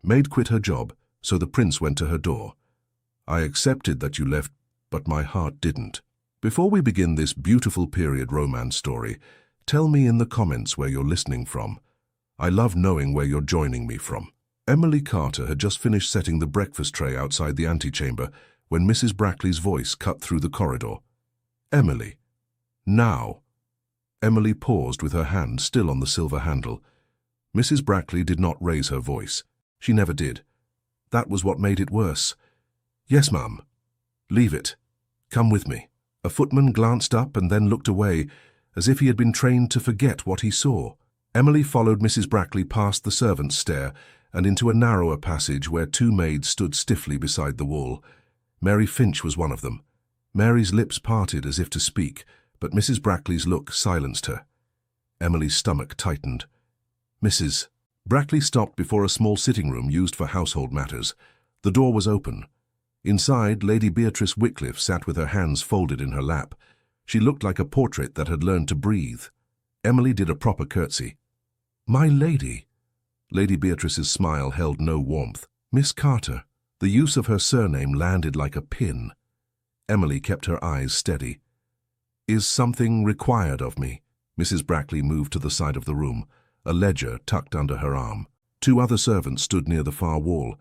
Maid quit her job, so the prince went to her door. I accepted that you left, but my heart didn't. Before we begin this beautiful period romance story, tell me in the comments where you're listening from. I love knowing where you're joining me from. Emily Carter had just finished setting the breakfast tray outside the antechamber when Mrs. Brackley's voice cut through the corridor. Emily. Now. Emily paused with her hand still on the silver handle. Mrs. Brackley did not raise her voice. She never did. That was what made it worse. Yes, ma'am. Leave it. Come with me. A footman glanced up and then looked away, as if he had been trained to forget what he saw. Emily followed Mrs. Brackley past the servants' stair and into a narrower passage where two maids stood stiffly beside the wall. Mary Finch was one of them. Mary's lips parted as if to speak, but Mrs. Brackley's look silenced her. Emily's stomach tightened. Mrs. Brackley stopped before a small sitting room used for household matters. The door was open. Inside, Lady Beatrice Wickliffe sat with her hands folded in her lap. She looked like a portrait that had learned to breathe. Emily did a proper curtsy. My lady. Lady Beatrice's smile held no warmth. Miss Carter. The use of her surname landed like a pin. Emily kept her eyes steady. Is something required of me? Mrs. Brackley moved to the side of the room, a ledger tucked under her arm. Two other servants stood near the far wall,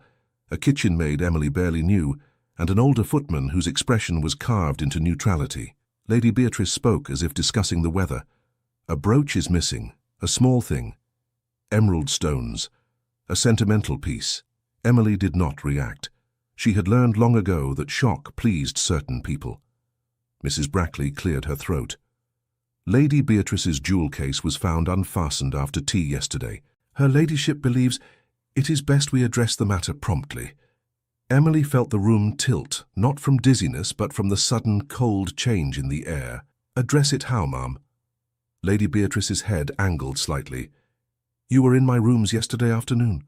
a kitchen maid Emily barely knew, and an older footman whose expression was carved into neutrality. Lady Beatrice spoke as if discussing the weather. A brooch is missing, a small thing. Emerald stones, a sentimental piece. Emily did not react. She had learned long ago that shock pleased certain people. Mrs. Brackley cleared her throat. Lady Beatrice's jewel case was found unfastened after tea yesterday. Her ladyship believes it is best we address the matter promptly. Emily felt the room tilt, not from dizziness but from the sudden cold change in the air. Address it how, ma'am? Lady Beatrice's head angled slightly. You were in my rooms yesterday afternoon.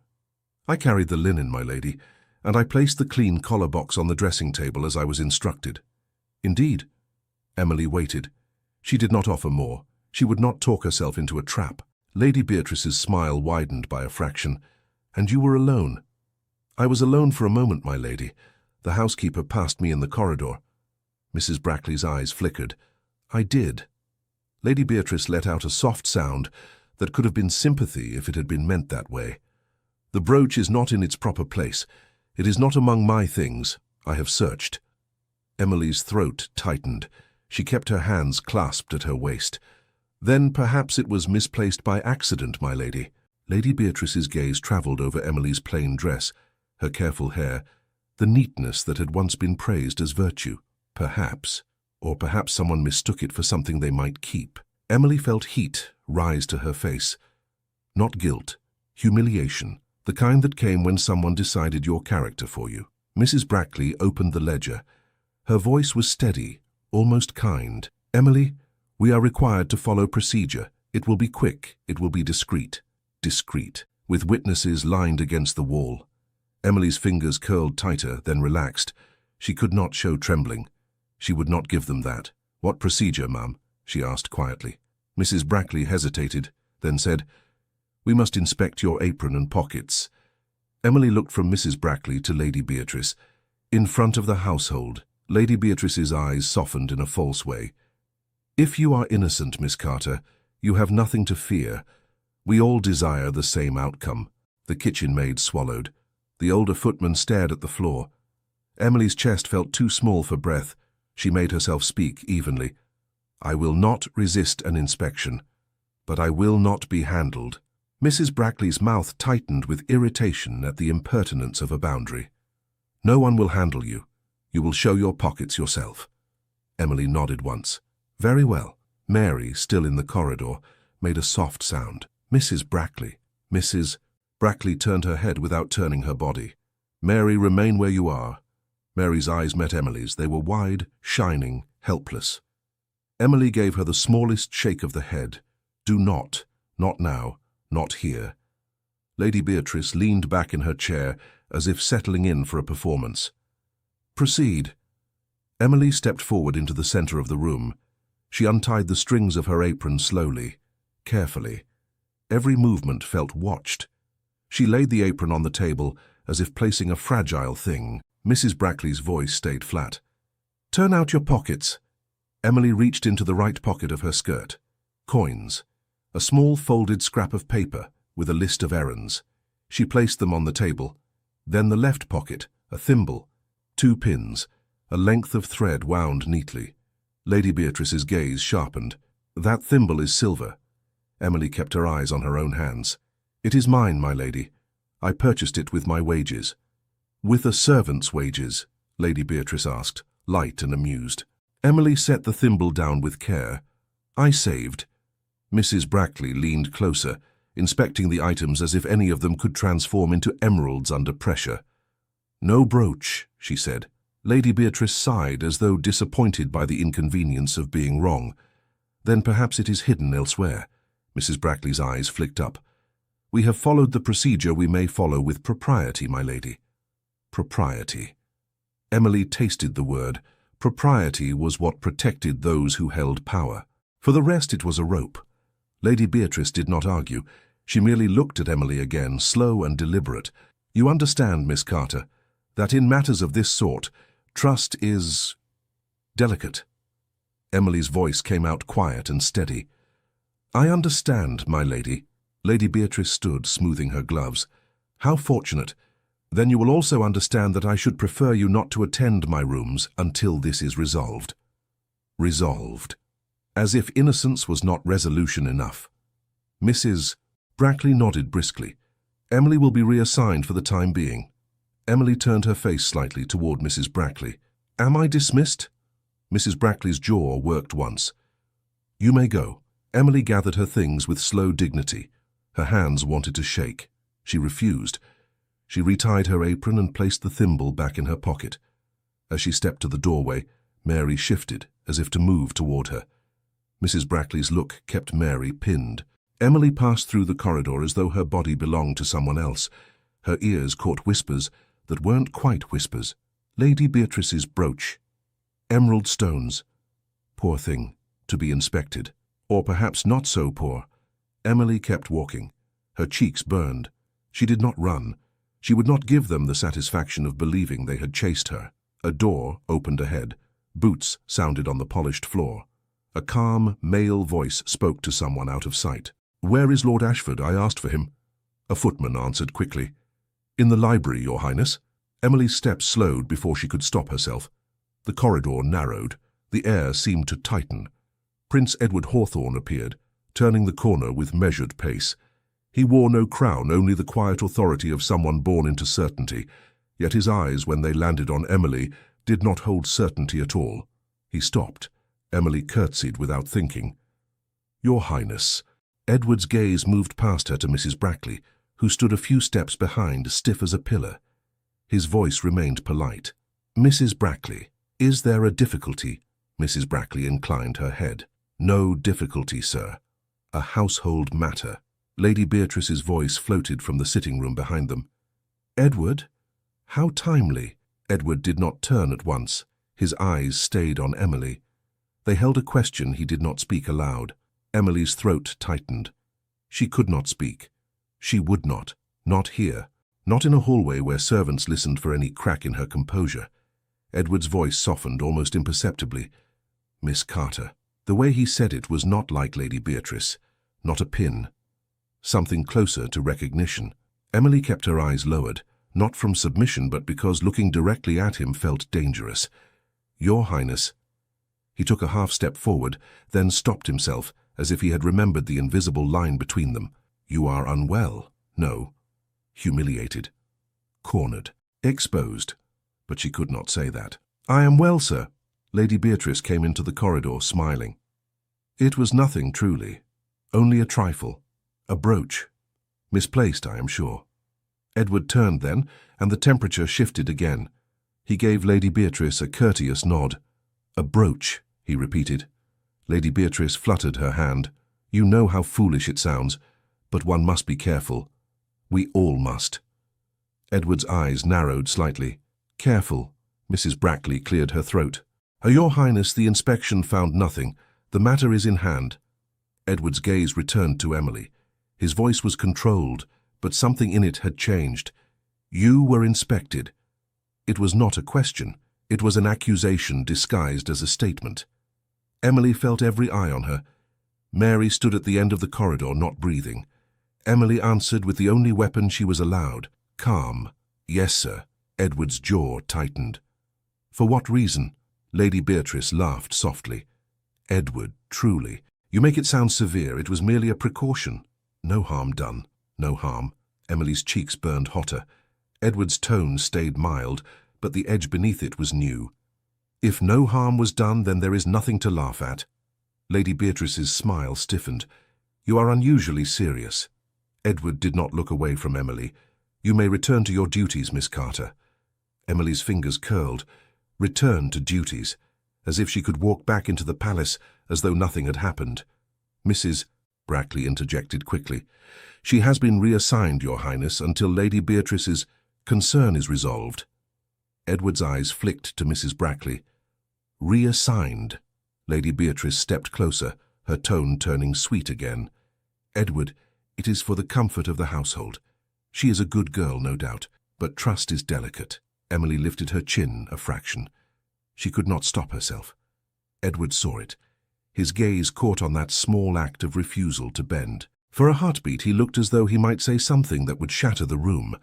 I carried the linen, my lady, and I placed the clean collar box on the dressing table as I was instructed. Indeed. Emily waited. She did not offer more. She would not talk herself into a trap. Lady Beatrice's smile widened by a fraction. And you were alone? I was alone for a moment, my lady. The housekeeper passed me in the corridor. Mrs. Brackley's eyes flickered. I did. Lady Beatrice let out a soft sound that could have been sympathy if it had been meant that way. The brooch is not in its proper place. It is not among my things. I have searched. Emily's throat tightened. She kept her hands clasped at her waist. Then perhaps it was misplaced by accident, my lady. Lady Beatrice's gaze travelled over Emily's plain dress, her careful hair, the neatness that had once been praised as virtue. Perhaps, or perhaps someone mistook it for something they might keep. Emily felt heat rise to her face. Not guilt, humiliation, the kind that came when someone decided your character for you. Mrs. Brackley opened the ledger. Her voice was steady, almost kind. Emily, we are required to follow procedure. It will be quick. It will be discreet. Discreet, with witnesses lined against the wall. Emily's fingers curled tighter, then relaxed. She could not show trembling. She would not give them that. What procedure, ma'am? She asked quietly. Mrs. Brackley hesitated, then said, We must inspect your apron and pockets. Emily looked from Mrs. Brackley to Lady Beatrice. In front of the household, Lady Beatrice's eyes softened in a false way. If you are innocent, Miss Carter, you have nothing to fear. We all desire the same outcome. The kitchen maid swallowed. The older footman stared at the floor. Emily's chest felt too small for breath. She made herself speak evenly. I will not resist an inspection, but I will not be handled. Mrs. Brackley's mouth tightened with irritation at the impertinence of a boundary. No one will handle you. You will show your pockets yourself. Emily nodded once. Very well. Mary, still in the corridor, made a soft sound. Mrs. Brackley. Mrs. Brackley turned her head without turning her body. Mary, remain where you are. Mary's eyes met Emily's. They were wide, shining, helpless. Emily gave her the smallest shake of the head. Do not now, not here. Lady Beatrice leaned back in her chair as if settling in for a performance. Proceed. Emily stepped forward into the center of the room. She untied the strings of her apron slowly, carefully. Every movement felt watched. She laid the apron on the table as if placing a fragile thing. Mrs. Brackley's voice stayed flat. "Turn out your pockets." Emily reached into the right pocket of her skirt. Coins. A small folded scrap of paper with a list of errands. She placed them on the table. Then the left pocket, a thimble, 2 pins, a length of thread wound neatly. Lady Beatrice's gaze sharpened. "That thimble is silver." Emily kept her eyes on her own hands. "It is mine, my lady. I purchased it with my wages." "With a servant's wages?" Lady Beatrice asked, light and amused. Emily set the thimble down with care. "I saved." Mrs. Brackley leaned closer, inspecting the items as if any of them could transform into emeralds under pressure. "No brooch," she said. Lady Beatrice sighed as though disappointed by the inconvenience of being wrong. "Then perhaps it is hidden elsewhere." Mrs. Brackley's eyes flicked up. "We have followed the procedure we may follow with propriety, my lady." Propriety. Emily tasted the word. Propriety was what protected those who held power. For the rest, it was a rope. Lady Beatrice did not argue. She merely looked at Emily again, slow and deliberate. "You understand, Miss Carter, that in matters of this sort, trust is delicate." Emily's voice came out quiet and steady. "I understand, my lady." Lady Beatrice stood, smoothing her gloves. "How fortunate. Then you will also understand that I should prefer you not to attend my rooms until this is resolved." Resolved. As if innocence was not resolution enough. Mrs. Brackley nodded briskly. "Emily will be reassigned for the time being." Emily turned her face slightly toward Mrs. Brackley. "Am I dismissed?" Mrs. Brackley's jaw worked once. "You may go." Emily gathered her things with slow dignity. Her hands wanted to shake. She refused. She retied her apron and placed the thimble back in her pocket. As she stepped to the doorway, Mary shifted, as if to move toward her. Mrs. Brackley's look kept Mary pinned. Emily passed through the corridor as though her body belonged to someone else. Her ears caught whispers that weren't quite whispers. Lady Beatrice's brooch. Emerald stones. Poor thing, to be inspected. Or perhaps not so poor. Emily kept walking. Her cheeks burned. She did not run. She would not give them the satisfaction of believing they had chased her. A door opened ahead. Boots sounded on the polished floor. A calm, male voice spoke to someone out of sight. "Where is Lord Ashford? I asked for him." A footman answered quickly. "In the library, Your Highness." Emily's steps slowed before she could stop herself. The corridor narrowed. The air seemed to tighten. Prince Edward Hawthorne appeared, turning the corner with measured pace. He wore no crown, only the quiet authority of someone born into certainty, yet his eyes, when they landed on Emily, did not hold certainty at all. He stopped. Emily curtsied without thinking. "Your Highness." Edward's gaze moved past her to Mrs. Brackley, who stood a few steps behind, stiff as a pillar. His voice remained polite. "Mrs. Brackley, is there a difficulty?" Mrs. Brackley inclined her head. "No difficulty, sir. A household matter." Lady Beatrice's voice floated from the sitting room behind them. "Edward? How timely." Edward did not turn at once. His eyes stayed on Emily. They held a question he did not speak aloud. Emily's throat tightened. She could not speak. She would not. Not here. Not in a hallway where servants listened for any crack in her composure. Edward's voice softened almost imperceptibly. "Miss Carter." The way he said it was not like Lady Beatrice. Not a pin. Something closer to recognition. Emily kept her eyes lowered, not from submission but because looking directly at him felt dangerous. "Your Highness." He took a half-step forward, then stopped himself, as if he had remembered the invisible line between them. "You are unwell." "No." Humiliated. Cornered. Exposed. But she could not say that. "I am well, sir." Lady Beatrice came into the corridor, smiling. "It was nothing, truly. Only a trifle. A brooch. Misplaced, I am sure." Edward turned then, and the temperature shifted again. He gave Lady Beatrice a courteous nod. "A brooch," he repeated. Lady Beatrice fluttered her hand. "You know how foolish it sounds, but one must be careful. We all must." Edward's eyes narrowed slightly. "Careful." Mrs. Brackley cleared her throat. "Your Highness, the inspection found nothing. The matter is in hand." Edward's gaze returned to Emily. His voice was controlled, but something in it had changed. You were inspected. It was not a question. It was an accusation disguised as a statement. Emily felt every eye on her. Mary stood at the end of the corridor, not breathing. Emily answered with the only weapon she was allowed. Calm. Yes, sir. Edward's jaw tightened. For what reason? Lady Beatrice laughed softly. Edward, truly. You make it sound severe. It was merely a precaution. No harm done. No harm. Emily's cheeks burned hotter. Edward's tone stayed mild, but the edge beneath it was new. If no harm was done, then there is nothing to laugh at. Lady Beatrice's smile stiffened. You are unusually serious. Edward did not look away from Emily. You may return to your duties, Miss Carter. Emily's fingers curled. Return to duties, as if she could walk back into the palace as though nothing had happened. Mrs. Brackley interjected quickly. She has been reassigned, Your Highness, until Lady Beatrice's concern is resolved. Edward's eyes flicked to Mrs. Brackley. Reassigned. Lady Beatrice stepped closer, her tone turning sweet again. Edward, it is for the comfort of the household. She is a good girl, no doubt, but trust is delicate. Emily lifted her chin a fraction. She could not stop herself. Edward saw it. His gaze caught on that small act of refusal to bend. For a heartbeat, he looked as though he might say something that would shatter the room.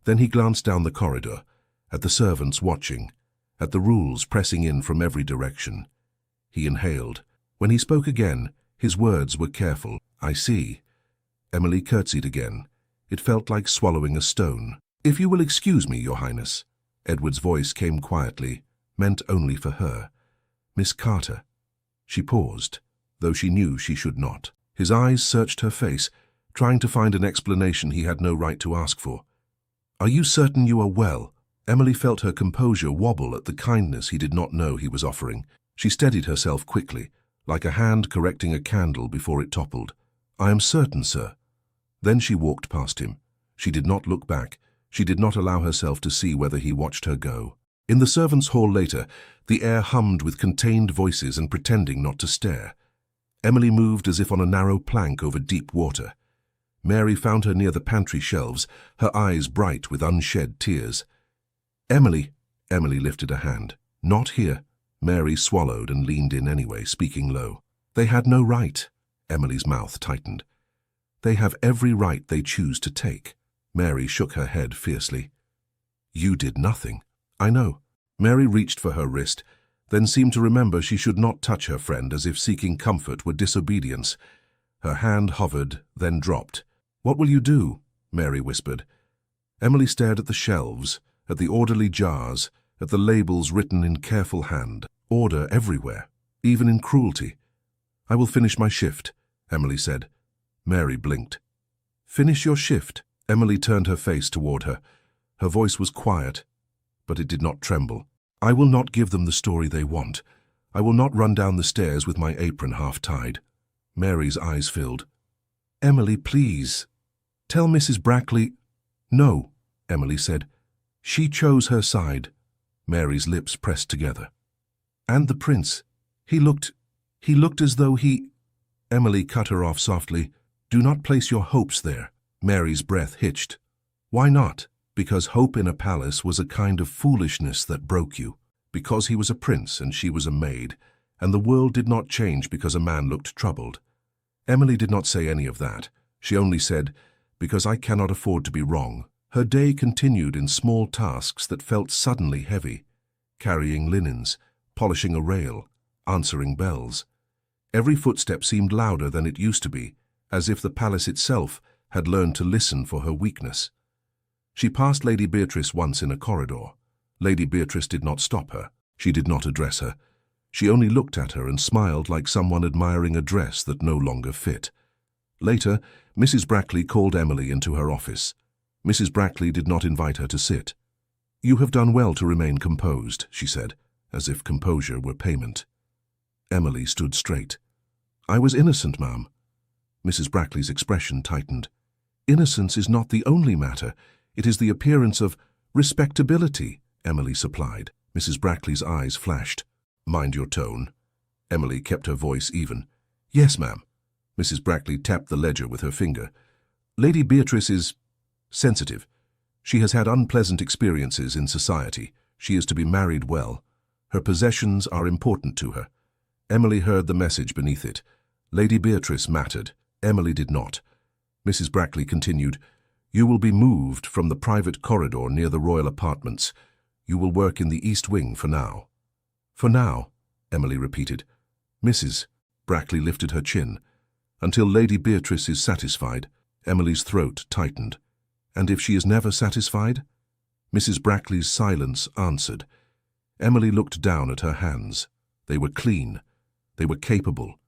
Then he glanced down the corridor, at the servants watching, at the rules pressing in from every direction. He inhaled. When he spoke again, his words were careful. I see. Emily curtsied again. It felt like swallowing a stone. If you will excuse me, Your Highness. Edward's voice came quietly, meant only for her. Miss Carter. She paused, though she knew she should not. His eyes searched her face, trying to find an explanation he had no right to ask for. Are you certain you are well? Emily felt her composure wobble at the kindness he did not know he was offering. She steadied herself quickly, like a hand correcting a candle before it toppled. I am certain, sir. Then she walked past him. She did not look back. She did not allow herself to see whether he watched her go. In the servants' hall later, the air hummed with contained voices and pretending not to stare. Emily moved as if on a narrow plank over deep water. Mary found her near the pantry shelves, her eyes bright with unshed tears. Emily lifted a hand. Not here. Mary swallowed and leaned in anyway, speaking low. They had no right. Emily's mouth tightened. They have every right they choose to take. Mary shook her head fiercely. You did nothing. I know. Mary reached for her wrist, then seemed to remember she should not touch her friend, as if seeking comfort were disobedience. Her hand hovered, then dropped. What will you do? Mary whispered. Emily stared at the shelves, at the orderly jars, at the labels written in careful hand. Order everywhere, even in cruelty. I will finish my shift, Emily said. Mary blinked. Finish your shift? Emily turned her face toward her. Her voice was quiet, but it did not tremble. I will not give them the story they want. I will not run down the stairs with my apron half tied. Mary's eyes filled. Emily, please. Tell Mrs. Brackley. No, Emily said. She chose her side. Mary's lips pressed together. And the prince. He looked as though he... Emily cut her off softly. Do not place your hopes there. Mary's breath hitched. Why not? Because hope in a palace was a kind of foolishness that broke you. Because he was a prince and she was a maid, and the world did not change because a man looked troubled. Emily did not say any of that. She only said, because I cannot afford to be wrong. Her day continued in small tasks that felt suddenly heavy. Carrying linens, polishing a rail, answering bells. Every footstep seemed louder than it used to be, as if the palace itself had learned to listen for her weakness. She passed Lady Beatrice once in a corridor. Lady Beatrice did not stop her. She did not address her. She only looked at her and smiled like someone admiring a dress that no longer fit. Later, Mrs. Brackley called Emily into her office. Mrs. Brackley did not invite her to sit. You have done well to remain composed, she said, as if composure were payment. Emily stood straight. I was innocent, ma'am. Mrs. Brackley's expression tightened. Innocence is not the only matter. It is the appearance of respectability, Emily supplied. Mrs. Brackley's eyes flashed. Mind your tone. Emily kept her voice even. Yes, ma'am. Mrs. Brackley tapped the ledger with her finger. Lady Beatrice is sensitive. She has had unpleasant experiences in society. She is to be married well. Her possessions are important to her. Emily heard the message beneath it. Lady Beatrice mattered. Emily did not. Mrs. Brackley continued, "You will be moved from the private corridor near the royal apartments. You will work in the East Wing for now." "For now," Emily repeated. "Mrs." Brackley lifted her chin. "Until Lady Beatrice is satisfied." Emily's throat tightened. "And if she is never satisfied?" Mrs. Brackley's silence answered. Emily looked down at her hands. They were clean. They were capable.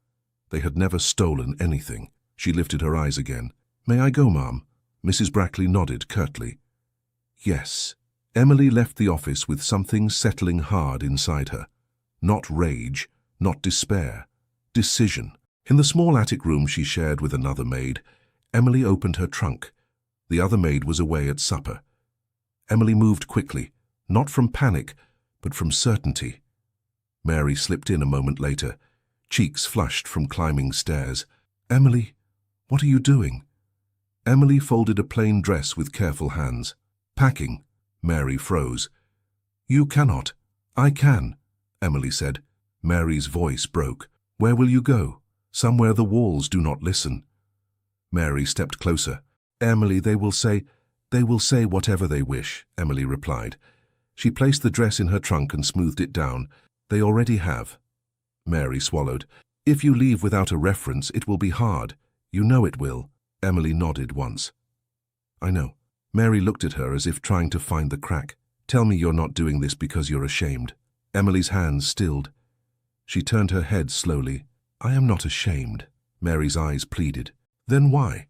They had never stolen anything. She lifted her eyes again. "May I go, ma'am?" Mrs. Brackley nodded curtly. "Yes." Emily left the office with something settling hard inside her. Not rage, not despair. Decision. In the small attic room she shared with another maid, Emily opened her trunk. The other maid was away at supper. Emily moved quickly, not from panic, but from certainty. Mary slipped in a moment later, cheeks flushed from climbing stairs. "Emily, what are you doing?" Emily folded a plain dress with careful hands. "Packing." Mary froze. "You cannot." "I can," Emily said. Mary's voice broke. "Where will you go?" "Somewhere the walls do not listen." Mary stepped closer. "Emily, they will say whatever they wish," Emily replied. She placed the dress in her trunk and smoothed it down. "They already have." Mary swallowed. "If you leave without a reference, it will be hard. You know it will." Emily nodded once. "I know." Mary looked at her as if trying to find the crack. "Tell me you're not doing this because you're ashamed." Emily's hands stilled. She turned her head slowly. "I am not ashamed," Mary's eyes pleaded. "Then why?"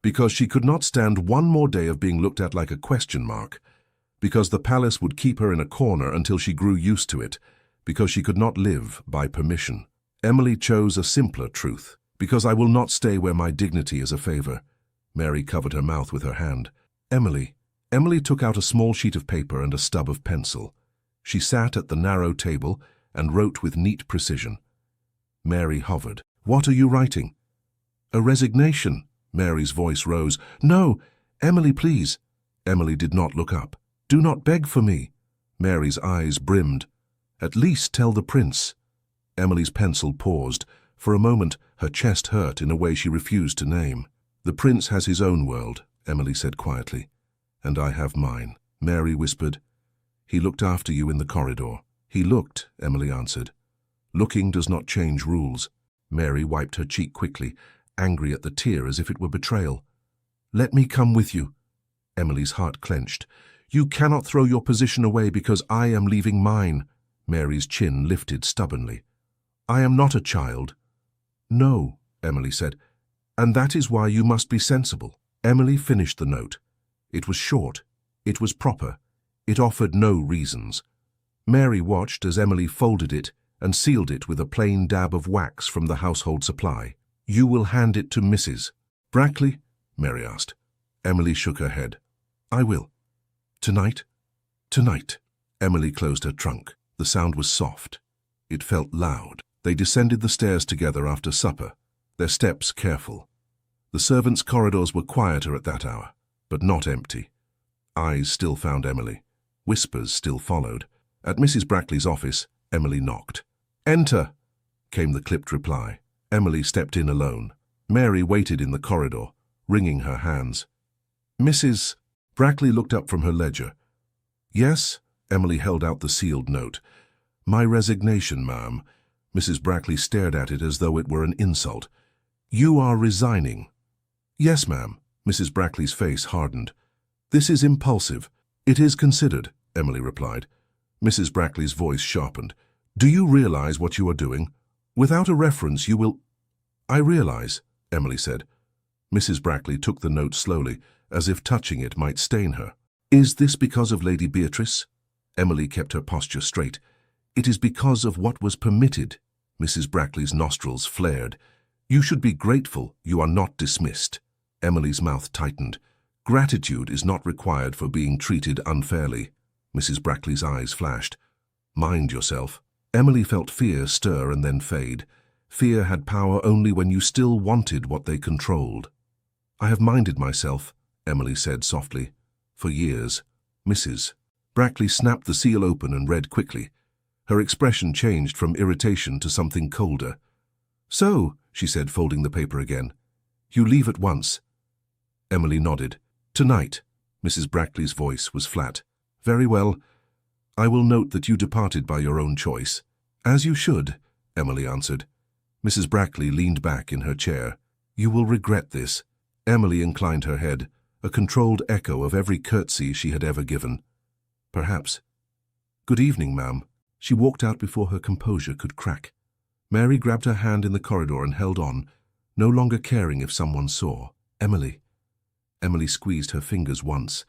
"Because she could not stand one more day of being looked at like a question mark. Because the palace would keep her in a corner until she grew used to it. Because she could not live by permission." Emily chose a simpler truth. "Because I will not stay where my dignity is a favor." Mary covered her mouth with her hand. Emily took out a small sheet of paper and a stub of pencil. She sat at the narrow table and wrote with neat precision. Mary hovered. "What are you writing?" "A resignation." Mary's voice rose. "No, Emily, please." Emily did not look up. "Do not beg for me." Mary's eyes brimmed. "At least tell the prince." Emily's pencil paused. For a moment, her chest hurt in a way she refused to name. "The prince has his own world," Emily said quietly. "And I have mine." Mary whispered. "He looked after you in the corridor." "He looked," Emily answered. "Looking does not change rules." Mary wiped her cheek quickly, angry at the tear as if it were betrayal. "Let me come with you." Emily's heart clenched. "You cannot throw your position away because I am leaving mine." Mary's chin lifted stubbornly. "I am not a child." "No," Emily said, "and that is why you must be sensible." Emily finished the note. It was short. It was proper. It offered no reasons. Mary watched as Emily folded it and sealed it with a plain dab of wax from the household supply. "You will hand it to Mrs. Brackley?" Mary asked. Emily shook her head. "I will." "Tonight?" "Tonight." Emily closed her trunk. The sound was soft. It felt loud. They descended the stairs together after supper, their steps careful. The servants' corridors were quieter at that hour, but not empty. Eyes still found Emily. Whispers still followed. At Mrs. Brackley's office, Emily knocked. "Enter," came the clipped reply. Emily stepped in alone. Mary waited in the corridor, wringing her hands. "Mrs. Brackley looked up from her ledger. "Yes?" Emily held out the sealed note. "My resignation, ma'am." Mrs. Brackley stared at it as though it were an insult. "You are resigning." "Yes, ma'am." Mrs. Brackley's face hardened. "This is impulsive." "It is considered," Emily replied. Mrs. Brackley's voice sharpened. "Do you realize what you are doing? Without a reference, you will—" "I realize," Emily said. Mrs. Brackley took the note slowly, as if touching it might stain her. "Is this because of Lady Beatrice?" Emily kept her posture straight. "It is because of what was permitted." Mrs. Brackley's nostrils flared. "You should be grateful you are not dismissed." Emily's mouth tightened. "Gratitude is not required for being treated unfairly." Mrs. Brackley's eyes flashed. "Mind yourself." Emily felt fear stir and then fade. Fear had power only when you still wanted what they controlled. "I have minded myself," Emily said softly. For years. Mrs. Brackley snapped the seal open and read quickly. Her expression changed from irritation to something colder. So, she said, folding the paper again, you leave at once. Emily nodded. Tonight. Mrs. Brackley's voice was flat. Very well. I will note that you departed by your own choice. As you should, Emily answered. Mrs. Brackley leaned back in her chair. You will regret this. Emily inclined her head, a controlled echo of every curtsy she had ever given. Perhaps. Good evening, ma'am. She walked out before her composure could crack. Mary grabbed her hand in the corridor and held on, no longer caring if someone saw. Emily. Emily squeezed her fingers once,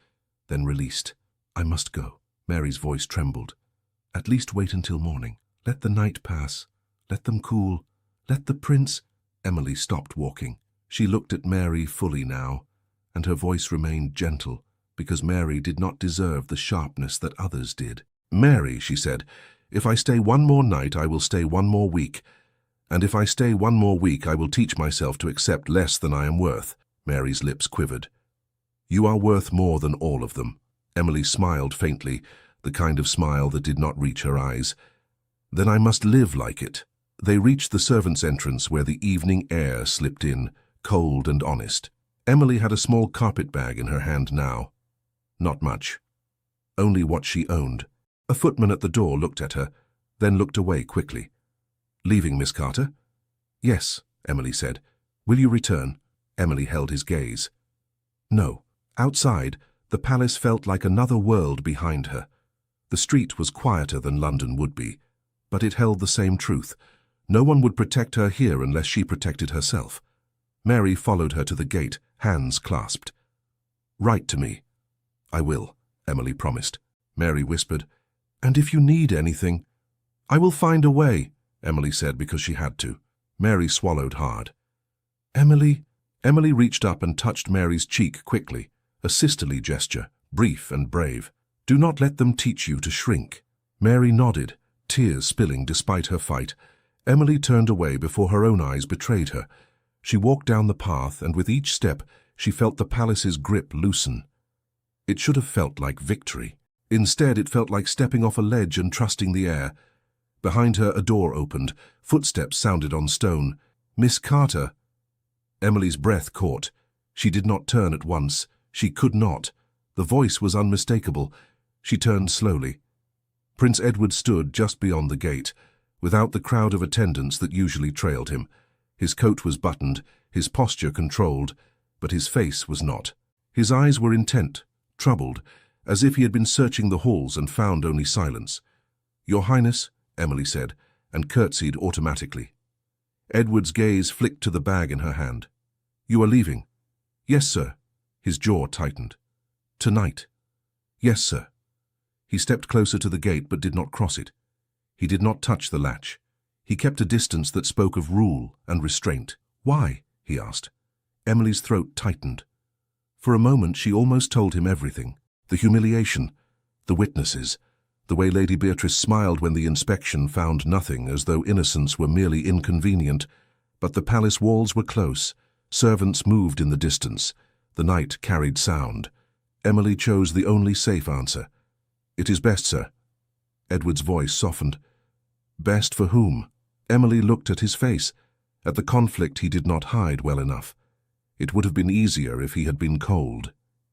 then released. I must go. Mary's voice trembled. At least wait until morning. Let the night pass. Let them cool. Let the prince... Emily stopped walking. She looked at Mary fully now, and her voice remained gentle, because Mary did not deserve the sharpness that others did. Mary, she said, if I stay one more night, I will stay one more week. And if I stay one more week, I will teach myself to accept less than I am worth. Mary's lips quivered. You are worth more than all of them. Emily smiled faintly, the kind of smile that did not reach her eyes. Then I must live like it. They reached the servants' entrance where the evening air slipped in, cold and honest. Emily had a small carpet bag in her hand now. Not much. Only what she owned. A footman at the door looked at her, then looked away quickly. Leaving, Miss Carter? Yes, Emily said. Will you return? Emily held his gaze. No. Outside, the palace felt like another world behind her. The street was quieter than London would be, but it held the same truth. No one would protect her here unless she protected herself. Mary followed her to the gate, hands clasped. Write to me. I will, Emily promised. Mary whispered, and if you need anything... I will find a way, Emily said because she had to. Mary swallowed hard. Emily reached up and touched Mary's cheek quickly, a sisterly gesture, brief and brave. Do not let them teach you to shrink. Mary nodded, tears spilling despite her fight. Emily turned away before her own eyes betrayed her. She walked down the path, and with each step, she felt the palace's grip loosen. It should have felt like victory. Instead, it felt like stepping off a ledge and trusting the air. Behind her, a door opened. Footsteps sounded on stone. Miss Carter. Emily's breath caught. She did not turn at once. She could not. The voice was unmistakable. She turned slowly. Prince Edward stood just beyond the gate, without the crowd of attendants that usually trailed him. His coat was buttoned, his posture controlled, but his face was not. His eyes were intent, troubled, as if he had been searching the halls and found only silence. Your Highness, Emily said, and curtsied automatically. Edward's gaze flicked to the bag in her hand. You are leaving? Yes, sir. His jaw tightened. Tonight? Yes, sir. He stepped closer to the gate but did not cross it. He did not touch the latch. He kept a distance that spoke of rule and restraint. Why? He asked. Emily's throat tightened. For a moment she almost told him everything. The humiliation, the witnesses, the way Lady Beatrice smiled when the inspection found nothing, as though innocence were merely inconvenient. But the palace walls were close. Servants moved in the distance. The night carried sound. Emily chose the only safe answer. It is best, sir. Edward's voice softened. Best for whom? Emily looked at his face. At the conflict he did not hide well enough. It would have been easier if he had been cold,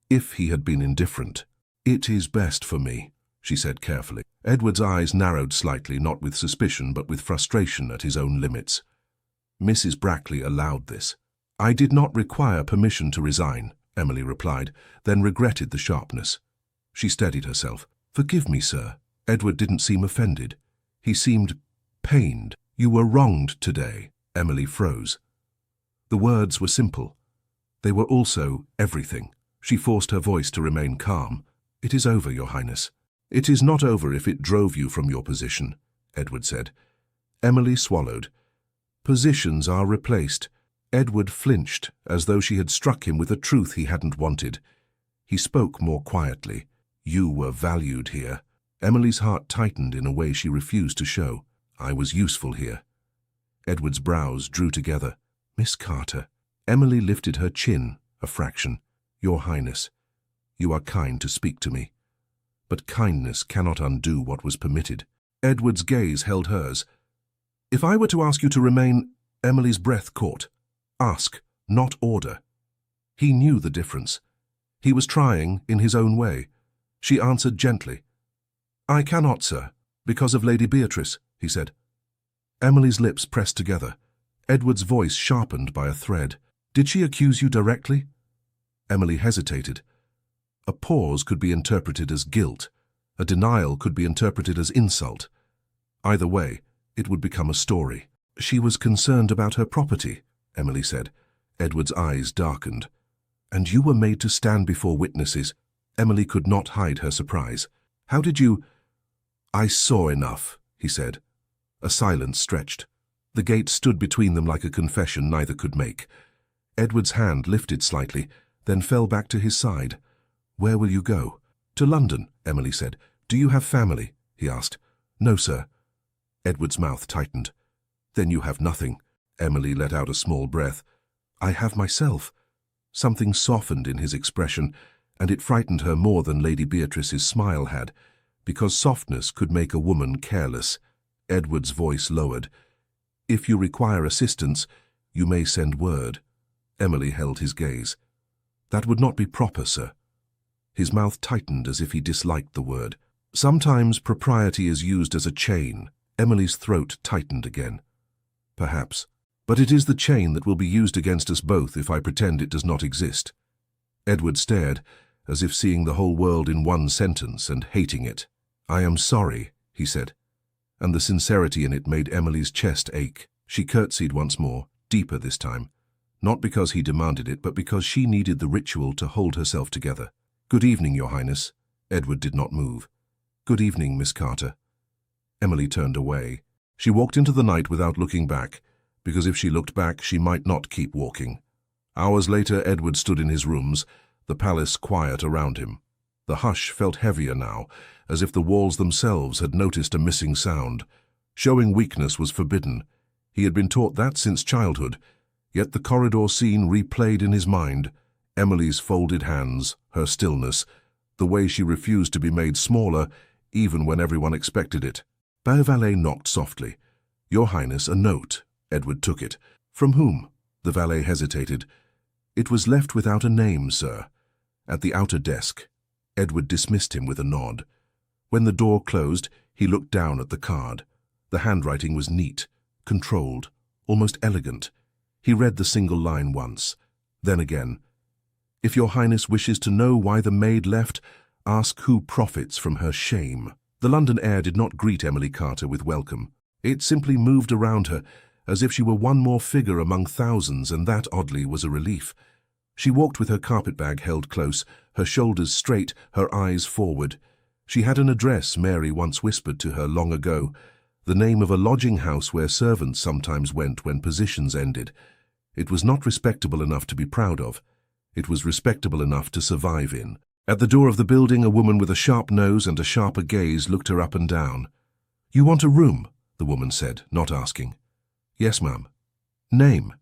if he had been indifferent. It is best for me, she said carefully. Edward's eyes narrowed slightly, not with suspicion but with frustration at his own limits. Mrs. Brackley allowed this. I did not require permission to resign, Emily replied, then regretted the sharpness. She steadied herself. Forgive me, sir. Edward didn't seem offended. He seemed pained. You were wronged today. Emily froze. The words were simple. They were also everything. She forced her voice to remain calm. It is over, Your Highness. It is not over if it drove you from your position, Edward said. Emily swallowed. Positions are replaced. Edward flinched, as though she had struck him with a truth he hadn't wanted. He spoke more quietly. You were valued here. Emily's heart tightened in a way she refused to show. I was useful here. Edward's brows drew together. Miss Carter. Emily lifted her chin a fraction. Your Highness, you are kind to speak to me, but kindness cannot undo what was permitted. Edward's gaze held hers. If I were to ask you to remain, Emily's breath caught. Ask, not order. He knew the difference. He was trying in his own way. She answered gently. I cannot, sir, because of Lady Beatrice, he said. Emily's lips pressed together. Edward's voice sharpened by a thread. Did she accuse you directly? Emily hesitated. A pause could be interpreted as guilt. A denial could be interpreted as insult. Either way, it would become a story. She was concerned about her property, Emily said. Edward's eyes darkened. And you were made to stand before witnesses. Emily could not hide her surprise. How did you— I saw enough, he said. A silence stretched. The gate stood between them like a confession neither could make. Edward's hand lifted slightly, then fell back to his side. Where will you go? To London, Emily said. Do you have family? He asked. No, sir. Edward's mouth tightened. Then you have nothing. Emily let out a small breath. I have myself. Something softened in his expression, and it frightened her more than Lady Beatrice's smile had, because softness could make a woman careless. Edward's voice lowered. If you require assistance, you may send word. Emily held his gaze. That would not be proper, sir. His mouth tightened as if he disliked the word. Sometimes propriety is used as a chain. Emily's throat tightened again. Perhaps. But it is the chain that will be used against us both if I pretend it does not exist. Edward stared, as if seeing the whole world in one sentence and hating it. I am sorry, he said, and the sincerity in it made Emily's chest ache. She curtsied once more, deeper this time, not because he demanded it, but because she needed the ritual to hold herself together. Good evening, Your Highness. Edward did not move. Good evening, Miss Carter. Emily turned away. She walked into the night without looking back, because if she looked back, she might not keep walking. Hours later, Edward stood in his rooms, the palace quiet around him. The hush felt heavier now, as if the walls themselves had noticed a missing sound. Showing weakness was forbidden. He had been taught that since childhood, yet the corridor scene replayed in his mind. Emily's folded hands, her stillness, the way she refused to be made smaller, even when everyone expected it. A valet knocked softly. Your Highness, a note. Edward took it. From whom? The valet hesitated. It was left without a name, sir. At the outer desk. Edward dismissed him with a nod. When the door closed, he looked down at the card. The handwriting was neat, controlled, almost elegant. He read the single line once. Then again. If your Highness wishes to know why the maid left, ask who profits from her shame. The London air did not greet Emily Carter with welcome. It simply moved around her, as if she were one more figure among thousands, and that, oddly, was a relief. She walked with her carpetbag held close, her shoulders straight, her eyes forward. She had an address Mary once whispered to her long ago, the name of a lodging house where servants sometimes went when positions ended. It was not respectable enough to be proud of. It was respectable enough to survive in. At the door of the building, a woman with a sharp nose and a sharper gaze looked her up and down. You want a room? The woman said, not asking. Yes, ma'am. Name?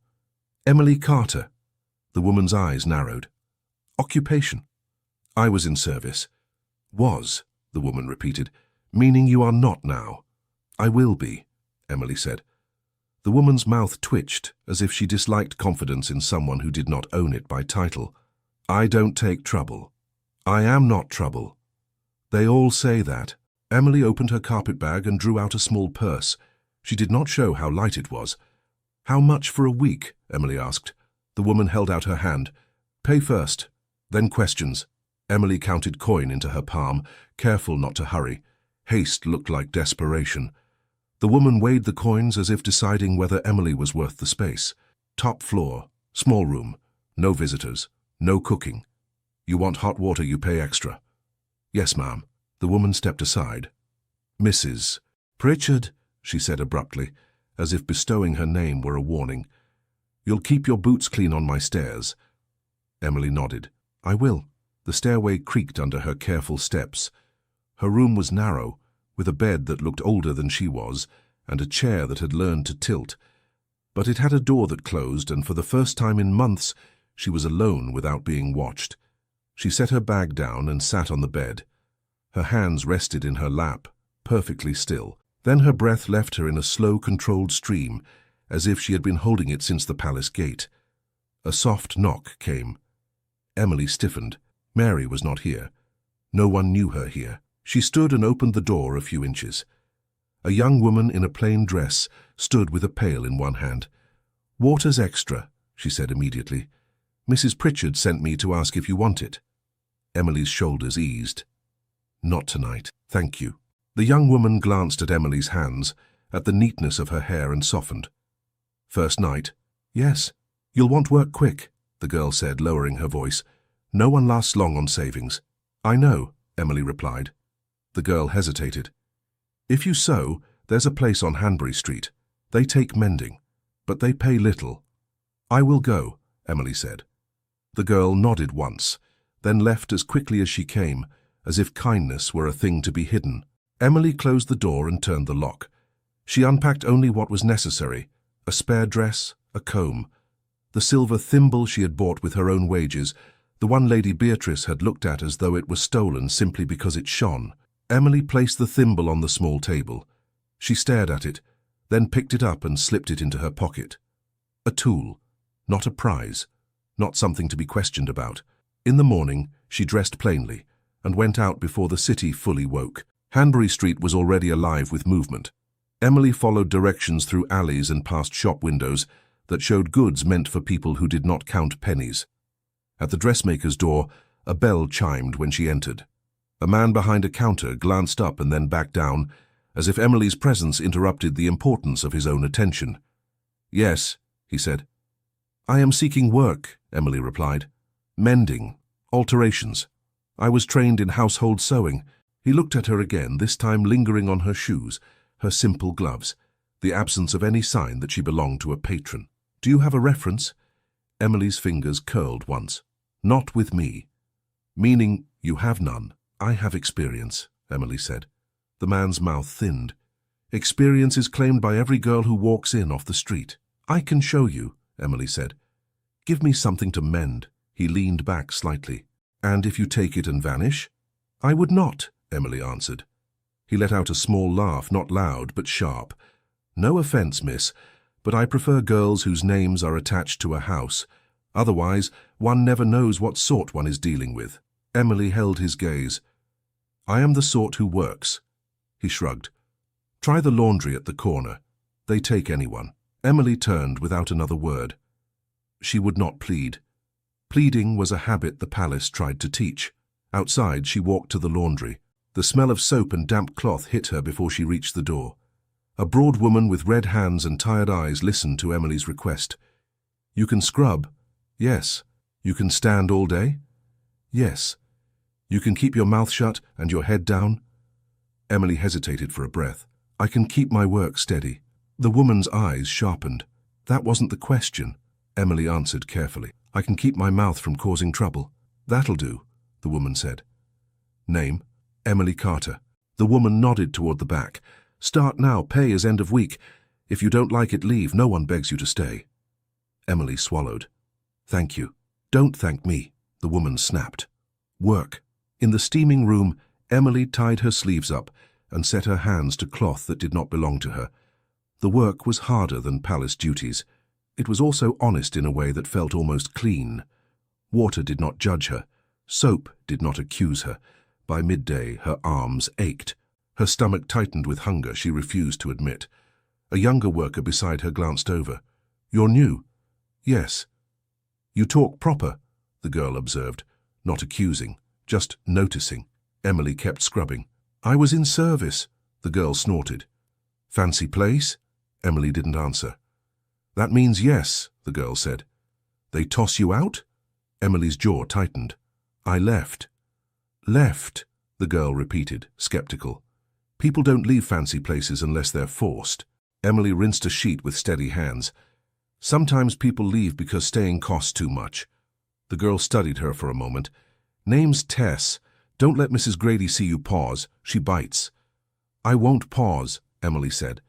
Emily Carter. The woman's eyes narrowed. Occupation? I was in service. Was, the woman repeated, meaning you are not now. I will be, Emily said. The woman's mouth twitched, as if she disliked confidence in someone who did not own it by title. I don't take trouble. I am not trouble. They all say that. Emily opened her carpetbag and drew out a small purse. She did not show how light it was. How much for a week? Emily asked. The woman held out her hand. Pay first, then questions. Emily counted coin into her palm, careful not to hurry. Haste looked like desperation. The woman weighed the coins as if deciding whether Emily was worth the space. Top floor, small room, no visitors, no cooking. You want hot water, you pay extra. Yes, ma'am. The woman stepped aside. Mrs. Pritchard, she said abruptly, as if bestowing her name were a warning. You'll keep your boots clean on my stairs. Emily nodded. I will. The stairway creaked under her careful steps. Her room was narrow, with a bed that looked older than she was, and a chair that had learned to tilt. But it had a door that closed, and for the first time in months, she was alone without being watched. She set her bag down and sat on the bed. Her hands rested in her lap, perfectly still. Then her breath left her in a slow, controlled stream, as if she had been holding it since the palace gate. A soft knock came. Emily stiffened. Mary was not here. No one knew her here. She stood and opened the door a few inches. A young woman in a plain dress stood with a pail in one hand. "Water's extra," she said immediately. "Mrs. Pritchard sent me to ask if you want it." Emily's shoulders eased. "Not tonight, thank you." The young woman glanced at Emily's hands, at the neatness of her hair, and softened. "First night?" "Yes." "You'll want work quick," the girl said, lowering her voice. "No one lasts long on savings." "I know," Emily replied. The girl hesitated. "If you sew, there's a place on Hanbury Street. They take mending, but they pay little." "I will go," Emily said. The girl nodded once, then left as quickly as she came, as if kindness were a thing to be hidden. Emily closed the door and turned the lock. She unpacked only what was necessary: a spare dress, a comb, the silver thimble she had bought with her own wages, the one Lady Beatrice had looked at as though it were stolen simply because it shone. Emily placed the thimble on the small table. She stared at it, then picked it up and slipped it into her pocket. A tool, not a prize, not something to be questioned about. In the morning, she dressed plainly and went out before the city fully woke. Hanbury Street was already alive with movement. Emily followed directions through alleys and past shop windows that showed goods meant for people who did not count pennies. At the dressmaker's door, a bell chimed when she entered. A man behind a counter glanced up and then back down, as if Emily's presence interrupted the importance of his own attention. "Yes," he said. "I am seeking work," Emily replied. "Mending, alterations. I was trained in household sewing." He looked at her again, this time lingering on her shoes, her simple gloves, the absence of any sign that she belonged to a patron. "Do you have a reference?" Emily's fingers curled once. "Not with me." "Meaning you have none?" "I have experience," Emily said. The man's mouth thinned. "Experience is claimed by every girl who walks in off the street." "I can show you," Emily said. "Give me something to mend." He leaned back slightly. "And if you take it and vanish?" "I would not," Emily answered. He let out a small laugh, not loud but sharp. "No offense, miss, but I prefer girls whose names are attached to a house. Otherwise, one never knows what sort one is dealing with." Emily held his gaze. "I am the sort who works." He shrugged. "Try the laundry at the corner. They take anyone." Emily turned without another word. She would not plead. Pleading was a habit the palace tried to teach. Outside, she walked to the laundry. The smell of soap and damp cloth hit her before she reached the door. A broad woman with red hands and tired eyes listened to Emily's request. "You can scrub?" "Yes." "You can stand all day?" "Yes." "You can keep your mouth shut and your head down?" Emily hesitated for a breath. "I can keep my work steady." The woman's eyes sharpened. "That wasn't the question," Emily answered carefully. "I can keep my mouth from causing trouble." "That'll do," the woman said. "Name?" "Emily Carter." The woman nodded toward the back. "Start now, pay is end of week. If you don't like it, leave. No one begs you to stay." Emily swallowed. "Thank you." "Don't thank me," the woman snapped. "Work." In the steaming room, Emily tied her sleeves up and set her hands to cloth that did not belong to her. The work was harder than palace duties. It was also honest in a way that felt almost clean. Water did not judge her. Soap did not accuse her. By midday, her arms ached. Her stomach tightened with hunger she refused to admit. A younger worker beside her glanced over. "You're new?" "Yes." "You talk proper," the girl observed, not accusing, just noticing. Emily kept scrubbing. "I was in service," the girl snorted. "Fancy place?" Emily didn't answer. "That means yes," the girl said. "They toss you out?" Emily's jaw tightened. "I left." "Left," the girl repeated, skeptical. "People don't leave fancy places unless they're forced." Emily rinsed a sheet with steady hands. "Sometimes people leave because staying costs too much." The girl studied her for a moment. "Name's Tess. Don't let Mrs. Grady see you pause. She bites." "I won't pause," Emily said.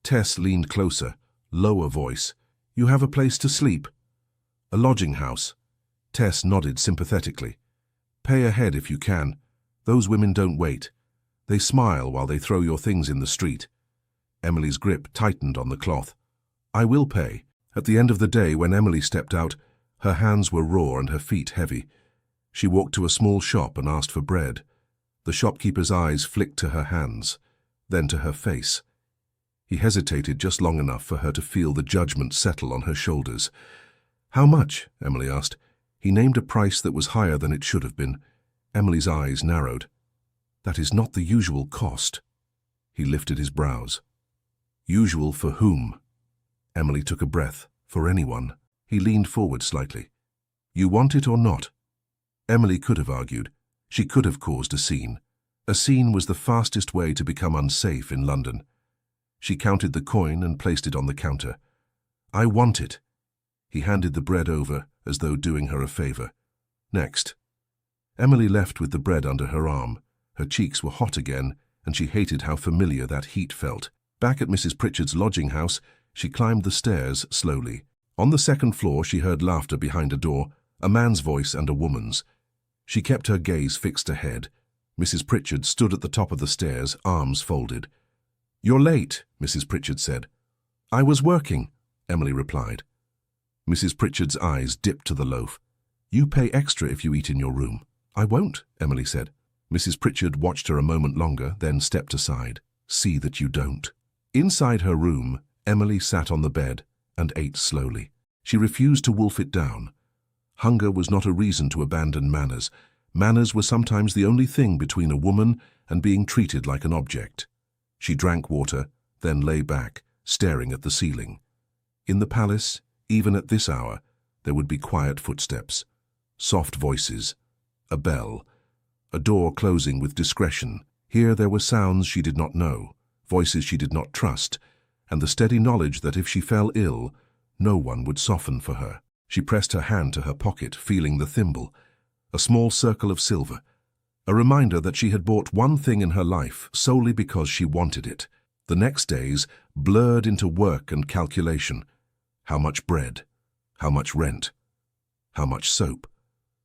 Tess leaned closer, lower voice. "You have a place to sleep?" "A lodging house." Tess nodded sympathetically. Pay ahead if you can. Those women don't wait. They smile while they throw your things in the street. Emily's grip tightened on the cloth. I will pay. At the end of the day, when Emily stepped out, her hands were raw and her feet heavy. She walked to a small shop and asked for bread. The shopkeeper's eyes flicked to her hands, then to her face. He hesitated just long enough for her to feel the judgment settle on her shoulders. How much? Emily asked. He named a price that was higher than it should have been. Emily's eyes narrowed. That is not the usual cost. He lifted his brows. Usual for whom? Emily took a breath. For anyone. He leaned forward slightly. You want it or not? Emily could have argued. She could have caused a scene. A scene was the fastest way to become unsafe in London. She counted the coin and placed it on the counter. I want it. He handed the bread over, as though doing her a favor. Next. Emily left with the bread under her arm. Her cheeks were hot again, and she hated how familiar that heat felt. Back at Mrs. Pritchard's lodging house, she climbed the stairs slowly. On the second floor, she heard laughter behind a door, a man's voice and a woman's. She kept her gaze fixed ahead. Mrs. Pritchard stood at the top of the stairs, arms folded. You're late, Mrs. Pritchard said. I was working, Emily replied. Mrs. Pritchard's eyes dipped to the loaf. You pay extra if you eat in your room. I won't, Emily said. Mrs. Pritchard watched her a moment longer, then stepped aside. See that you don't. Inside her room, Emily sat on the bed and ate slowly. She refused to wolf it down. Hunger was not a reason to abandon manners. Manners were sometimes the only thing between a woman and being treated like an object. She drank water, then lay back, staring at the ceiling. In the palace, even at this hour, there would be quiet footsteps, soft voices, a bell, a door closing with discretion. Here there were sounds she did not know, voices she did not trust, and the steady knowledge that if she fell ill, no one would soften for her. She pressed her hand to her pocket, feeling the thimble, a small circle of silver, a reminder that she had bought one thing in her life solely because she wanted it. The next days blurred into work and calculation. How much bread? How much rent? How much soap?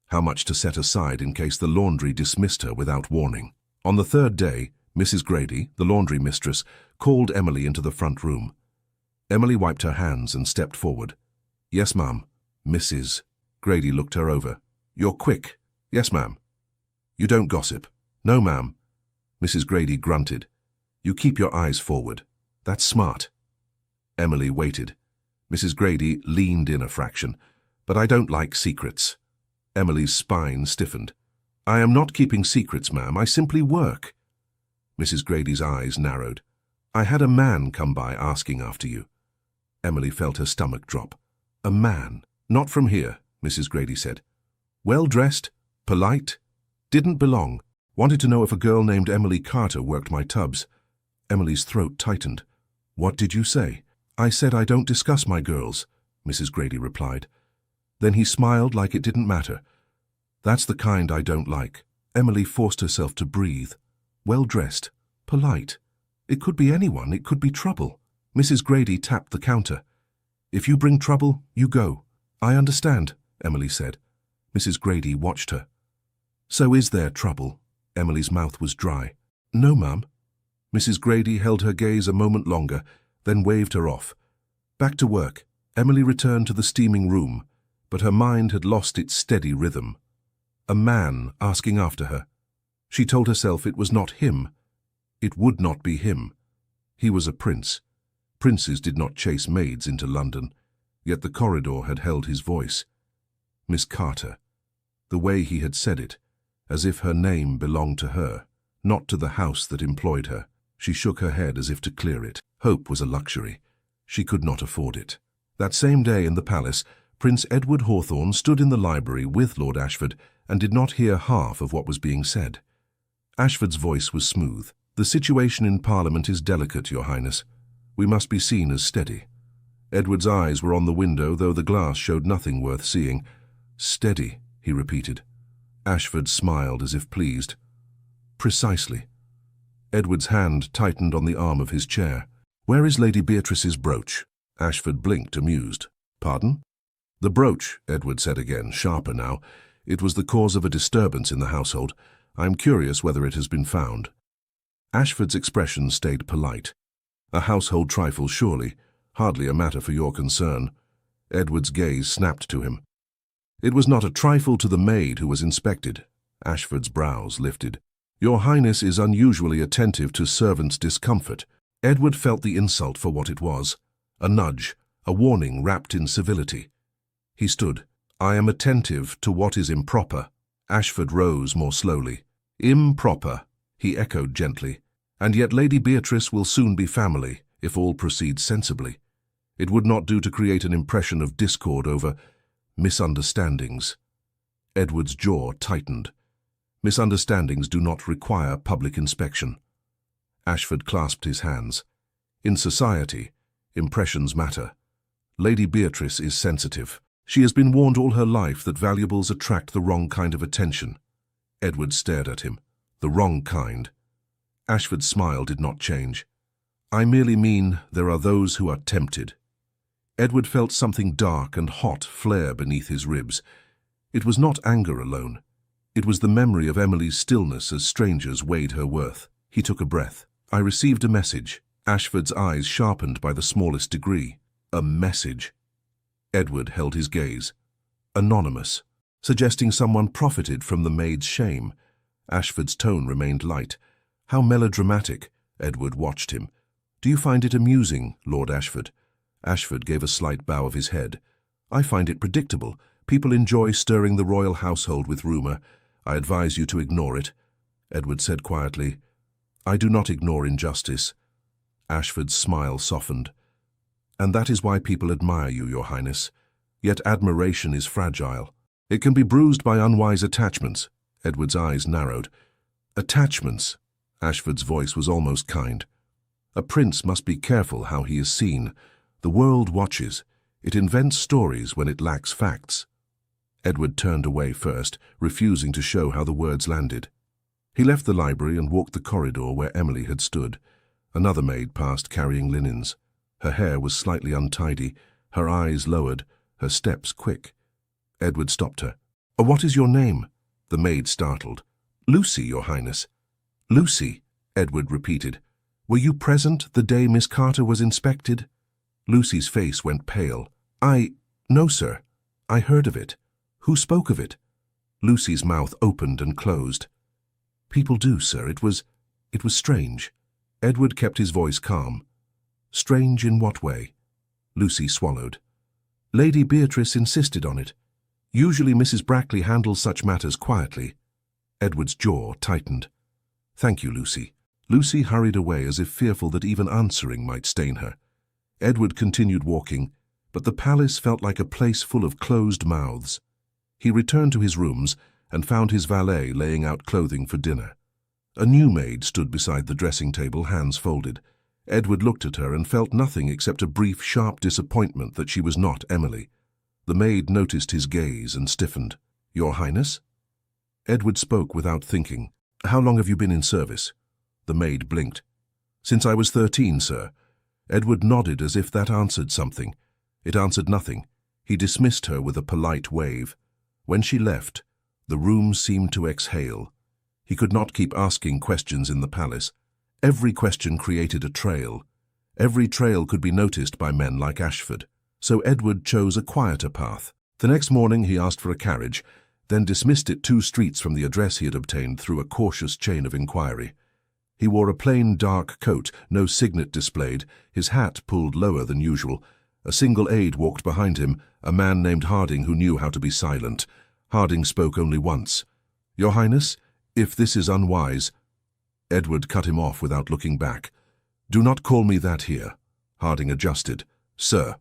How much to set aside in case the laundry dismissed her without warning? On the third day, Mrs. Grady, the laundry mistress, called Emily into the front room. Emily wiped her hands and stepped forward. Yes, ma'am. Mrs. Grady looked her over. You're quick. Yes, ma'am. You don't gossip. No, ma'am. Mrs. Grady grunted. You keep your eyes forward. That's smart. Emily waited. Mrs. Grady leaned in a fraction. But I don't like secrets. Emily's spine stiffened. I am not keeping secrets, ma'am. I simply work. Mrs. Grady's eyes narrowed. I had a man come by asking after you. Emily felt her stomach drop. A man? Not from here, Mrs. Grady said. Well-dressed, polite, didn't belong. Wanted to know if a girl named Emily Carter worked my tubs. Emily's throat tightened. What did you say? I said I don't discuss my girls, Mrs. Grady replied. Then he smiled like it didn't matter. That's the kind I don't like. Emily forced herself to breathe. Well-dressed, polite. It could be anyone, it could be trouble. Mrs. Grady tapped the counter. If you bring trouble, you go. I understand, Emily said. Mrs. Grady watched her. So is there trouble? Emily's mouth was dry. No, ma'am. Mrs. Grady held her gaze a moment longer, then waved her off. Back to work. Emily returned to the steaming room, but her mind had lost its steady rhythm. A man asking after her. She told herself it was not him. It would not be him. He was a prince. Princes did not chase maids into London, yet the corridor had held his voice. Miss Carter. The way he had said it, as if her name belonged to her, not to the house that employed her. She shook her head as if to clear it. Hope was a luxury. She could not afford it. That same day in the palace, Prince Edward Hawthorne stood in the library with Lord Ashford and did not hear half of what was being said. Ashford's voice was smooth. The situation in Parliament is delicate, Your Highness. We must be seen as steady. Edward's eyes were on the window, though the glass showed nothing worth seeing. Steady, he repeated. Ashford smiled as if pleased. Precisely. Edward's hand tightened on the arm of his chair. Where is Lady Beatrice's brooch? Ashford blinked, amused. Pardon? The brooch, Edward said again, sharper now. It was the cause of a disturbance in the household. I am curious whether it has been found." Ashford's expression stayed polite. "A household trifle, surely. Hardly a matter for your concern." Edward's gaze snapped to him. "It was not a trifle to the maid who was inspected." Ashford's brows lifted. "Your Highness is unusually attentive to servants' discomfort." Edward felt the insult for what it was. A nudge, a warning wrapped in civility. He stood. "I am attentive to what is improper." Ashford rose more slowly. "Improper," he echoed gently. "And yet Lady Beatrice will soon be family, if all proceeds sensibly. It would not do to create an impression of discord over misunderstandings." Edward's jaw tightened. "Misunderstandings do not require public inspection." Ashford clasped his hands. "In society, impressions matter. Lady Beatrice is sensitive. She has been warned all her life that valuables attract the wrong kind of attention." Edward stared at him. "The wrong kind?" Ashford's smile did not change. "I merely mean there are those who are tempted." Edward felt something dark and hot flare beneath his ribs. It was not anger alone. It was the memory of Emily's stillness as strangers weighed her worth. He took a breath. "I received a message." Ashford's eyes sharpened by the smallest degree. "A message?" Edward held his gaze. "Anonymous, suggesting someone profited from the maid's shame." Ashford's tone remained light. "How melodramatic." Edward watched him. "Do you find it amusing, Lord Ashford?" Ashford gave a slight bow of his head. "I find it predictable. People enjoy stirring the royal household with rumour. I advise you to ignore it." Edward said quietly, "I do not ignore injustice." Ashford's smile softened. "And that is why people admire you, Your Highness. Yet admiration is fragile. It can be bruised by unwise attachments." Edward's eyes narrowed. "Attachments?" Ashford's voice was almost kind. "A prince must be careful how he is seen. The world watches. It invents stories when it lacks facts." Edward turned away first, refusing to show how the words landed. He left the library and walked the corridor where Emily had stood. Another maid passed carrying linens. Her hair was slightly untidy, her eyes lowered, her steps quick. Edward stopped her. "What is your name?" The maid startled. "Lucy, Your Highness." "Lucy," Edward repeated. "Were you present the day Miss Carter was inspected?" Lucy's face went pale. No, sir. I heard of it." "Who spoke of it?" Lucy's mouth opened and closed. "People do, sir. It was strange." Edward kept his voice calm. "Strange in what way?" Lucy swallowed. "Lady Beatrice insisted on it. Usually Mrs. Brackley handles such matters quietly." Edward's jaw tightened. "Thank you, Lucy." Lucy hurried away as if fearful that even answering might stain her. Edward continued walking, but the palace felt like a place full of closed mouths. He returned to his rooms and found his valet laying out clothing for dinner. A new maid stood beside the dressing table, hands folded. Edward looked at her and felt nothing except a brief, sharp disappointment that she was not Emily. The maid noticed his gaze and stiffened. "Your Highness?" Edward spoke without thinking. "How long have you been in service?" The maid blinked. "Since I was 13, sir." Edward nodded as if that answered something. It answered nothing. He dismissed her with a polite wave. When she left, the room seemed to exhale. He could not keep asking questions in the palace. Every question created a trail. Every trail could be noticed by men like Ashford. So Edward chose a quieter path. The next morning he asked for a carriage, then dismissed it 2 streets from the address he had obtained through a cautious chain of inquiry. He wore a plain dark coat, no signet displayed, his hat pulled lower than usual. A single aide walked behind him, a man named Harding who knew how to be silent. Harding spoke only once. "Your Highness, if this is unwise—" Edward cut him off without looking back. "Do not call me that here." Harding adjusted. "Sir."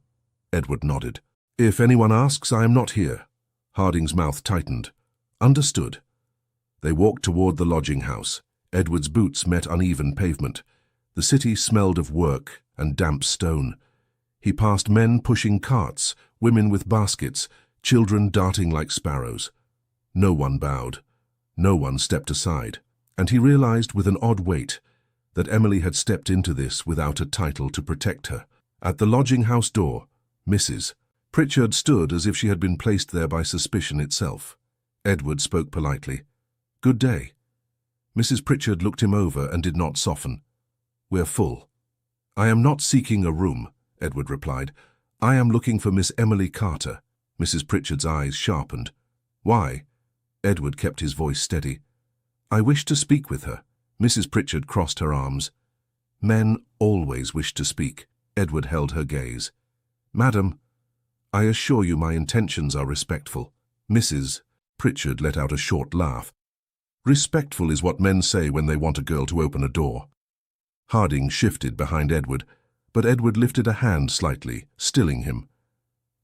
Edward nodded. "If anyone asks, I am not here." Harding's mouth tightened. "Understood." They walked toward the lodging house. Edward's boots met uneven pavement. The city smelled of work and damp stone. He passed men pushing carts, women with baskets, children darting like sparrows. No one bowed. No one stepped aside. And he realized with an odd weight that Emily had stepped into this without a title to protect her. At the lodging house door, Mrs. Pritchard stood as if she had been placed there by suspicion itself. Edward spoke politely. "Good day." Mrs. Pritchard looked him over and did not soften. "We're full." "I am not seeking a room," Edward replied. "I am looking for Miss Emily Carter." Mrs. Pritchard's eyes sharpened. "Why?" Edward kept his voice steady. "I wish to speak with her." Mrs. Pritchard crossed her arms. "Men always wish to speak." Edward held her gaze. "Madam, I assure you my intentions are respectful." Mrs. Pritchard let out a short laugh. "Respectful is what men say when they want a girl to open a door." Harding shifted behind Edward, but Edward lifted a hand slightly, stilling him.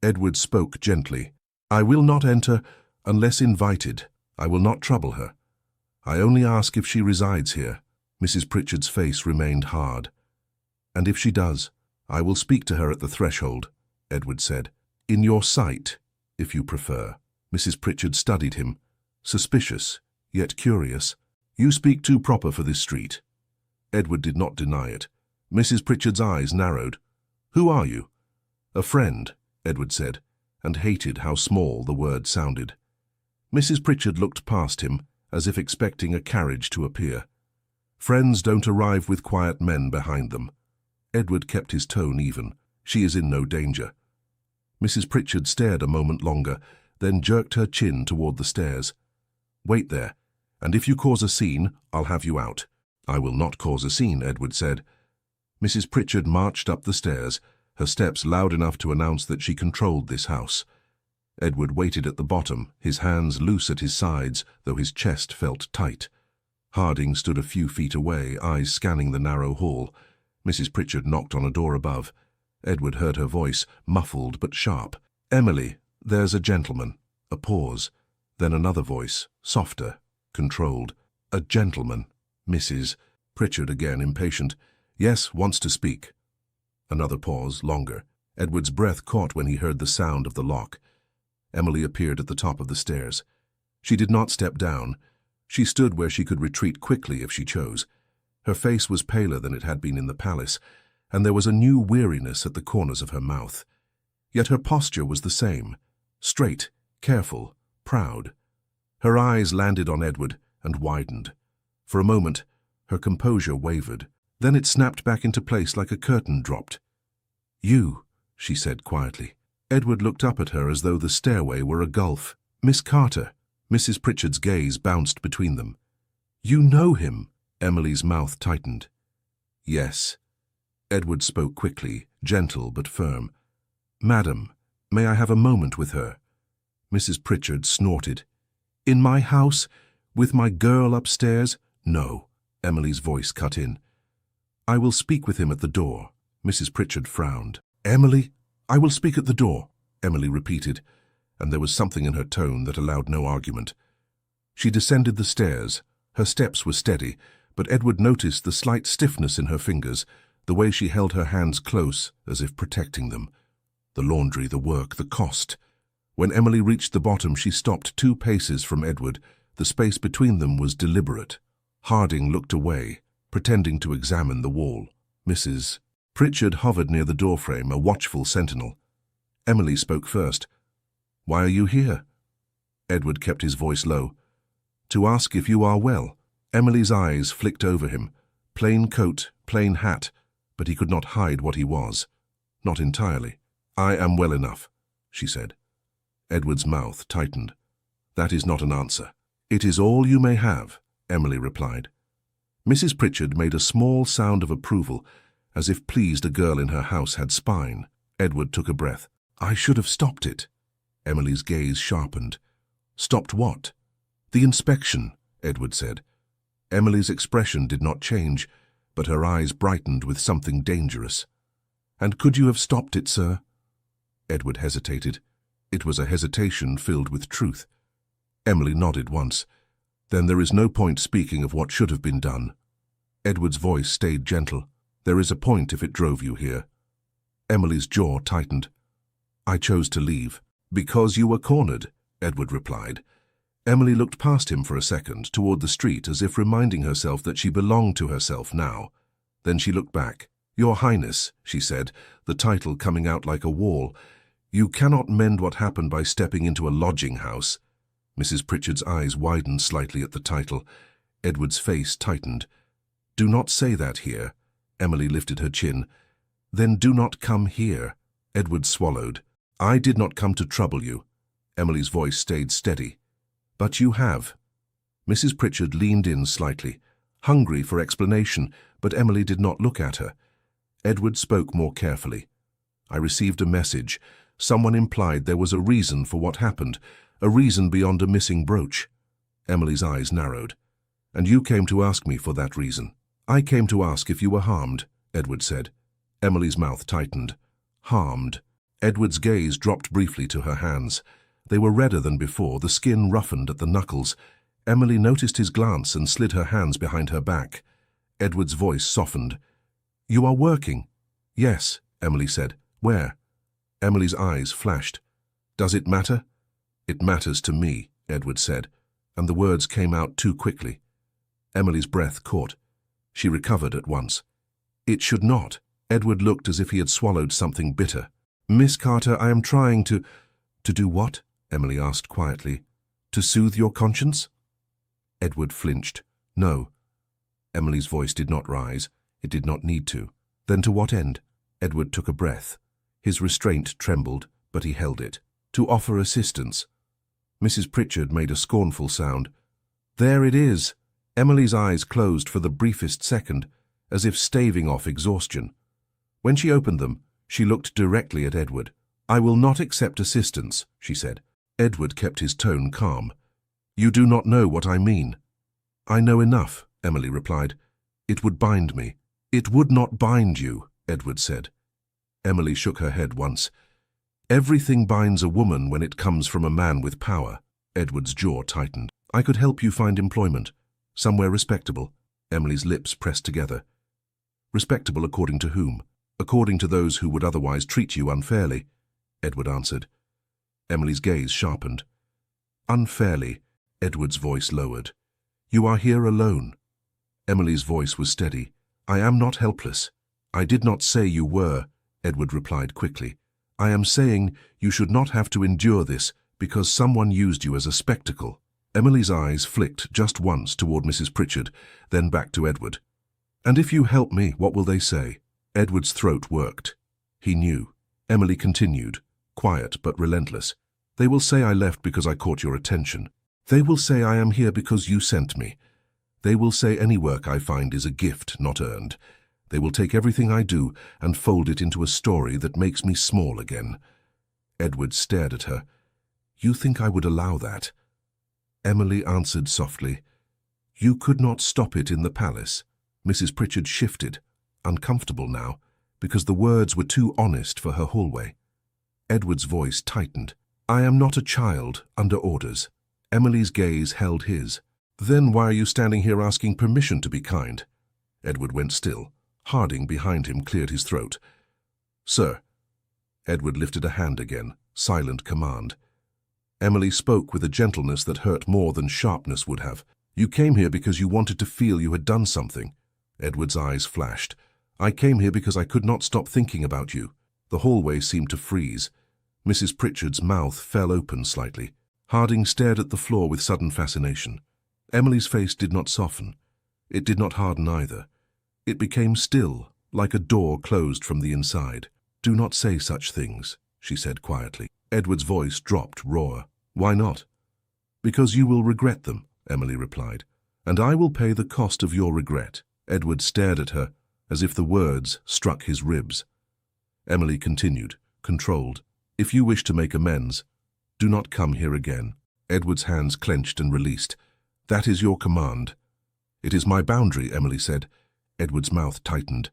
Edward spoke gently. "I will not enter unless invited. I will not trouble her. I only ask if she resides here." Mrs. Pritchard's face remained hard. "And if she does, I will speak to her at the threshold," Edward said. "In your sight, if you prefer." Mrs. Pritchard studied him, suspicious, yet curious. "You speak too proper for this street." Edward did not deny it. Mrs. Pritchard's eyes narrowed. "Who are you?" "A friend," Edward said, and hated how small the word sounded. Mrs. Pritchard looked past him, as if expecting a carriage to appear. "Friends don't arrive with quiet men behind them." Edward kept his tone even. "She is in no danger." Mrs. Pritchard stared a moment longer, then jerked her chin toward the stairs. "Wait there, and if you cause a scene, I'll have you out." "I will not cause a scene," Edward said. Mrs. Pritchard marched up the stairs, her steps loud enough to announce that she controlled this house. Edward waited at the bottom, his hands loose at his sides, though his chest felt tight. Harding stood a few feet away, eyes scanning the narrow hall. Mrs. Pritchard knocked on a door above. Edward heard her voice, muffled but sharp. "Emily, there's a gentleman." A pause, then another voice, softer, controlled. "A gentleman." Mrs. Pritchard again, impatient. "Yes, wants to speak." Another pause, longer. Edward's breath caught when he heard the sound of the lock. Emily appeared at the top of the stairs. She did not step down. She stood where she could retreat quickly if she chose. Her face was paler than it had been in the palace, and there was a new weariness at the corners of her mouth. Yet her posture was the same, straight, careful, proud. Her eyes landed on Edward and widened. For a moment, her composure wavered. Then it snapped back into place like a curtain dropped. "You," she said quietly. Edward looked up at her as though the stairway were a gulf. "Miss Carter." Mrs. Pritchard's gaze bounced between them. "You know him." Emily's mouth tightened. "Yes." Edward spoke quickly, gentle but firm. "Madam, may I have a moment with her?" Mrs. Pritchard snorted. "In my house, with my girl upstairs?" "No," Emily's voice cut in. "I will speak with him at the door." Mrs. Pritchard frowned. "Emily, I will speak at the door," Emily repeated, and there was something in her tone that allowed no argument. She descended the stairs. Her steps were steady, but Edward noticed the slight stiffness in her fingers, the way she held her hands close, as if protecting them. The laundry, the work, the cost. When Emily reached the bottom, she stopped 2 paces from Edward. The space between them was deliberate. Harding looked away, pretending to examine the wall. Mrs. Pritchard hovered near the doorframe, a watchful sentinel. Emily spoke first. "Why are you here?" Edward kept his voice low. "To ask if you are well." Emily's eyes flicked over him. Plain coat, plain hat, but he could not hide what he was. Not entirely. "I am well enough," she said. Edward's mouth tightened. "That is not an answer." "It is all you may have," Emily replied. Mrs. Pritchard made a small sound of approval, as if pleased a girl in her house had spine. Edward took a breath. "I should have stopped it." Emily's gaze sharpened. "Stopped what?" "The inspection," Edward said. Emily's expression did not change, but her eyes brightened with something dangerous. "And could you have stopped it, sir?" Edward hesitated. It was a hesitation filled with truth. Emily nodded once. "Then there is no point speaking of what should have been done." Edward's voice stayed gentle. "There is a point if it drove you here." Emily's jaw tightened. "I chose to leave." "Because you were cornered," Edward replied. Emily looked past him for a second, toward the street, as if reminding herself that she belonged to herself now. Then she looked back. "Your Highness," she said, the title coming out like a wall, "you cannot mend what happened by stepping into a lodging house." Mrs. Pritchard's eyes widened slightly at the title. Edward's face tightened. "Do not say that here." Emily lifted her chin. "Then do not come here." Edward swallowed. "I did not come to trouble you." Emily's voice stayed steady. "But you have." Mrs. Pritchard leaned in slightly, hungry for explanation, but Emily did not look at her. Edward spoke more carefully. "I received a message. Someone implied there was a reason for what happened, a reason beyond a missing brooch." Emily's eyes narrowed. "And you came to ask me for that reason." "I came to ask if you were harmed," Edward said. Emily's mouth tightened. "Harmed." Edward's gaze dropped briefly to her hands. They were redder than before, the skin roughened at the knuckles. Emily noticed his glance and slid her hands behind her back. Edward's voice softened. "You are working?" "Yes," Emily said. "Where?" Emily's eyes flashed. "Does it matter?" "It matters to me," Edward said, and the words came out too quickly. Emily's breath caught. She recovered at once. "It should not." Edward looked as if he had swallowed something bitter. "Miss Carter, I am trying to—" "To do what?" Emily asked quietly. "To soothe your conscience?" Edward flinched. "No." Emily's voice did not rise. It did not need to. "Then to what end?" Edward took a breath. His restraint trembled, but he held it. "To offer assistance." Mrs. Pritchard made a scornful sound. "There it is." Emily's eyes closed for the briefest second, as if staving off exhaustion. When she opened them, she looked directly at Edward. "I will not accept assistance," she said. Edward kept his tone calm. "You do not know what I mean." "I know enough," Emily replied. "It would bind me." "It would not bind you," Edward said. Emily shook her head once. "Everything binds a woman when it comes from a man with power." Edward's jaw tightened. "I could help you find employment. Somewhere respectable." Emily's lips pressed together. "Respectable according to whom?" "According to those who would otherwise treat you unfairly," Edward answered. Emily's gaze sharpened. "Unfairly," Edward's voice lowered. "You are here alone." Emily's voice was steady. "I am not helpless." "I did not say you were," Edward replied quickly. "I am saying you should not have to endure this because someone used you as a spectacle." Emily's eyes flicked just once toward Mrs. Pritchard, then back to Edward. "And if you help me, what will they say?" Edward's throat worked. He knew. Emily continued, quiet but relentless. "They will say I left because I caught your attention. They will say I am here because you sent me. They will say any work I find is a gift not earned. They will take everything I do and fold it into a story that makes me small again." Edward stared at her. "You think I would allow that?" Emily answered softly. "You could not stop it in the palace." Mrs. Pritchard shifted, uncomfortable now, because the words were too honest for her hallway. Edward's voice tightened. "I am not a child under orders." Emily's gaze held his. "Then why are you standing here asking permission to be kind?" Edward went still. Harding behind him cleared his throat. "Sir." Edward lifted a hand again, silent command. Emily spoke with a gentleness that hurt more than sharpness would have. "You came here because you wanted to feel you had done something." Edward's eyes flashed. "I came here because I could not stop thinking about you." The hallway seemed to freeze. Mrs. Pritchard's mouth fell open slightly. Harding stared at the floor with sudden fascination. Emily's face did not soften. It did not harden either. It became still, like a door closed from the inside. "Do not say such things," she said quietly. Edward's voice dropped raw. "Why not?" "Because you will regret them," Emily replied. "And I will pay the cost of your regret." Edward stared at her, as if the words struck his ribs. Emily continued, controlled. "If you wish to make amends, do not come here again." Edward's hands clenched and released. "That is your command." "It is my boundary," Emily said. Edward's mouth tightened.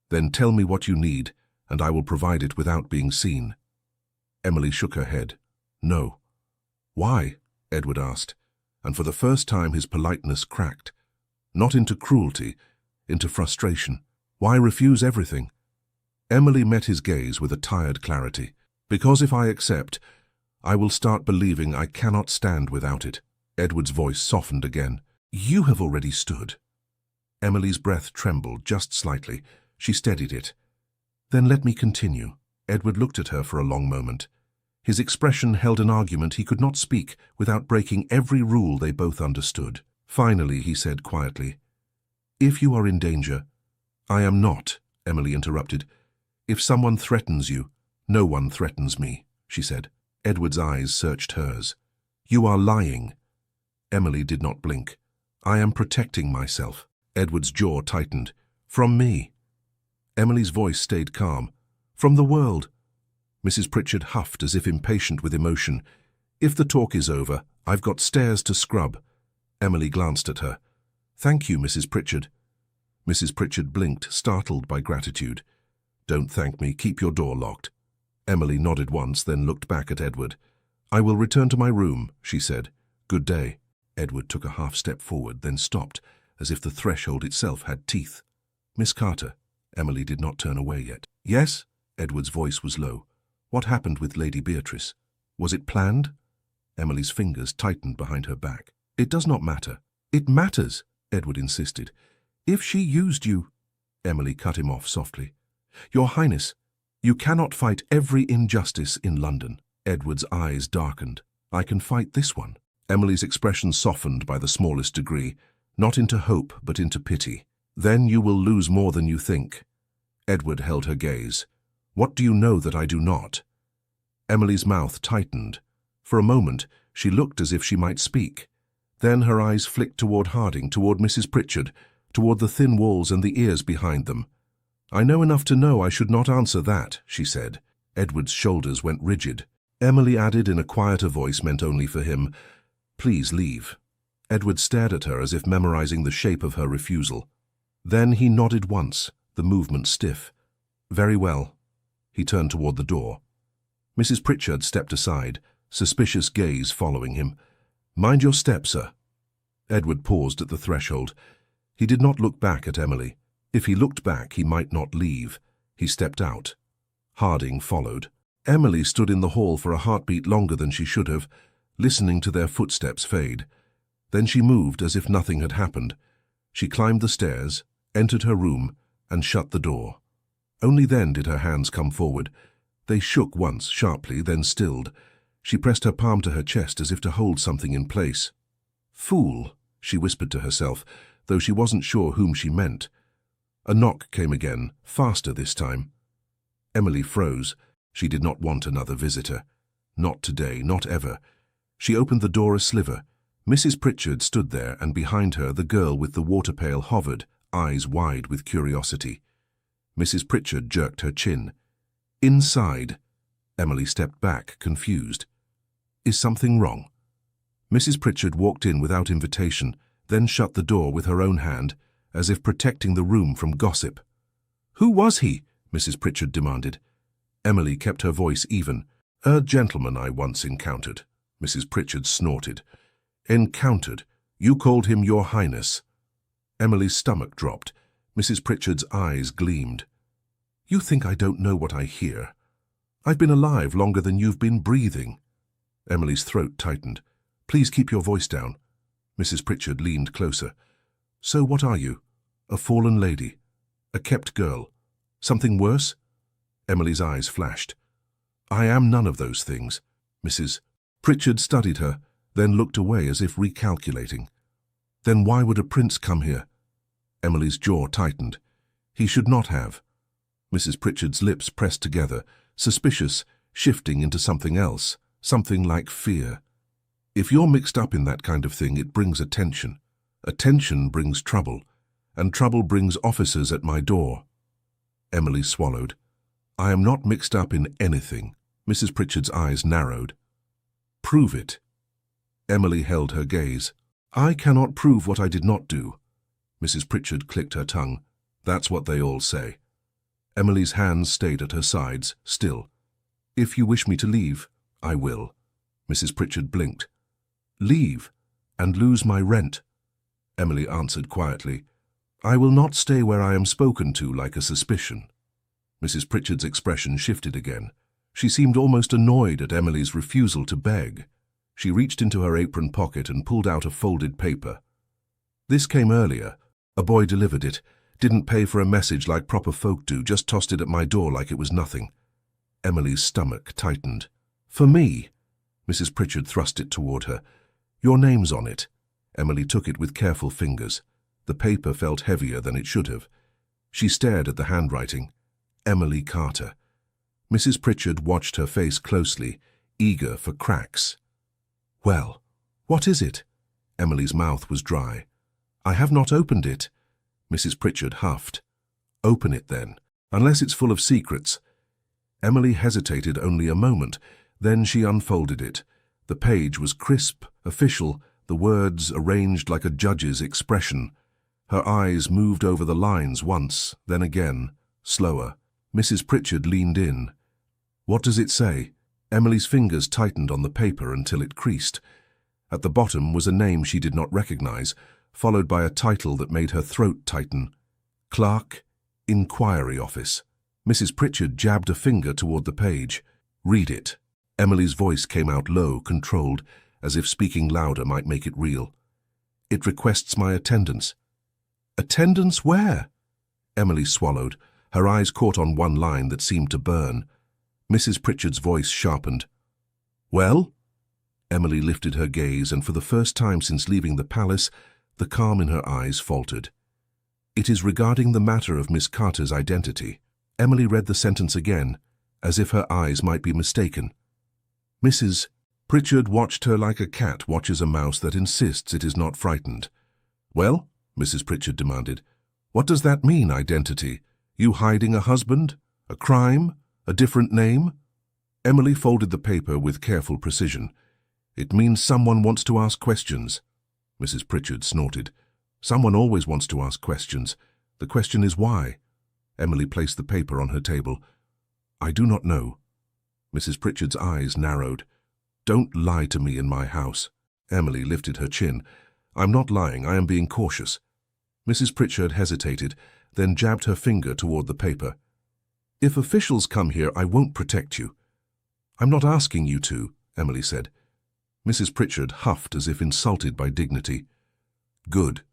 "Then tell me what you need, and I will provide it without being seen." Emily shook her head. "No." "Why?" Edward asked, and for the first time his politeness cracked. Not into cruelty, into frustration. "Why refuse everything?" Emily met his gaze with a tired clarity. "Because if I accept, I will start believing I cannot stand without it." Edward's voice softened again. "You have already stood." Emily's breath trembled just slightly. She steadied it. "Then let me continue." Edward looked at her for a long moment. His expression held an argument. He could not speak without breaking every rule they both understood. Finally, he said quietly, "If you are in danger—" "I am not," Emily interrupted. "If someone threatens you, no one threatens me," she said. Edward's eyes searched hers. "You are lying." Emily did not blink. "I am protecting myself." Edward's jaw tightened. "From me." Emily's voice stayed calm. "From the world." Mrs. Pritchard huffed as if impatient with emotion. "If the talk is over, I've got stairs to scrub." Emily glanced at her. "Thank you, Mrs. Pritchard." Mrs. Pritchard blinked, startled by gratitude. "Don't thank me. Keep your door locked." Emily nodded once, then looked back at Edward. "I will return to my room," she said. "Good day." Edward took a half-step forward, then stopped, as if the threshold itself had teeth. "Miss Carter." Emily did not turn away yet. "Yes?" Edward's voice was low. "What happened with Lady Beatrice? Was it planned?" Emily's fingers tightened behind her back. "It does not matter." "It matters," Edward insisted. "If she used you—" Emily cut him off softly. "Your Highness, you cannot fight every injustice in London." Edward's eyes darkened. "I can fight this one." Emily's expression softened by the smallest degree, not into hope but into pity. "Then you will lose more than you think." Edward held her gaze. "What do you know that I do not?" Emily's mouth tightened. For a moment, she looked as if she might speak. Then her eyes flicked toward Harding, toward Mrs. Pritchard, toward the thin walls and the ears behind them. "I know enough to know I should not answer that," she said. Edward's shoulders went rigid. Emily added in a quieter voice meant only for him, "Please leave." Edward stared at her as if memorizing the shape of her refusal. Then he nodded once, the movement stiff. "Very well." He turned toward the door. Mrs. Pritchard stepped aside, suspicious gaze following him. "Mind your step, sir." Edward paused at the threshold. He did not look back at Emily. If he looked back, he might not leave. He stepped out. Harding followed. Emily stood in the hall for a heartbeat longer than she should have, listening to their footsteps fade. Then she moved as if nothing had happened. She climbed the stairs, entered her room, and shut the door. Only then did her hands come forward. They shook once, sharply, then stilled. She pressed her palm to her chest as if to hold something in place. "Fool," she whispered to herself, though she wasn't sure whom she meant. A knock came again, faster this time. Emily froze. She did not want another visitor. Not today, not ever. She opened the door a sliver. Mrs. Pritchard stood there, and behind her the girl with the water pail hovered, eyes wide with curiosity. Mrs. Pritchard jerked her chin. "Inside." Emily stepped back, confused. "Is something wrong?" Mrs. Pritchard walked in without invitation, then shut the door with her own hand, as if protecting the room from gossip. "Who was he?" Mrs. Pritchard demanded. Emily kept her voice even. "A gentleman I once encountered." Mrs. Pritchard snorted. "Encountered? You called him Your Highness." Emily's stomach dropped. Mrs. Pritchard's eyes gleamed. "You think I don't know what I hear? I've been alive longer than you've been breathing." Emily's throat tightened. "Please keep your voice down." Mrs. Pritchard leaned closer. "So what are you? A fallen lady? A kept girl? Something worse?" Emily's eyes flashed. "I am none of those things." Mrs. Pritchard studied her, then looked away as if recalculating. "Then why would a prince come here?" Emily's jaw tightened. "He should not have." Mrs. Pritchard's lips pressed together, suspicious, shifting into something else, something like fear. "If you're mixed up in that kind of thing, it brings attention. Attention brings trouble, and trouble brings officers at my door." Emily swallowed. "I am not mixed up in anything." Mrs. Pritchard's eyes narrowed. "Prove it." Emily held her gaze. "I cannot prove what I did not do." Mrs. Pritchard clicked her tongue. "That's what they all say." Emily's hands stayed at her sides, still. "If you wish me to leave, I will." Mrs. Pritchard blinked. "Leave, and lose my rent?" Emily answered quietly. "I will not stay where I am spoken to like a suspicion." Mrs. Pritchard's expression shifted again. She seemed almost annoyed at Emily's refusal to beg. She reached into her apron pocket and pulled out a folded paper. "This came earlier. A boy delivered it. Didn't pay for a message like proper folk do, just tossed it at my door like it was nothing." Emily's stomach tightened. For me. Mrs. Pritchard thrust it toward her. Your name's on it. Emily took it with careful fingers. The paper felt heavier than it should have. She stared at the handwriting. Emily Carter. Mrs. Pritchard watched her face closely, eager for cracks. Well, what is it? Emily's mouth was dry. I have not opened it. Mrs. Pritchard huffed. Open it then, unless it's full of secrets. Emily hesitated only a moment, then she unfolded it. The page was crisp, official, the words arranged like a judge's expression. Her eyes moved over the lines once, then again, slower. Mrs. Pritchard leaned in. What does it say? Emily's fingers tightened on the paper until it creased. At the bottom was a name she did not recognize, followed by a title that made her throat tighten. Clerk, Inquiry Office. Mrs. Pritchard jabbed a finger toward the page. Read it. Emily's voice came out low, controlled, as if speaking louder might make it real. It requests my attendance. Attendance where? Emily swallowed. Her eyes caught on one line that seemed to burn. Mrs. Pritchard's voice sharpened. Well? Emily lifted her gaze, and for the first time since leaving the palace, the calm in her eyes faltered. It is regarding the matter of Miss Carter's identity. Emily read the sentence again, as if her eyes might be mistaken. Mrs. Pritchard watched her like a cat watches a mouse that insists it is not frightened. Well, Mrs. Pritchard demanded, what does that mean, identity? You hiding a husband? A crime? A different name? Emily folded the paper with careful precision. It means someone wants to ask questions. Mrs. Pritchard snorted. Someone always wants to ask questions. The question is why? Emily placed the paper on her table. I do not know. Mrs. Pritchard's eyes narrowed. Don't lie to me in my house. Emily lifted her chin. I'm not lying, I am being cautious. Mrs. Pritchard hesitated, then jabbed her finger toward the paper. If officials come here, I won't protect you. I'm not asking you to, Emily said. Mrs. Pritchard huffed as if insulted by dignity. Good,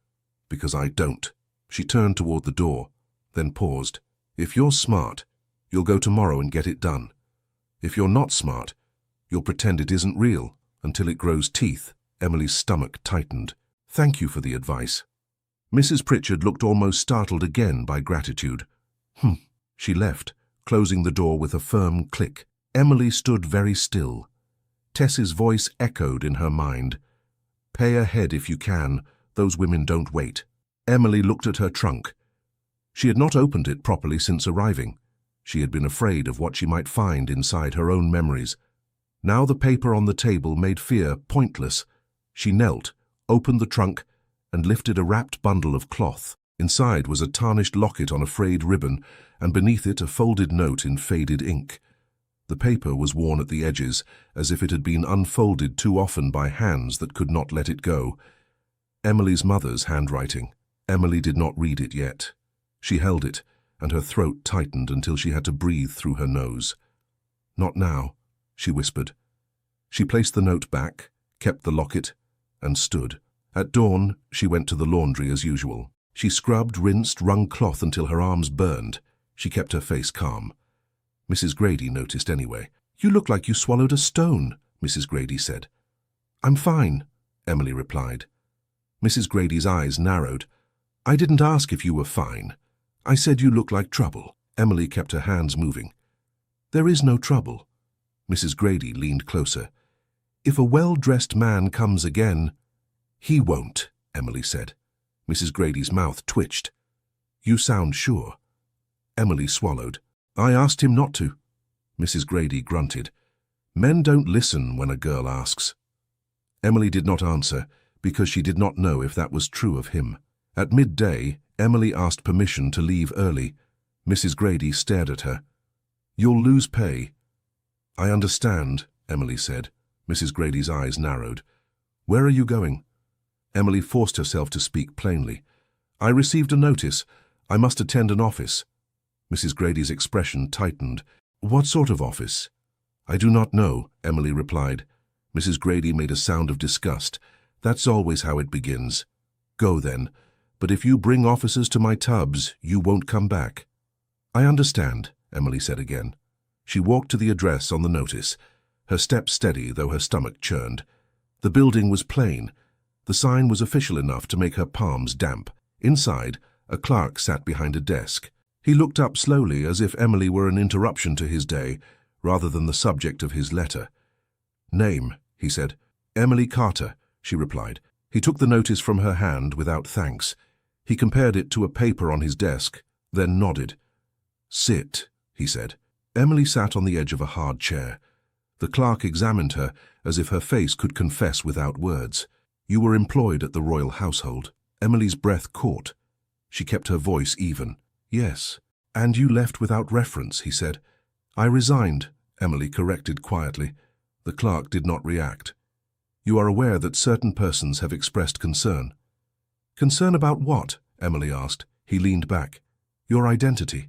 because I don't. She turned toward the door, then paused. If you're smart, you'll go tomorrow and get it done. If you're not smart, you'll pretend it isn't real until it grows teeth. Emily's stomach tightened. Thank you for the advice. Mrs. Pritchard looked almost startled again by gratitude. She left, closing the door with a firm click. Emily stood very still. Tess's voice echoed in her mind. Pay ahead if you can. Those women don't wait. Emily looked at her trunk. She had not opened it properly since arriving. She had been afraid of what she might find inside her own memories. Now the paper on the table made fear pointless. She knelt, opened the trunk, and lifted a wrapped bundle of cloth. Inside was a tarnished locket on a frayed ribbon, and beneath it a folded note in faded ink. The paper was worn at the edges, as if it had been unfolded too often by hands that could not let it go. Emily's mother's handwriting. Emily did not read it yet. She held it, and her throat tightened until she had to breathe through her nose. Not now, she whispered. She placed the note back, kept the locket, and stood. At dawn, she went to the laundry as usual. She scrubbed, rinsed, wrung cloth until her arms burned. She kept her face calm. Mrs. Grady noticed anyway. You look like you swallowed a stone, Mrs. Grady said. I'm fine, Emily replied. Mrs. Grady's eyes narrowed. I didn't ask if you were fine. I said you look like trouble. Emily kept her hands moving. There is no trouble. Mrs. Grady leaned closer. If a well-dressed man comes again, he won't, Emily said. Mrs. Grady's mouth twitched. You sound sure. Emily swallowed. I asked him not to. Mrs. Grady grunted. Men don't listen when a girl asks. Emily did not answer, because she did not know if that was true of him. At midday, Emily asked permission to leave early. Mrs. Grady stared at her. You'll lose pay. I understand, Emily said. Mrs. Grady's eyes narrowed. Where are you going? Emily forced herself to speak plainly. I received a notice. I must attend an office. Mrs. Grady's expression tightened. What sort of office? I do not know, Emily replied. Mrs. Grady made a sound of disgust. That's always how it begins. Go then. But if you bring officers to my tubs, you won't come back. I understand, Emily said again. She walked to the address on the notice. her step steady though her stomach churned. The building was plain. The sign was official enough to make her palms damp. Inside, a clerk sat behind a desk. He looked up slowly as if Emily were an interruption to his day, rather than the subject of his letter. "Name," he said. "Emily Carter," she replied. He took the notice from her hand without thanks. He compared it to a paper on his desk, then nodded. "Sit," he said. Emily sat on the edge of a hard chair. The clerk examined her as if her face could confess without words. "You were employed at the royal household." Emily's breath caught. She kept her voice even. "Yes." "And you left without reference," he said. "I resigned," Emily corrected quietly. The clerk did not react. "You are aware that certain persons have expressed concern." "Concern about what?" Emily asked. He leaned back. "Your identity."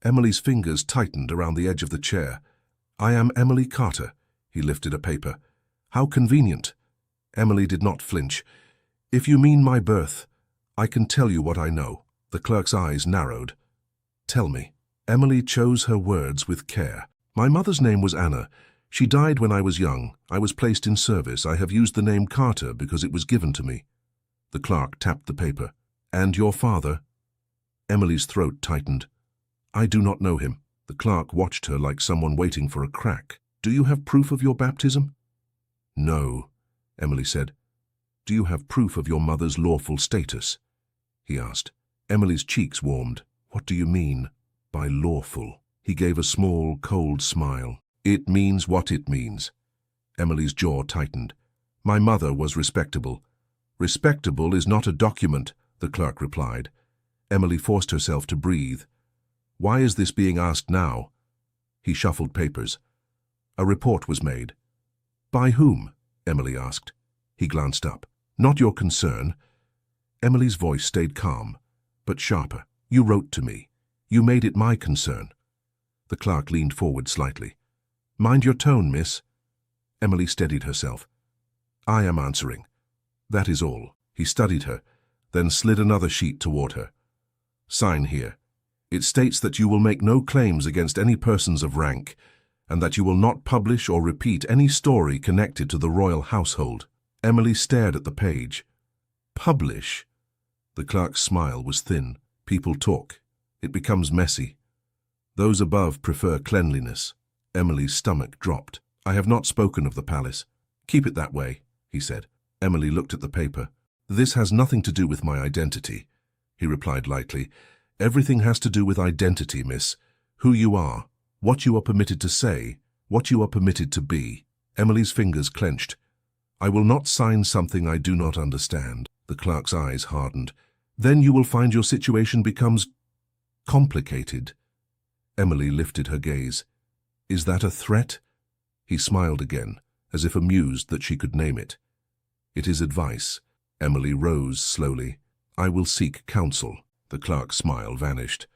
Emily's fingers tightened around the edge of the chair. "I am Emily Carter." He lifted a paper. "How convenient." Emily did not flinch. "If you mean my birth, I can tell you what I know." The clerk's eyes narrowed. "Tell me." Emily chose her words with care. "My mother's name was Anna. She died when I was young. I was placed in service. I have used the name Carter because it was given to me." The clerk tapped the paper. "And your father?" Emily's throat tightened. "I do not know him." The clerk watched her like someone waiting for a crack. "Do you have proof of your baptism?" "No," Emily said. "Do you have proof of your mother's lawful status?" he asked. Emily's cheeks warmed. "What do you mean by lawful?" He gave a small, cold smile. "It means what it means." Emily's jaw tightened. "My mother was respectable." "Respectable is not a document," the clerk replied. Emily forced herself to breathe. "Why is this being asked now?" He shuffled papers. A report was made. "By whom?" Emily asked. He glanced up. "Not your concern." Emily's voice stayed calm, but sharper. "You wrote to me. You made it my concern." The clerk leaned forward slightly. "Mind your tone, miss." Emily steadied herself. "I am answering. That is all." He studied her, then slid another sheet toward her. "Sign here. It states that you will make no claims against any persons of rank, and that you will not publish or repeat any story connected to the royal household." Emily stared at the page. "Publish?" The clerk's smile was thin. "People talk. It becomes messy. Those above prefer cleanliness." Emily's stomach dropped. "I have not spoken of the palace." "Keep it that way," he said. Emily looked at the paper. "This has nothing to do with my identity," he replied lightly. "Everything has to do with identity, miss. Who you are, what you are permitted to say, what you are permitted to be." Emily's fingers clenched. "I will not sign something I do not understand." The clerk's eyes hardened. "Then you will find your situation becomes complicated." Emily lifted her gaze. "Is that a threat?" He smiled again, as if amused that she could name it. "It is advice." Emily rose slowly. "I will seek counsel." The clerk's smile vanished.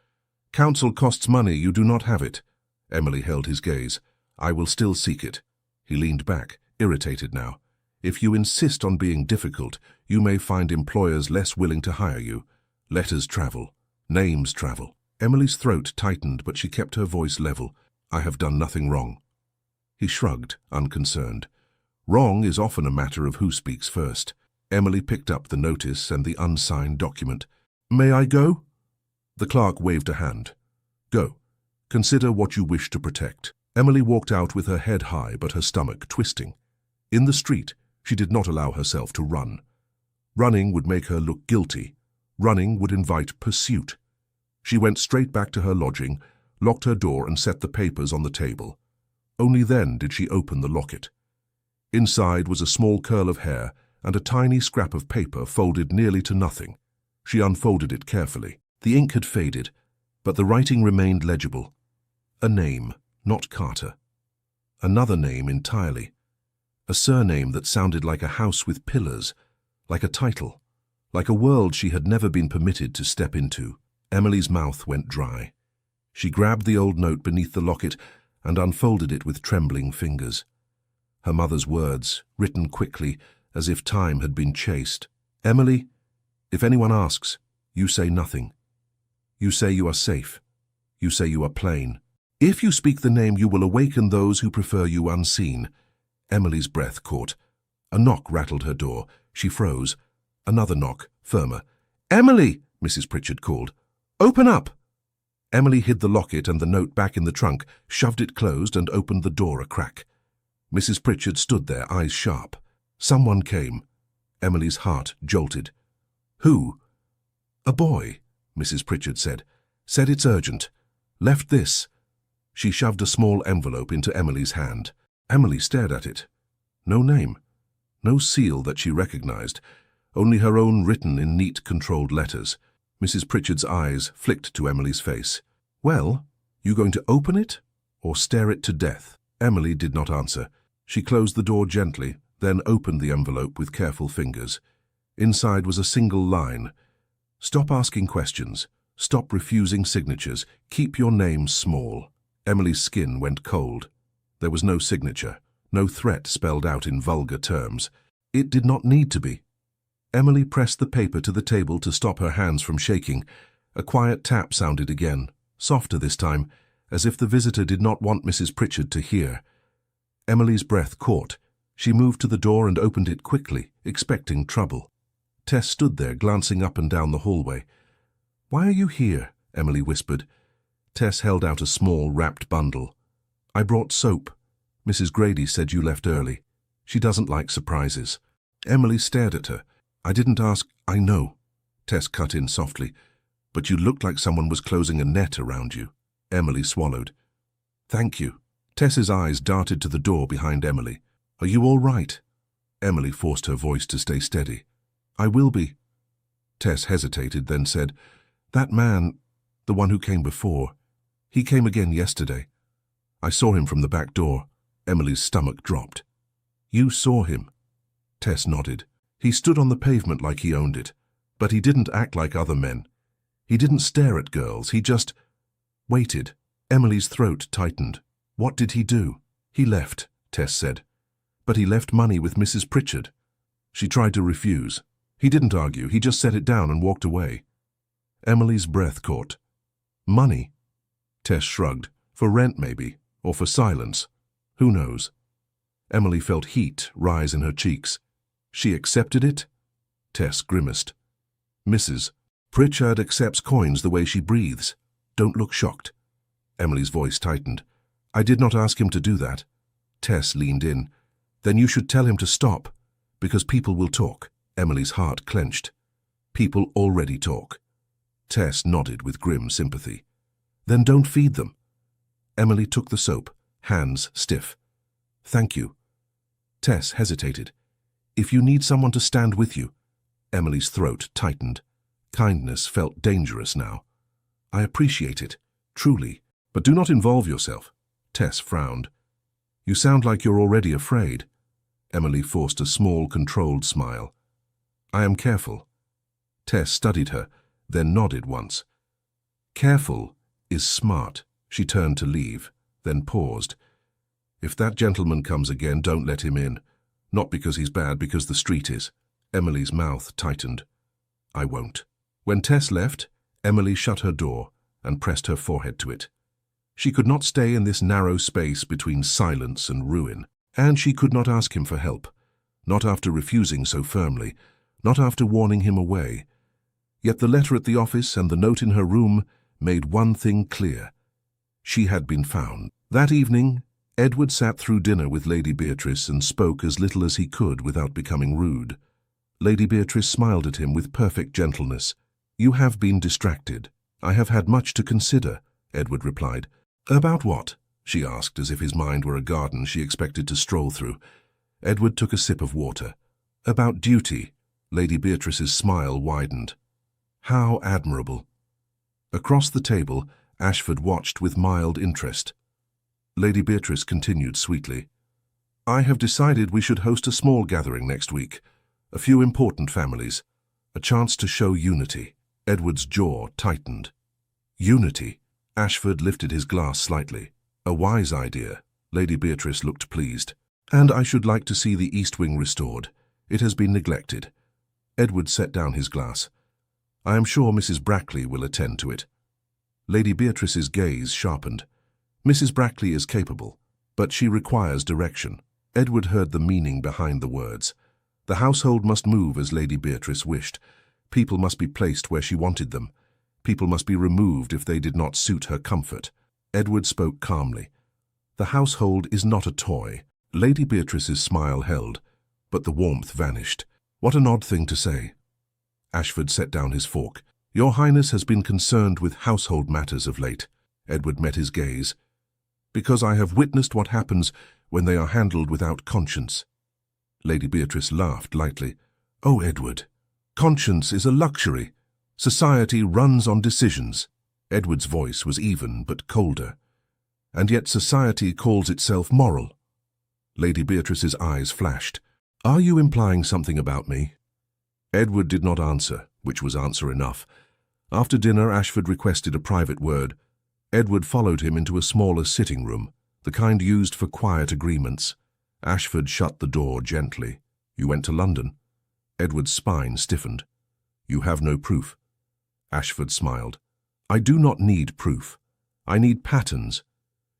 "Counsel costs money. You do not have it." Emily held his gaze. "I will still seek it." He leaned back, irritated now. "If you insist on being difficult, you may find employers less willing to hire you. Letters travel. Names travel." Emily's throat tightened, but she kept her voice level. "I have done nothing wrong." He shrugged, unconcerned. Wrong is often a matter of who speaks first. Emily picked up the notice and the unsigned document. "May I go?" The clerk waved a hand. "Go. Consider what you wish to protect." Emily walked out with her head high but her stomach twisting. In the street, she did not allow herself to run. Running would make her look guilty. Running would invite pursuit. She went straight back to her lodging, locked her door and set the papers on the table. Only then did she open the locket. Inside was a small curl of hair and a tiny scrap of paper folded nearly to nothing. She unfolded it carefully. The ink had faded, but the writing remained legible. A name, not Carter. Another name entirely. A surname that sounded like a house with pillars, like a title, like a world she had never been permitted to step into. Emily's mouth went dry. She grabbed the old note beneath the locket and unfolded it with trembling fingers. Her mother's words, written quickly, as if time had been chased. "Emily, if anyone asks, you say nothing. You say you are safe. You say you are plain. If you speak the name, you will awaken those who prefer you unseen. Emily's breath caught. A knock rattled her door. She froze. Another knock, firmer. "Emily!" Mrs. Pritchard called. "Open up!" Emily hid the locket and the note back in the trunk, shoved it closed and opened the door a crack. Mrs. Pritchard stood there, eyes sharp. Someone came. Emily's heart jolted. "Who?" "A boy," Mrs. Pritchard said. "Said it's urgent. Left this." She shoved a small envelope into Emily's hand. Emily stared at it. No name. No seal that she recognized. Only her own written in neat, controlled letters. Mrs. Pritchard's eyes flicked to Emily's face. "Well, you going to open it or stare it to death?" Emily did not answer. She closed the door gently, then opened the envelope with careful fingers. Inside was a single line. "Stop asking questions. Stop refusing signatures. Keep your name small." Emily's skin went cold. There was no signature, no threat spelled out in vulgar terms. It did not need to be. Emily pressed the paper to the table to stop her hands from shaking. A quiet tap sounded again, softer this time, as if the visitor did not want Mrs. Pritchard to hear. Emily's breath caught. She moved to the door and opened it quickly, expecting trouble. Tess stood there, glancing up and down the hallway. "Why are you here?" Emily whispered. Tess held out a small, wrapped bundle. "I brought soap. Mrs. Grady said you left early. She doesn't like surprises." Emily stared at her. "I didn't ask." "I know," Tess cut in softly, "but you looked like someone was closing a net around you." Emily swallowed. "Thank you." Tess's eyes darted to the door behind Emily. "Are you all right?" Emily forced her voice to stay steady. "I will be." Tess hesitated, then said, "That man, the one who came before, he came again yesterday. I saw him from the back door." Emily's stomach dropped. "You saw him?" Tess nodded. "He stood on the pavement like he owned it, but he didn't act like other men. He didn't stare at girls, he just waited." Emily's throat tightened. "What did he do?" "He left," Tess said. "But he left money with Mrs. Pritchard." She tried to refuse. "He didn't argue, he just set it down and walked away." Emily's breath caught. "Money?" Tess shrugged. "For rent, maybe, or for silence. Who knows?" Emily felt heat rise in her cheeks. "She accepted it?" Tess grimaced. "Mrs. Pritchard accepts coins the way she breathes. Don't look shocked." Emily's voice tightened. "I did not ask him to do that." Tess leaned in. "Then you should tell him to stop, because people will talk." Emily's heart clenched. "People already talk." Tess nodded with grim sympathy. "Then don't feed them." Emily took the soap, hands stiff. "Thank you." Tess hesitated. "If you need someone to stand with you." Emily's throat tightened. Kindness felt dangerous now. "I appreciate it, truly, but do not involve yourself." Tess frowned. "You sound like you're already afraid." Emily forced a small, controlled smile. "I am careful." Tess studied her, then nodded once. "Careful is smart." She turned to leave, then paused. "If that gentleman comes again, don't let him in. Not because he's bad, because the street is." Emily's mouth tightened. "I won't." When Tess left, Emily shut her door and pressed her forehead to it. She could not stay in this narrow space between silence and ruin, and she could not ask him for help. Not after refusing so firmly, not after warning him away. Yet the letter at the office and the note in her room made one thing clear. She had been found. That evening, Edward sat through dinner with Lady Beatrice and spoke as little as he could without becoming rude. Lady Beatrice smiled at him with perfect gentleness. "You have been distracted. I have had much to consider," Edward replied. "About what?" she asked, as if his mind were a garden she expected to stroll through. Edward took a sip of water. "About duty." Lady Beatrice's smile widened. "How admirable." Across the table, Ashford watched with mild interest. Lady Beatrice continued sweetly. "I have decided we should host a small gathering next week. A few important families. A chance to show unity." Edward's jaw tightened. "Unity?" Ashford lifted his glass slightly. "A wise idea." Lady Beatrice looked pleased. "And I should like to see the East Wing restored. It has been neglected." Edward set down his glass. "I am sure Mrs. Brackley will attend to it." Lady Beatrice's gaze sharpened. Mrs. Brackley is capable, but she requires direction. Edward heard the meaning behind the words. The household must move as Lady Beatrice wished. People must be placed where she wanted them. People must be removed if they did not suit her comfort. Edward spoke calmly. The household is not a toy. Lady Beatrice's smile held, but the warmth vanished. What an odd thing to say. Ashford set down his fork. Your Highness has been concerned with household matters of late. Edward met his gaze. Because I have witnessed what happens when they are handled without conscience. Lady Beatrice laughed lightly. Oh, Edward, conscience is a luxury. Society runs on decisions. Edward's voice was even but colder. And yet society calls itself moral. Lady Beatrice's eyes flashed. Are you implying something about me? Edward did not answer, which was answer enough. After dinner, Ashford requested a private word. Edward followed him into a smaller sitting room, the kind used for quiet agreements. Ashford shut the door gently. You went to London? Edward's spine stiffened. You have no proof. Ashford smiled. I do not need proof. I need patterns.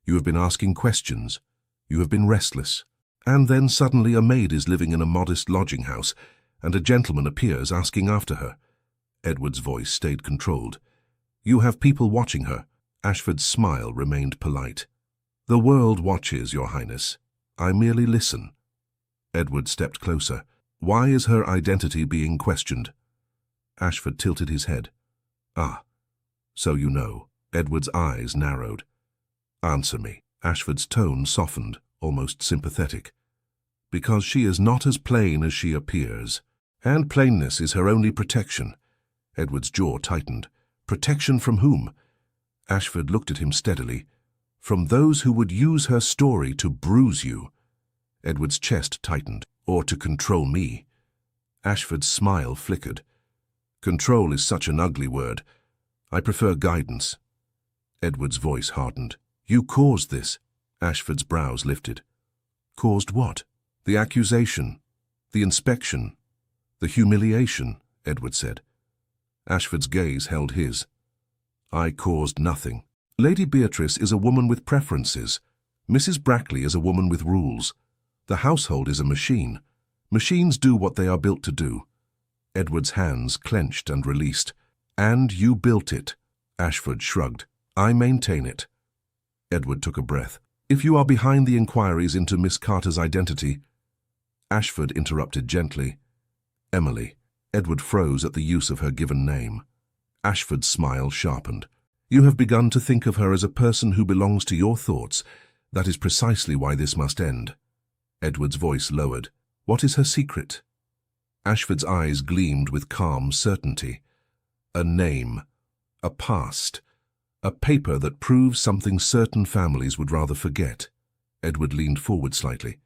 You have been asking questions. You have been restless. And then suddenly a maid is living in a modest lodging house, and a gentleman appears asking after her. Edward's voice stayed controlled. You have people watching her. Ashford's smile remained polite. The world watches, Your Highness. I merely listen. Edward stepped closer. Why is her identity being questioned? Ashford tilted his head. Ah, so you know. Edward's eyes narrowed. Answer me. Ashford's tone softened, almost sympathetic. Because she is not as plain as she appears. And plainness is her only protection. Edward's jaw tightened. Protection from whom? Ashford looked at him steadily. From those who would use her story to bruise you. Edward's chest tightened. Or to control me. Ashford's smile flickered. Control is such an ugly word. I prefer guidance. Edward's voice hardened. You caused this. Ashford's brows lifted. Caused what? The accusation, the inspection, the humiliation, Edward said. Ashford's gaze held his. I caused nothing. Lady Beatrice is a woman with preferences. Mrs. Brackley is a woman with rules. The household is a machine. Machines do what they are built to do. Edward's hands clenched and released. And you built it. Ashford shrugged. I maintain it. Edward took a breath. If you are behind the inquiries into Miss Carter's identity... Ashford interrupted gently. Emily. Edward froze at the use of her given name. Ashford's smile sharpened. You have begun to think of her as a person who belongs to your thoughts. That is precisely why this must end. Edward's voice lowered. What is her secret? Ashford's eyes gleamed with calm certainty. A name. A past. A paper that proves something certain families would rather forget. Edward leaned forward slightly.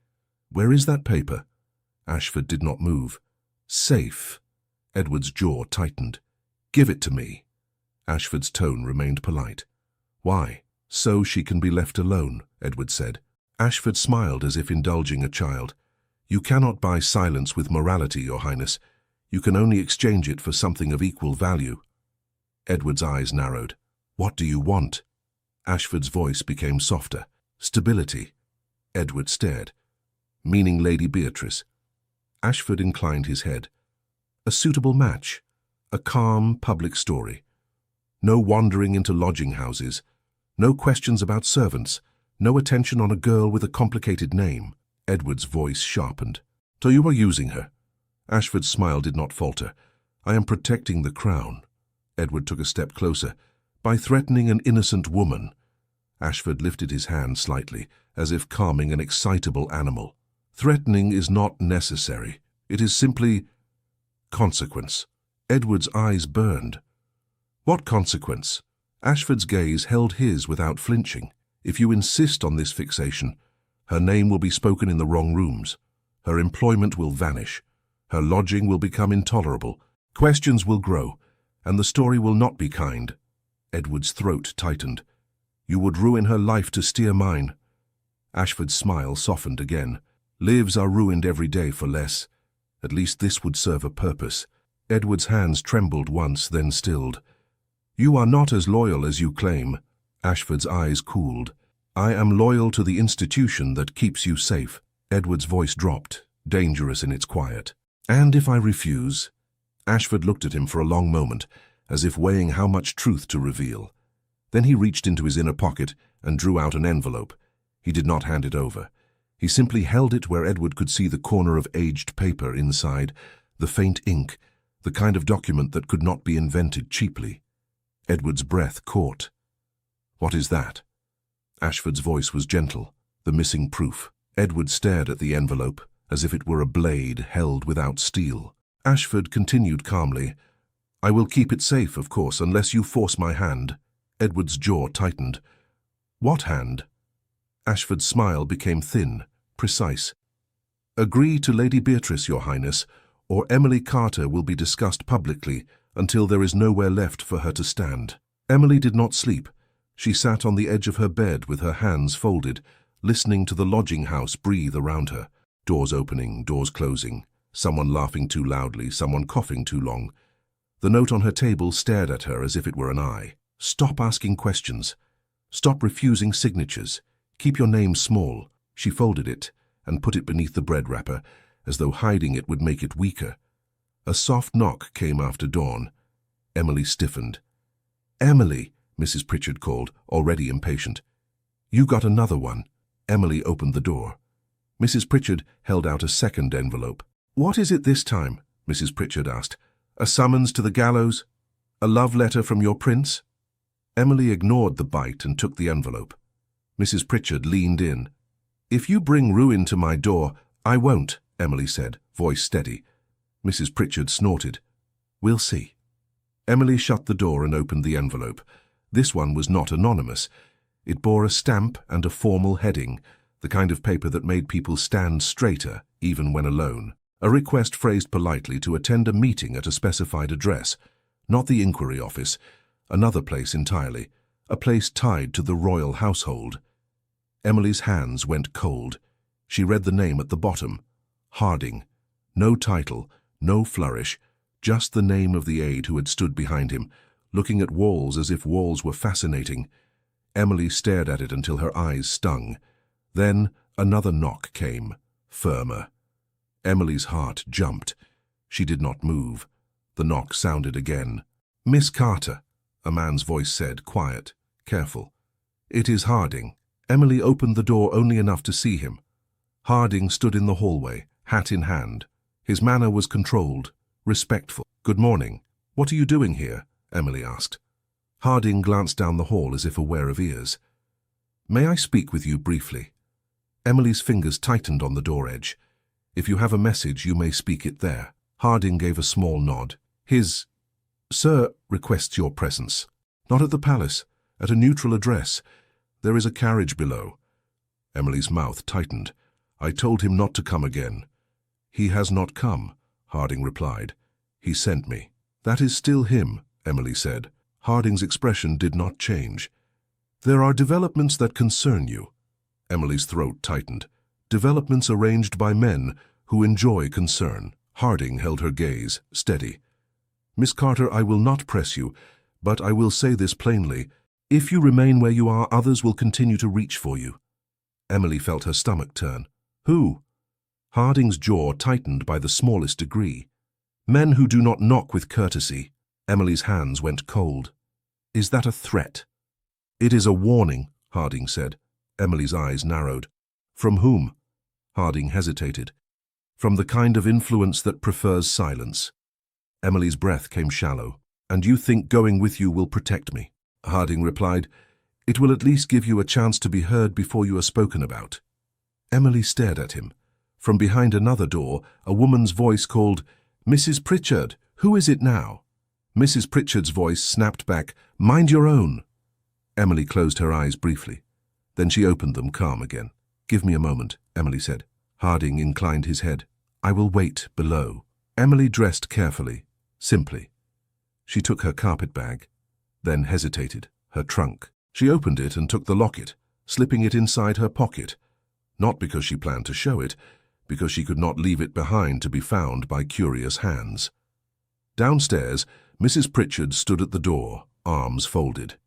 Where is that paper? Ashford did not move. Safe. Edward's jaw tightened. Give it to me. Ashford's tone remained polite. Why? So she can be left alone, Edward said. Ashford smiled as if indulging a child. You cannot buy silence with morality, Your Highness. You can only exchange it for something of equal value. Edward's eyes narrowed. What do you want? Ashford's voice became softer. Stability. Edward stared. Meaning Lady Beatrice. Ashford inclined his head. A suitable match. A calm public story. No wandering into lodging houses. No questions about servants. No attention on a girl with a complicated name. Edward's voice sharpened. So you are using her. Ashford's smile did not falter. I am protecting the crown. Edward took a step closer. By threatening an innocent woman. Ashford lifted his hand slightly, as if calming an excitable animal. Threatening is not necessary. It is simply consequence. Edward's eyes burned. What consequence? Ashford's gaze held his without flinching. If you insist on this fixation, her name will be spoken in the wrong rooms. Her employment will vanish. Her lodging will become intolerable. Questions will grow, and the story will not be kind. Edward's throat tightened. You would ruin her life to steer mine. Ashford's smile softened again. Lives are ruined every day for less. At least this would serve a purpose. Edward's hands trembled once, then stilled. You are not as loyal as you claim. Ashford's eyes cooled. I am loyal to the institution that keeps you safe. Edward's voice dropped, dangerous in its quiet. And if I refuse? Ashford looked at him for a long moment, as if weighing how much truth to reveal. Then he reached into his inner pocket and drew out an envelope. He did not hand it over. He simply held it where Edward could see the corner of aged paper inside, the faint ink, the kind of document that could not be invented cheaply. Edward's breath caught. What is that? Ashford's voice was gentle, the missing proof. Edward stared at the envelope, as if it were a blade held without steel. Ashford continued calmly, I will keep it safe, of course, unless you force my hand. Edward's jaw tightened. What hand? Ashford's smile became thin, precise. Agree to Lady Beatrice, Your Highness, or Emily Carter will be discussed publicly until there is nowhere left for her to stand. Emily did not sleep. She sat on the edge of her bed with her hands folded, listening to the lodging house breathe around her. Doors opening, doors closing, someone laughing too loudly, someone coughing too long. The note on her table stared at her as if it were an eye. Stop asking questions. Stop refusing signatures. Keep your name small. She folded it and put it beneath the bread wrapper, as though hiding it would make it weaker. A soft knock came after dawn. Emily stiffened. Emily, Mrs. Pritchard called, already impatient. You got another one. Emily opened the door. Mrs. Pritchard held out a second envelope. What is it this time? Mrs. Pritchard asked. A summons to the gallows? A love letter from your prince? Emily ignored the bite and took the envelope. Mrs. Pritchard leaned in. If you bring ruin to my door, I won't, Emily said, voice steady. Mrs. Pritchard snorted. We'll see. Emily shut the door and opened the envelope. This one was not anonymous. It bore a stamp and a formal heading, the kind of paper that made people stand straighter, even when alone. A request phrased politely to attend a meeting at a specified address, not the inquiry office, another place entirely, a place tied to the royal household. Emily's hands went cold. She read the name at the bottom. Harding. No title, no flourish, just the name of the aide who had stood behind him, looking at walls as if walls were fascinating. Emily stared at it until her eyes stung. Then another knock came, firmer. Emily's heart jumped. She did not move. The knock sounded again. Miss Carter, a man's voice said, quiet, careful. It is Harding. Emily opened the door only enough to see him. Harding stood in the hallway, hat in hand. His manner was controlled, respectful. Good morning. What are you doing here? Emily asked. Harding glanced down the hall as if aware of ears. May I speak with you briefly? Emily's fingers tightened on the door edge. If you have a message, you may speak it there. Harding gave a small nod. His Sir requests your presence. Not at the palace, at a neutral address. There is a carriage below. Emily's mouth tightened. I told him not to come again. He has not come, Harding replied. He sent me. That is still him, Emily said. Harding's expression did not change. There are developments that concern you. Emily's throat tightened. Developments arranged by men who enjoy concern. Harding held her gaze, steady. Miss Carter, I will not press you, but I will say this plainly. If you remain where you are, others will continue to reach for you. Emily felt her stomach turn. Who? Harding's jaw tightened by the smallest degree. Men who do not knock with courtesy. Emily's hands went cold. Is that a threat? It is a warning, Harding said. Emily's eyes narrowed. From whom? Harding hesitated. From the kind of influence that prefers silence. Emily's breath came shallow. And you think going with you will protect me? Harding replied. It will at least give you a chance to be heard before you are spoken about. Emily stared at him. From behind another door, a woman's voice called, Mrs. Pritchard, who is it now? Mrs. Pritchard's voice snapped back, Mind your own. Emily closed her eyes briefly. Then she opened them, calm again. Give me a moment, Emily said. Harding inclined his head. I will wait below. Emily dressed carefully, simply. She took her carpet bag, then hesitated, her trunk. She opened it and took the locket, slipping it inside her pocket. Not because she planned to show it, because she could not leave it behind to be found by curious hands. Downstairs, Mrs. Pritchard stood at the door, arms folded.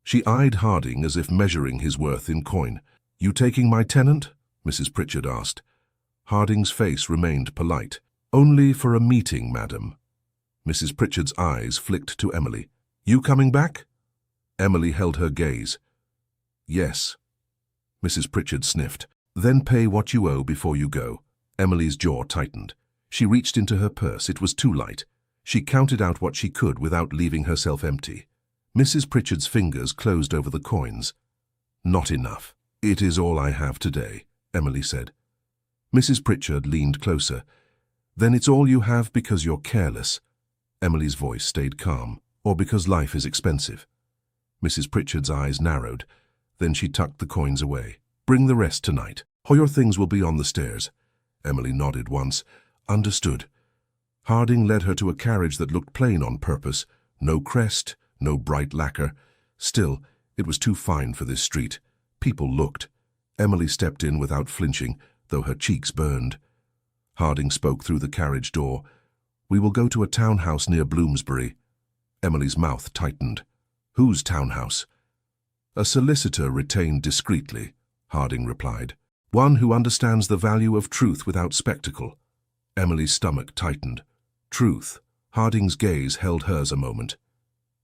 She eyed Harding as if measuring his worth in coin. "You taking my tenant?" Mrs. Pritchard asked. Harding's face remained polite. "Only for a meeting, madam." Mrs. Pritchard's eyes flicked to Emily. "You coming back?" Emily held her gaze. "Yes." Mrs. Pritchard sniffed. "Then pay what you owe before you go." Emily's jaw tightened. She reached into her purse. It was too light. She counted out what she could without leaving herself empty. Mrs. Pritchard's fingers closed over the coins. "Not enough." "It is all I have today," Emily said. Mrs. Pritchard leaned closer. "Then it's all you have because you're careless." Emily's voice stayed calm. "Or because life is expensive." Mrs. Pritchard's eyes narrowed. Then she tucked the coins away. "Bring the rest tonight, or your things will be on the stairs." Emily nodded once. "Understood." Harding led her to a carriage that looked plain on purpose. No crest, no bright lacquer. Still, it was too fine for this street. People looked. Emily stepped in without flinching, though her cheeks burned. Harding spoke through the carriage door. "We will go to a townhouse near Bloomsbury." Emily's mouth tightened. "Whose townhouse?" "A solicitor retained discreetly," Harding replied. "One who understands the value of truth without spectacle." Emily's stomach tightened. "Truth." Harding's gaze held hers a moment.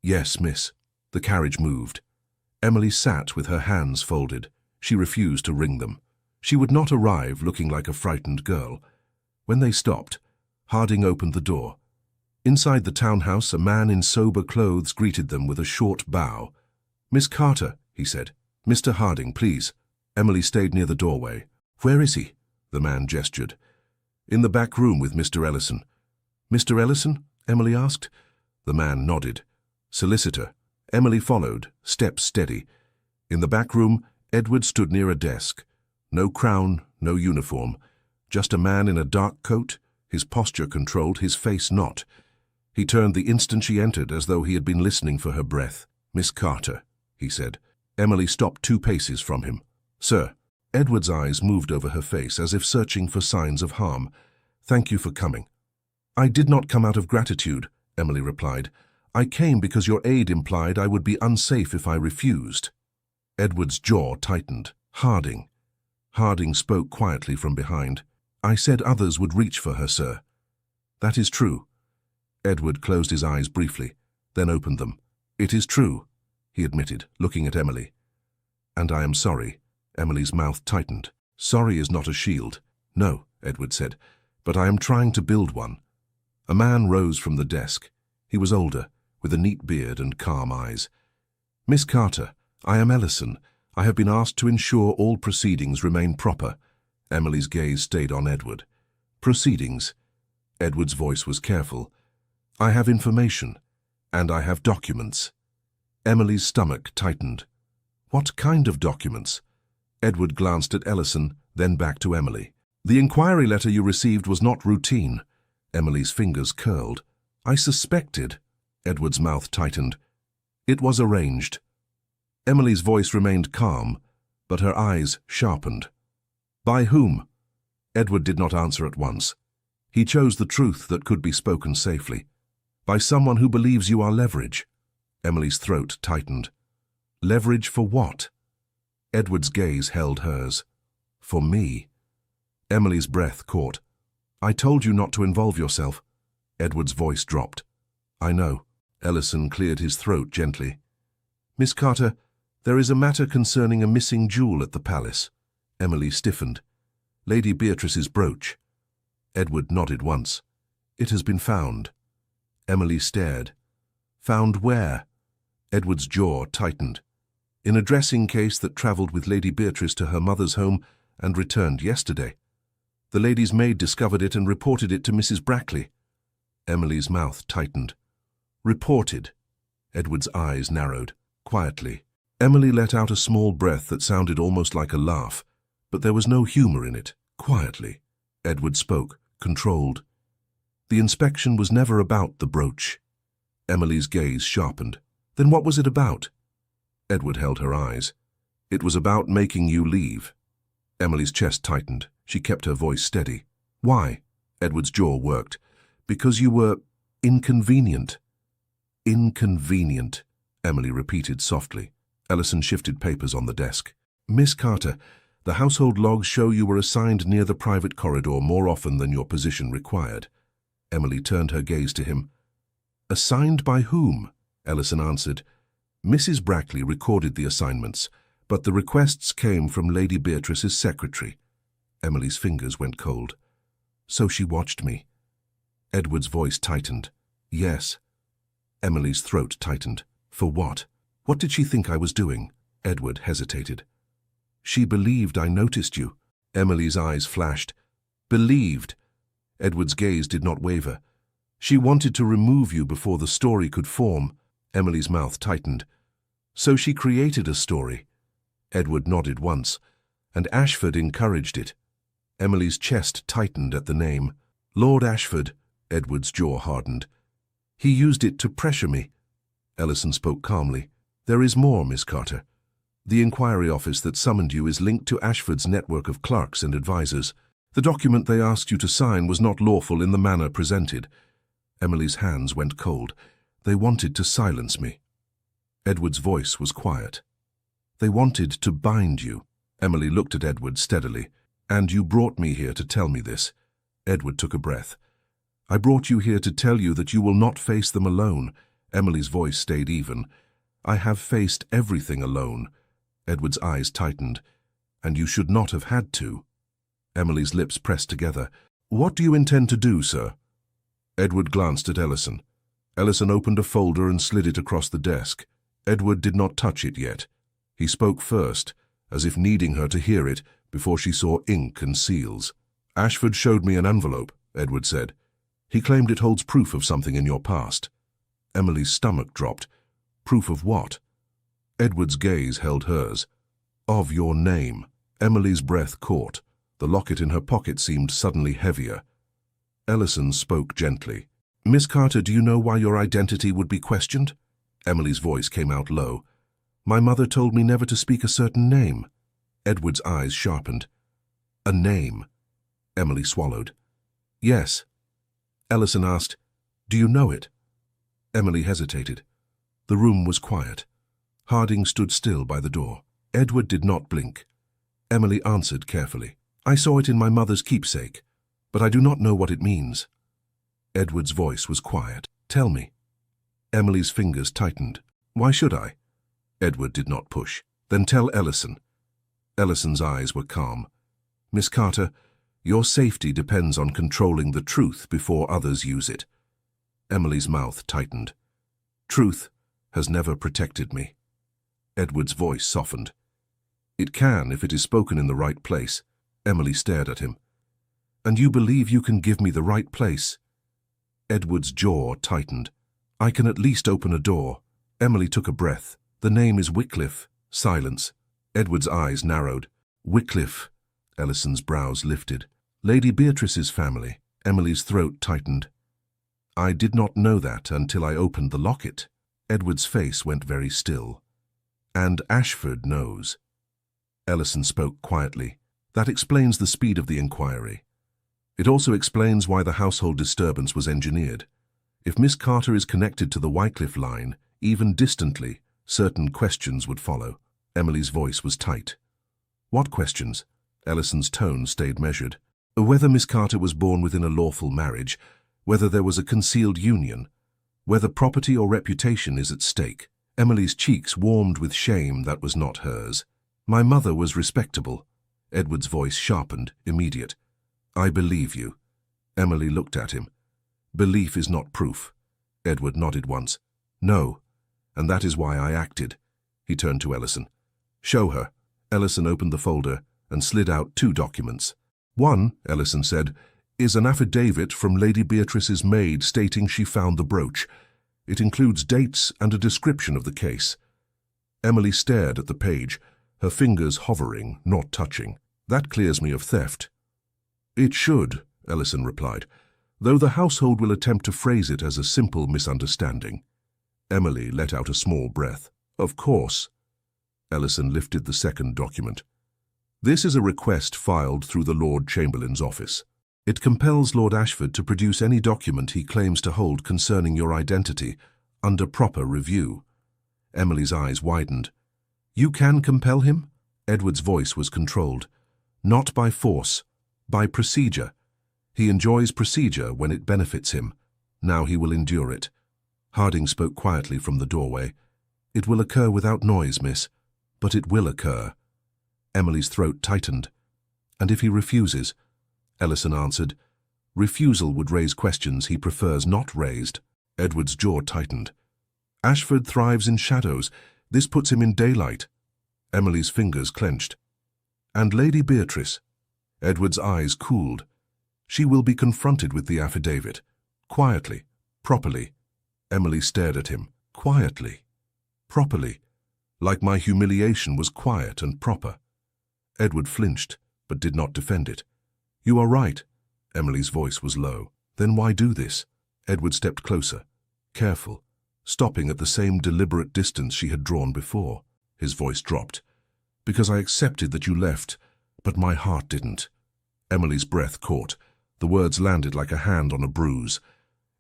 "Yes, miss." The carriage moved. Emily sat with her hands folded. She refused to wring them. She would not arrive looking like a frightened girl. When they stopped, Harding opened the door. Inside the townhouse, a man in sober clothes greeted them with a short bow. "Miss Carter," he said. "Mr. Harding, please." Emily stayed near the doorway. "Where is he?" The man gestured. "In the back room with Mr. Ellison." "Mr. Ellison?" Emily asked. The man nodded. "Solicitor." Emily followed, steps steady. In the back room, Edward stood near a desk. No crown, no uniform. Just a man in a dark coat, his posture controlled, his face not. He turned the instant she entered as though he had been listening for her breath. "Miss Carter," he said. Emily stopped 2 paces from him. "Sir." Edward's eyes moved over her face as if searching for signs of harm. "Thank you for coming." "I did not come out of gratitude," Emily replied. "I came because your aid implied I would be unsafe if I refused." Edward's jaw tightened. "Harding." Harding spoke quietly from behind. "I said others would reach for her, sir." "That is true." Edward closed his eyes briefly, then opened them. "It is true," he admitted, looking at Emily. "And I am sorry." Emily's mouth tightened. "Sorry is not a shield." "No," Edward said, "but I am trying to build one." A man rose from the desk. He was older, with a neat beard and calm eyes. "Miss Carter, I am Ellison. I have been asked to ensure all proceedings remain proper." Emily's gaze stayed on Edward. "Proceedings?" Edward's voice was careful. "I have information, and I have documents." Emily's stomach tightened. "What kind of documents?" Edward glanced at Ellison, then back to Emily. "The inquiry letter you received was not routine." Emily's fingers curled. "I suspected." Edward's mouth tightened. "It was arranged." Emily's voice remained calm, but her eyes sharpened. "By whom?" Edward did not answer at once. He chose the truth that could be spoken safely. "By someone who believes you are leverage." Emily's throat tightened. "Leverage for what?" Edward's gaze held hers. "For me." Emily's breath caught. "I told you not to involve yourself." Edward's voice dropped. "I know." Ellison cleared his throat gently. "Miss Carter, there is a matter concerning a missing jewel at the palace." Emily stiffened. "Lady Beatrice's brooch." Edward nodded once. "It has been found." Emily stared. "Found where?" Edward's jaw tightened. "In a dressing case that travelled with Lady Beatrice to her mother's home and returned yesterday. The lady's maid discovered it and reported it to Mrs. Brackley." Emily's mouth tightened. "Reported." Edward's eyes narrowed. Quietly. Emily let out a small breath that sounded almost like a laugh, but there was no humor in it. "Quietly." Edward spoke, controlled. "The inspection was never about the brooch." Emily's gaze sharpened. "Then what was it about?" Edward held her eyes. "It was about making you leave." Emily's chest tightened. She kept her voice steady. "Why?" Edward's jaw worked. "Because you were inconvenient." "Inconvenient," Emily repeated softly. Ellison shifted papers on the desk. Miss Carter, the household logs show you were assigned near the private corridor more often than your position required. Emily turned her gaze to him. Assigned by whom? Ellison answered. Mrs. Brackley recorded the assignments, but the requests came from Lady Beatrice's secretary. Emily's fingers went cold. So she watched me. Edward's voice tightened. Yes. Emily's throat tightened. For what? What did she think I was doing? Edward hesitated. She believed I noticed you. Emily's eyes flashed. Believed? Edward's gaze did not waver. She wanted to remove you before the story could form. Emily's mouth tightened. So she created a story. Edward nodded once, and Ashford encouraged it. Emily's chest tightened at the name. Lord Ashford. Edward's jaw hardened. He used it to pressure me. Ellison spoke calmly. There is more, Miss Carter. The inquiry office that summoned you is linked to Ashford's network of clerks and advisors. The document they asked you to sign was not lawful in the manner presented. Emily's hands went cold. They wanted to silence me. Edward's voice was quiet. They wanted to bind you. Emily looked at Edward steadily. And you brought me here to tell me this. Edward took a breath. I brought you here to tell you that you will not face them alone. Emily's voice stayed even. I have faced everything alone. Edward's eyes tightened. And you should not have had to. Emily's lips pressed together. What do you intend to do, sir? Edward glanced at Ellison. Ellison opened a folder and slid it across the desk. Edward did not touch it yet. He spoke first, as if needing her to hear it, before she saw ink and seals. Ashford showed me an envelope, Edward said. He claimed it holds proof of something in your past. Emily's stomach dropped. Proof of what? Edward's gaze held hers. Of your name. Emily's breath caught. The locket in her pocket seemed suddenly heavier. Ellison spoke gently. Miss Carter, do you know why your identity would be questioned? Emily's voice came out low. My mother told me never to speak a certain name. Edward's eyes sharpened. A name. Emily swallowed. Yes. Ellison asked, Do you know it? Emily hesitated. The room was quiet. Harding stood still by the door. Edward did not blink. Emily answered carefully. I saw it in my mother's keepsake, but I do not know what it means. Edward's voice was quiet. Tell me. Emily's fingers tightened. Why should I? Edward did not push. Then tell Ellison. Ellison's eyes were calm. Miss Carter, your safety depends on controlling the truth before others use it. Emily's mouth tightened. Truth has never protected me. Edward's voice softened. It can if it is spoken in the right place. Emily stared at him. And you believe you can give me the right place? Edward's jaw tightened. I can at least open a door. Emily took a breath. The name is Wycliffe. Silence. Edward's eyes narrowed. Wycliffe. Ellison's brows lifted. Lady Beatrice's family. Emily's throat tightened. I did not know that until I opened the locket. Edward's face went very still. And Ashford knows. Ellison spoke quietly. That explains the speed of the inquiry. It also explains why the household disturbance was engineered. If Miss Carter is connected to the Wycliffe line, even distantly, certain questions would follow. Emily's voice was tight. What questions? Ellison's tone stayed measured. Whether Miss Carter was born within a lawful marriage, whether there was a concealed union, whether property or reputation is at stake. Emily's cheeks warmed with shame that was not hers. My mother was respectable. Edward's voice sharpened, immediate. I believe you. Emily looked at him. Belief is not proof. Edward nodded once. No, and that is why I acted. He turned to Ellison. Show her. Ellison opened the folder and slid out 2 documents. One, Ellison said, is an affidavit from Lady Beatrice's maid stating she found the brooch. It includes dates and a description of the case. Emily stared at the page, her fingers hovering, not touching. That clears me of theft. It should, Ellison replied, though the household will attempt to phrase it as a simple misunderstanding. Emily let out a small breath. Of course. Ellison lifted the second document. This is a request filed through the Lord Chamberlain's office. It compels Lord Ashford to produce any document he claims to hold concerning your identity under proper review. Emily's eyes widened. You can compel him? Edward's voice was controlled. Not by force, by procedure. He enjoys procedure when it benefits him. Now he will endure it. Harding spoke quietly from the doorway. It will occur without noise, miss, but it will occur. Emily's throat tightened. And if he refuses? Ellison answered. Refusal would raise questions he prefers not raised. Edward's jaw tightened. Ashford thrives in shadows. This puts him in daylight. Emily's fingers clenched. And Lady Beatrice? Edward's eyes cooled. She will be confronted with the affidavit. Quietly, properly. Emily stared at him. Quietly, properly. Like my humiliation was quiet and proper. Edward flinched, but did not defend it. You are right. Emily's voice was low. Then why do this? Edward stepped closer, careful, stopping at the same deliberate distance she had drawn before. His voice dropped. Because I accepted that you left, but my heart didn't. Emily's breath caught. The words landed like a hand on a bruise.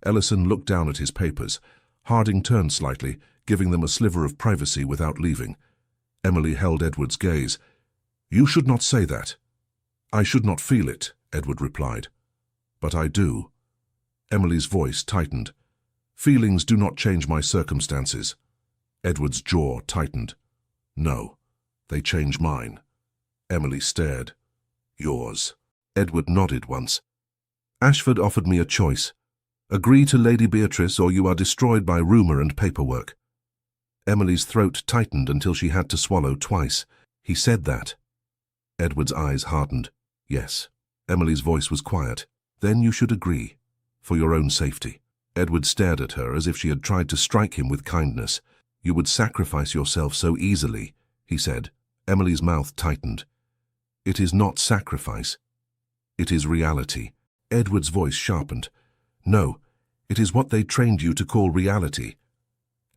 Ellison looked down at his papers. Harding turned slightly, giving them a sliver of privacy without leaving. Emily held Edward's gaze. You should not say that. I should not feel it, Edward replied. But I do. Emily's voice tightened. Feelings do not change my circumstances. Edward's jaw tightened. No, they change mine. Emily stared. Yours. Edward nodded once. Ashford offered me a choice. Agree to Lady Beatrice or you are destroyed by rumour and paperwork. Emily's throat tightened until she had to swallow twice. He said that. Edward's eyes hardened. Yes. Emily's voice was quiet. Then you should agree. For your own safety. Edward stared at her as if she had tried to strike him with kindness. You would sacrifice yourself so easily, he said. Emily's mouth tightened. It is not sacrifice. It is reality. Edward's voice sharpened. No, it is what they trained you to call reality.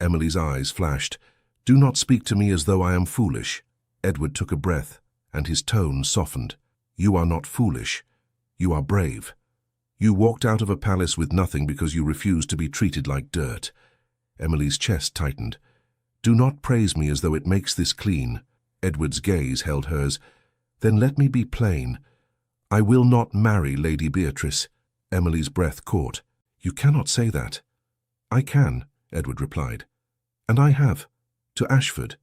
Emily's eyes flashed. Do not speak to me as though I am foolish. Edward took a breath, and his tone softened. You are not foolish. You are brave. You walked out of a palace with nothing because you refused to be treated like dirt. Emily's chest tightened. Do not praise me as though it makes this clean. Edward's gaze held hers. Then let me be plain. I will not marry Lady Beatrice. Emily's breath caught. You cannot say that. I can, Edward replied. And I have. To Ashford.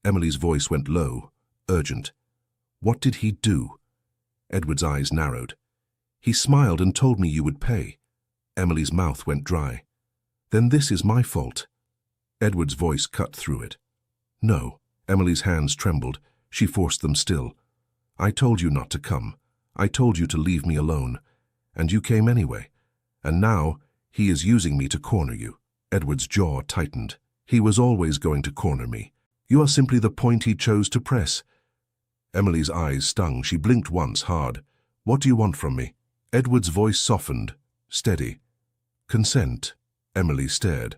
Emily's voice went low, urgent. What did he do? Edward's eyes narrowed. He smiled and told me you would pay. Emily's mouth went dry. Then this is my fault. Edward's voice cut through it. No. Emily's hands trembled. She forced them still. I told you not to come. I told you to leave me alone. And you came anyway. And now he is using me to corner you. Edward's jaw tightened. He was always going to corner me. You are simply the point he chose to press. Emily's eyes stung. She blinked once hard. What do you want from me? Edward's voice softened, steady. Consent. Emily stared.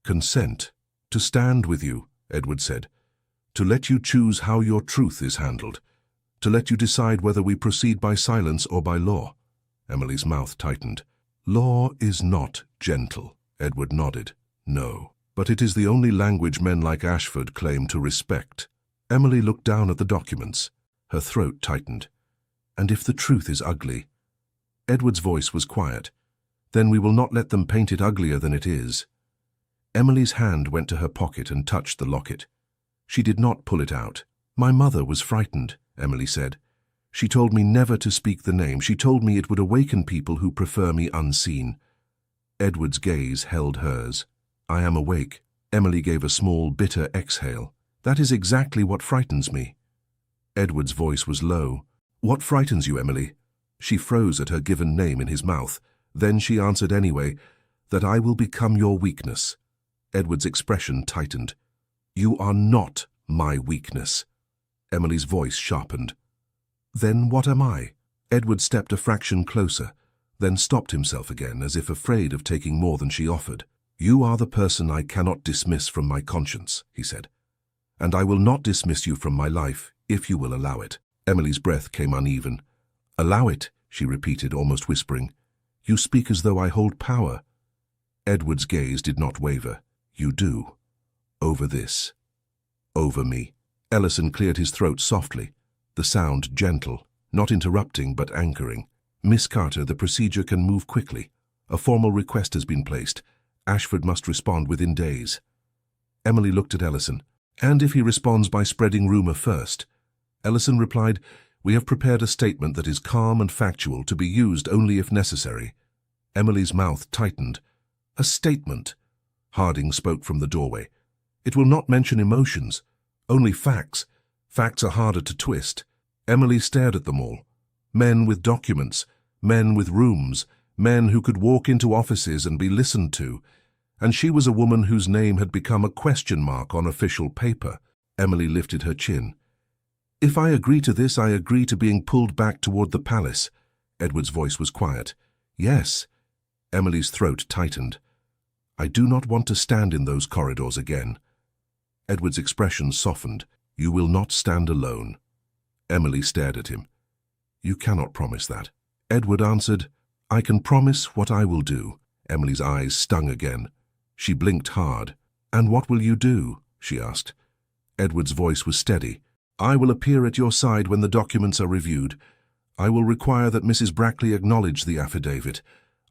Consent. To stand with you, Edward said. To let you choose how your truth is handled. To let you decide whether we proceed by silence or by law. Emily's mouth tightened. Law is not gentle, Edward nodded. No, but it is the only language men like Ashford claim to respect. Emily looked down at the documents. Her throat tightened. And if the truth is ugly? Edward's voice was quiet. Then we will not let them paint it uglier than it is. Emily's hand went to her pocket and touched the locket. She did not pull it out. My mother was frightened, Emily said. She told me never to speak the name. She told me it would awaken people who prefer me unseen. Edward's gaze held hers. I am awake. Emily gave a small, bitter exhale. That is exactly what frightens me. Edward's voice was low. What frightens you, Emily? She froze at her given name in his mouth. Then she answered anyway, that I will become your weakness. Edward's expression tightened. You are not my weakness. Emily's voice sharpened. Then what am I? Edward stepped a fraction closer, then stopped himself again as if afraid of taking more than she offered. You are the person I cannot dismiss from my conscience, he said. And I will not dismiss you from my life, if you will allow it. Emily's breath came uneven. Allow it, she repeated, almost whispering. You speak as though I hold power. Edward's gaze did not waver. You do. Over this. over me. Ellison cleared his throat softly, the sound gentle, not interrupting but anchoring. Miss Carter, the procedure can move quickly. A formal request has been placed. Ashford must respond within days. Emily looked at Ellison. And if he responds by spreading rumor first? Ellison replied, "We have prepared a statement that is calm and factual, to be used only if necessary." Emily's mouth tightened. "A statement?" Harding spoke from the doorway. "It will not mention emotions, only facts. Facts are harder to twist." Emily stared at them all. Men with documents, men with rooms, men who could walk into offices and be listened to. And she was a woman whose name had become a question mark on official paper. Emily lifted her chin. "If I agree to this, I agree to being pulled back toward the palace." Edward's voice was quiet. "Yes." Emily's throat tightened. "I do not want to stand in those corridors again." Edward's expression softened. "You will not stand alone." Emily stared at him. "You cannot promise that." Edward answered, "I can promise what I will do." Emily's eyes stung again. She blinked hard. "And what will you do?" she asked. Edward's voice was steady. "I will appear at your side when the documents are reviewed. I will require that Mrs. Brackley acknowledge the affidavit.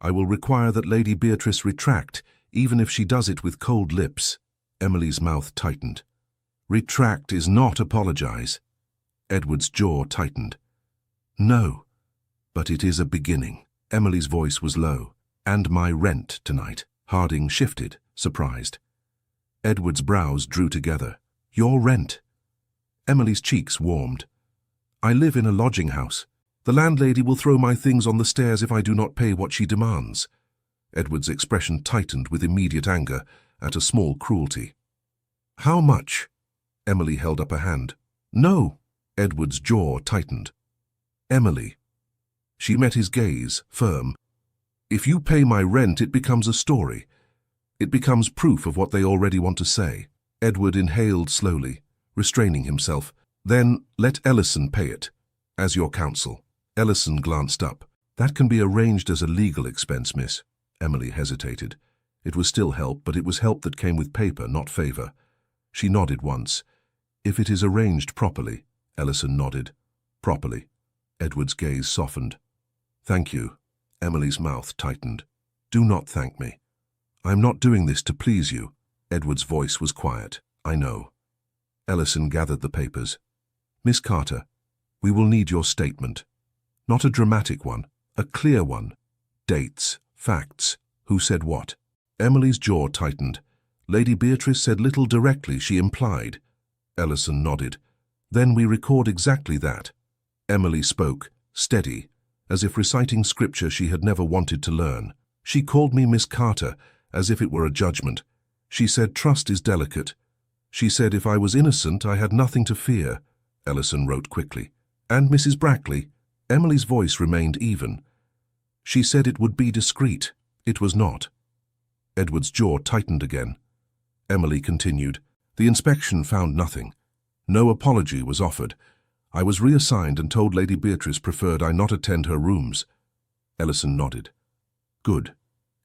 I will require that Lady Beatrice retract, even if she does it with cold lips." Emily's mouth tightened. "Retract is not apologize." Edward's jaw tightened. "No, but it is a beginning." Emily's voice was low. "And my rent tonight." Harding shifted, surprised. Edward's brows drew together. "Your rent?" Emily's cheeks warmed. "I live in a lodging house. The landlady will throw my things on the stairs if I do not pay what she demands." Edward's expression tightened with immediate anger at a small cruelty. "How much?" Emily held up a hand. "No." Edward's jaw tightened. "Emily." She met his gaze, firm. "If you pay my rent, it becomes a story. It becomes proof of what they already want to say." Edward inhaled slowly, restraining himself. "Then let Ellison pay it, as your counsel." Ellison glanced up. "That can be arranged as a legal expense, miss." Emily hesitated. It was still help, but it was help that came with paper, not favor. She nodded once. "If it is arranged properly." Ellison nodded. "Properly." Edward's gaze softened. "Thank you." Emily's mouth tightened. "Do not thank me. I am not doing this to please you." Edward's voice was quiet. "I know." Ellison gathered the papers. "Miss Carter, we will need your statement. Not a dramatic one, a clear one. Dates, facts, who said what." Emily's jaw tightened. "Lady Beatrice said little directly, she implied." Ellison nodded. "Then we record exactly that." Emily spoke, steady, as if reciting scripture she had never wanted to learn. "She called me Miss Carter, as if it were a judgment. She said trust is delicate. She said if I was innocent, I had nothing to fear." Ellison wrote quickly. "And Mrs. Brackley?" Emily's voice remained even. "She said it would be discreet. It was not." Edward's jaw tightened again. Emily continued. "The inspection found nothing. No apology was offered. I was reassigned and told Lady Beatrice preferred I not attend her rooms." Ellison nodded. "Good.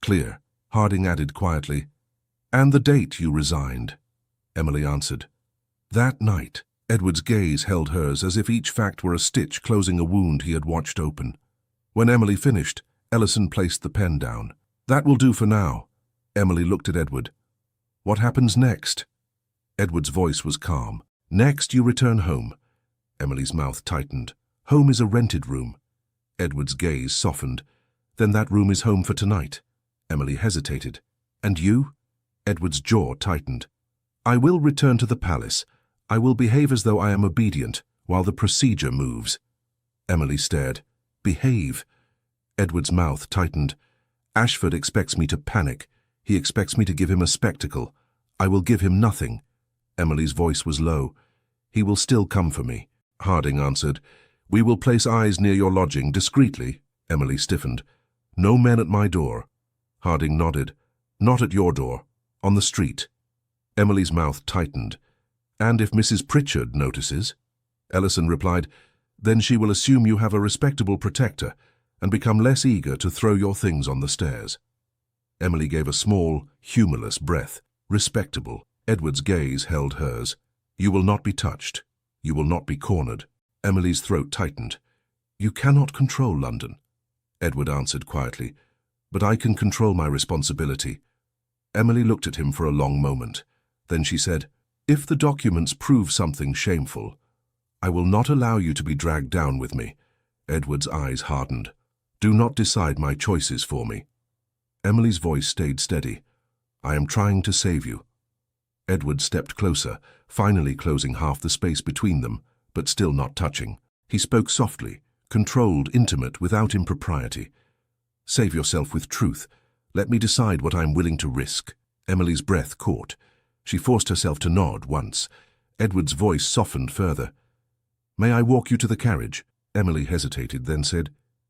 Clear." Harding added quietly, "And the date you resigned?" Emily answered. "That night." Edward's gaze held hers as if each fact were a stitch closing a wound he had watched open. When Emily finished, Ellison placed the pen down. "That will do for now." Emily looked at Edward. "What happens next?" Edward's voice was calm. "Next you return home." Emily's mouth tightened. "Home is a rented room." Edward's gaze softened. "Then that room is home for tonight." Emily hesitated. "And you?" Edward's jaw tightened. "I will return to the palace. I will behave as though I am obedient, while the procedure moves." Emily stared. "Behave?" Edward's mouth tightened. "Ashford expects me to panic. He expects me to give him a spectacle. I will give him nothing." Emily's voice was low. "He will still come for me." Harding answered. "We will place eyes near your lodging, discreetly." Emily stiffened. "No men at my door." Harding nodded. "Not at your door. On the street." Emily's mouth tightened. "And if Mrs. Pritchard notices?" Ellison replied, "Then she will assume you have a respectable protector and become less eager to throw your things on the stairs." Emily gave a small, humorless breath. "Respectable." Edward's gaze held hers. You will not be touched. You will not be cornered. Emily's throat tightened. You cannot control London, Edward answered quietly, but I can control my responsibility. Emily looked at him for a long moment. Then she said, if the documents prove something shameful, I will not allow you to be dragged down with me. Edward's eyes hardened. Do not decide my choices for me. Emily's voice stayed steady. I am trying to save you. Edward stepped closer, finally closing half the space between them, but still not touching. He spoke softly, controlled, intimate, without impropriety. Save yourself with truth. Let me decide what I am willing to risk. Emily's breath caught. She forced herself to nod once. Edward's voice softened further. May I walk you to the carriage? Emily hesitated, then said,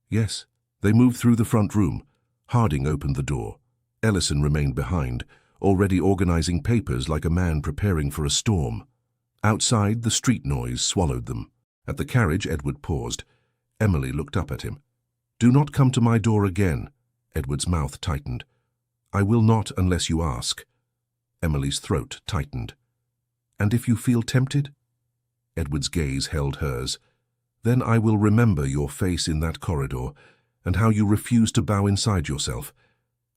yes. They moved through the front room. Harding opened the door. Ellison remained behind, already organizing papers like a man preparing for a storm. Outside, the street noise swallowed them. At the carriage, Edward paused. Emily looked up at him. Do not come to my door again. Edward's mouth tightened. I will not unless you ask. Emily's throat tightened. And if you feel tempted? Edward's gaze held hers. Then I will remember your face in that corridor, and how you refused to bow inside yourself,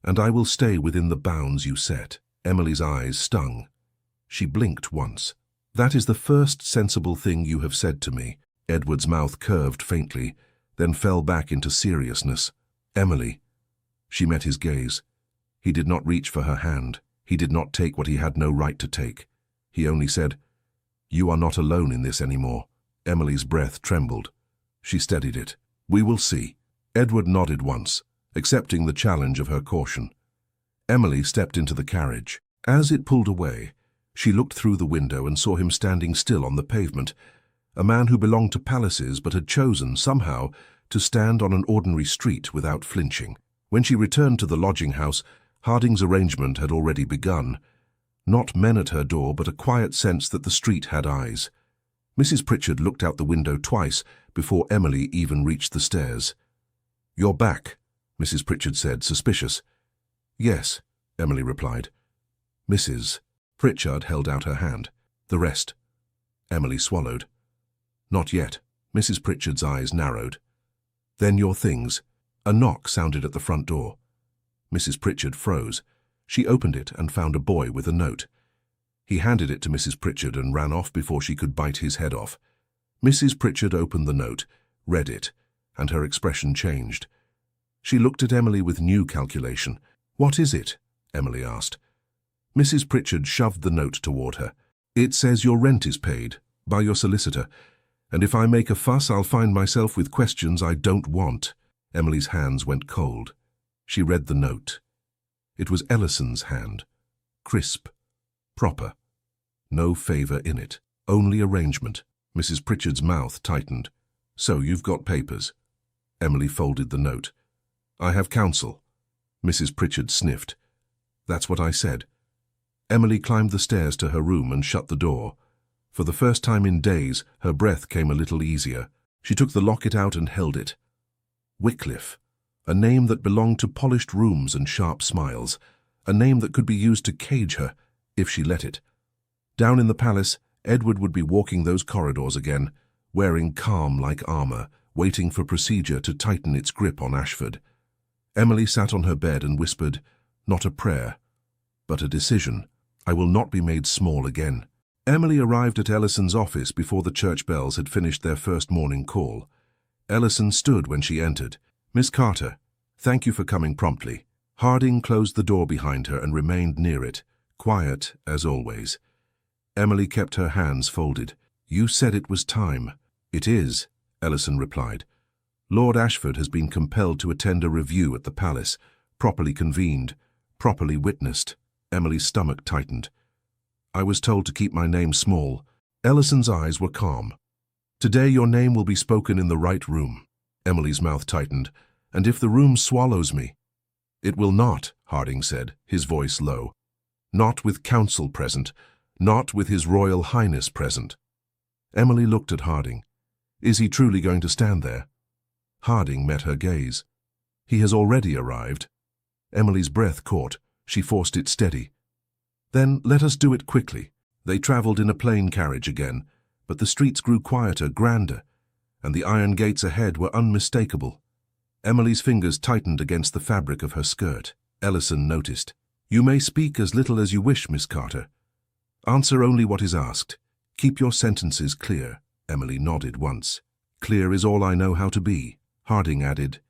and I will stay within the bounds you set. Emily's eyes stung. She blinked once. That is the first sensible thing you have said to me. Edward's mouth curved faintly, then fell back into seriousness. Emily. She met his gaze. He did not reach for her hand. He did not take what he had no right to take. He only said, You are not alone in this anymore. Emily's breath trembled. She steadied it. We will see. Edward nodded once, accepting the challenge of her caution. Emily stepped into the carriage. As it pulled away, she looked through the window and saw him standing still on the pavement, a man who belonged to palaces but had chosen, somehow, to stand on an ordinary street without flinching. When she returned to the lodging house, Harding's arrangement had already begun. Not men at her door, but a quiet sense that the street had eyes. Mrs. Pritchard looked out the window twice before Emily even reached the stairs. You're back, Mrs. Pritchard said, suspicious. Yes, Emily replied. Mrs. Pritchard held out her hand. The rest. Emily swallowed. Not yet. Mrs. Pritchard's eyes narrowed. Then your things. A knock sounded at the front door. Mrs. Pritchard froze. She opened it and found a boy with a note. He handed it to Mrs. Pritchard and ran off before she could bite his head off. Mrs. Pritchard opened the note, read it, and her expression changed. She looked at Emily with new calculation. What is it? Emily asked. Mrs. Pritchard shoved the note toward her. It says your rent is paid, by your solicitor, and if I make a fuss, I'll find myself with questions I don't want. Emily's hands went cold. She read the note. It was Ellison's hand. Crisp. Proper. No favor in it. Only arrangement. Mrs. Pritchard's mouth tightened. So you've got papers. Emily folded the note. I have counsel. Mrs. Pritchard sniffed. That's what I said. Emily climbed the stairs to her room and shut the door. For the first time in days, her breath came a little easier. She took the locket out and held it. Wycliffe. A name that belonged to polished rooms and sharp smiles. A name that could be used to cage her, if she let it. Down in the palace, Edward would be walking those corridors again, wearing calm like armor, waiting for procedure to tighten its grip on Ashford. Emily sat on her bed and whispered, not a prayer, but a decision. I will not be made small again. Emily arrived at Ellison's office before the church bells had finished their first morning call. Ellison stood when she entered. Miss Carter, thank you for coming promptly. Harding closed the door behind her and remained near it, quiet as always. Emily kept her hands folded. You said it was time. It is, Ellison replied. Lord Ashford has been compelled to attend a review at the palace, properly convened, properly witnessed. Emily's stomach tightened. I was told to keep my name small. Ellison's eyes were calm. Today your name will be spoken in the right room. Emily's mouth tightened. And if the room swallows me? It will not, Harding said, his voice low. Not with council present, not with His Royal Highness present. Emily looked at Harding. Is he truly going to stand there? Harding met her gaze. He has already arrived. Emily's breath caught. She forced it steady. Then let us do it quickly. They travelled in a plain carriage again, but the streets grew quieter, grander, and the iron gates ahead were unmistakable. Emily's fingers tightened against the fabric of her skirt. Ellison noticed. "You may speak as little as you wish, Miss Carter. Answer only what is asked. Keep your sentences clear." Emily nodded once. "Clear is all I know how to be," Harding added.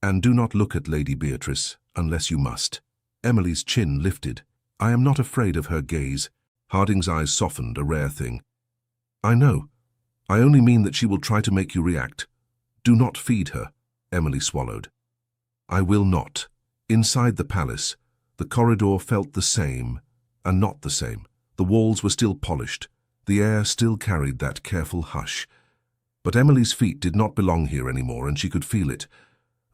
"And do not look at Lady Beatrice, unless you must." Emily's chin lifted. "I am not afraid of her gaze." Harding's eyes softened, a rare thing. "I know. I only mean that she will try to make you react. Do not feed her." Emily swallowed. "I will not." Inside the palace, the corridor felt the same, and not the same. The walls were still polished. The air still carried that careful hush. But Emily's feet did not belong here anymore, and she could feel it.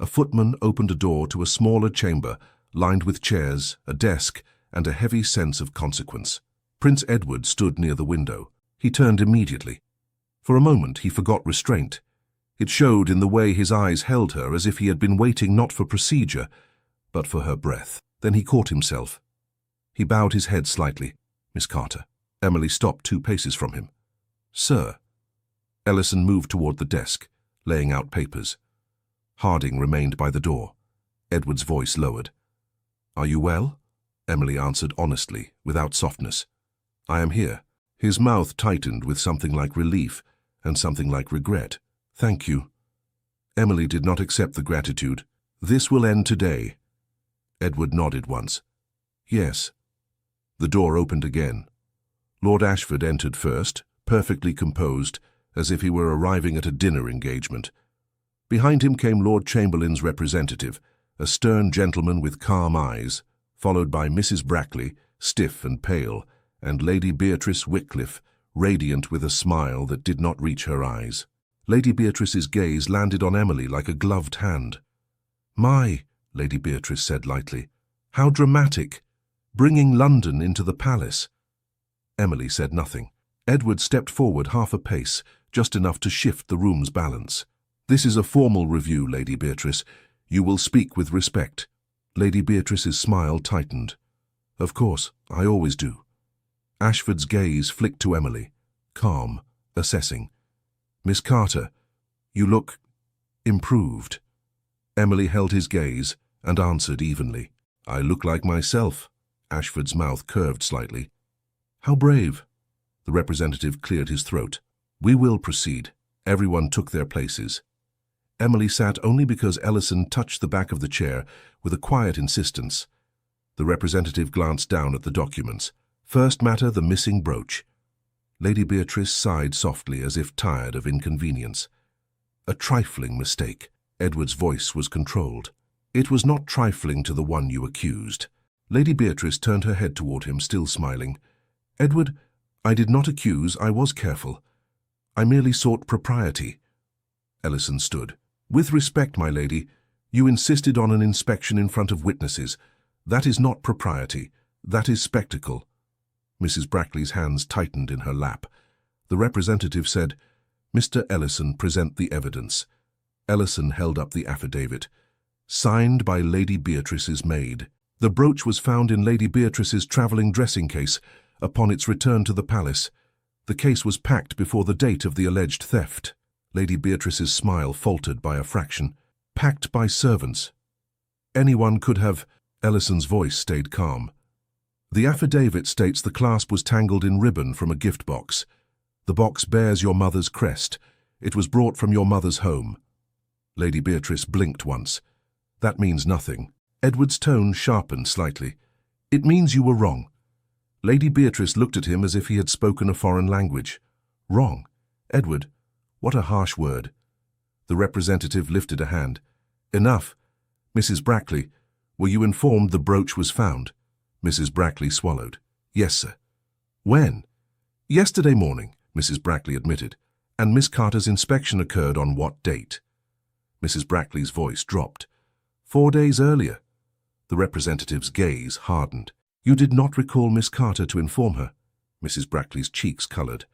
A footman opened a door to a smaller chamber, lined with chairs, a desk, and a heavy sense of consequence. Prince Edward stood near the window. He turned immediately. For a moment he forgot restraint. It showed in the way his eyes held her, as if he had been waiting not for procedure, but for her breath. Then he caught himself. He bowed his head slightly. "Miss Carter." Emily stopped 2 paces from him. "Sir." Ellison moved toward the desk, laying out papers. Harding remained by the door. Edward's voice lowered. "Are you well?" Emily answered honestly, without softness. "I am here." His mouth tightened with something like relief and something like regret. "Thank you." Emily did not accept the gratitude. "This will end today." Edward nodded once. "Yes." The door opened again. Lord Ashford entered first, perfectly composed, as if he were arriving at a dinner engagement. Behind him came Lord Chamberlain's representative, a stern gentleman with calm eyes, followed by Mrs. Brackley, stiff and pale, and Lady Beatrice Wickliffe, radiant with a smile that did not reach her eyes. Lady Beatrice's gaze landed on Emily like a gloved hand. "My," Lady Beatrice said lightly, "how dramatic! Bringing London into the palace." Emily said nothing. Edward stepped forward half a pace, just enough to shift the room's balance. "This is a formal review, Lady Beatrice. You will speak with respect." Lady Beatrice's smile tightened. "Of course, I always do." Ashford's gaze flicked to Emily, calm, assessing. "Miss Carter, you look improved." Emily held his gaze and answered evenly. "I look like myself." Ashford's mouth curved slightly. "How brave." The representative cleared his throat. "We will proceed." Everyone took their places. Emily sat only because Ellison touched the back of the chair with a quiet insistence. The representative glanced down at the documents. First matter, the missing brooch. Lady Beatrice sighed softly as if tired of inconvenience. "A trifling mistake." Edward's voice was controlled. "It was not trifling to the one you accused." Lady Beatrice turned her head toward him, still smiling. "Edward, I did not accuse, I was careful. I merely sought propriety." Ellison stood. "With respect, my lady, you insisted on an inspection in front of witnesses. That is not propriety. That is spectacle." Mrs. Brackley's hands tightened in her lap. The representative said, "Mr. Ellison, present the evidence." Ellison held up the affidavit. "Signed by Lady Beatrice's maid. The brooch was found in Lady Beatrice's travelling dressing case upon its return to the palace. The case was packed before the date of the alleged theft." Lady Beatrice's smile faltered by a fraction. "Packed by servants. Anyone could have—" Ellison's voice stayed calm. "The affidavit states the clasp was tangled in ribbon from a gift box. The box bears your mother's crest. It was brought from your mother's home." Lady Beatrice blinked once. "That means nothing." Edward's tone sharpened slightly. "It means you were wrong." Lady Beatrice looked at him as if he had spoken a foreign language. "Wrong? Edward, what a harsh word." The representative lifted a hand. "Enough. Mrs. Brackley, were you informed the brooch was found?" Mrs. Brackley swallowed. "Yes, sir." "When?" "Yesterday morning," Mrs. Brackley admitted. "And Miss Carter's inspection occurred on what date?" Mrs. Brackley's voice dropped. 4 days earlier." The representative's gaze hardened. "You did not recall Miss Carter to inform her?" Mrs. Brackley's cheeks coloured.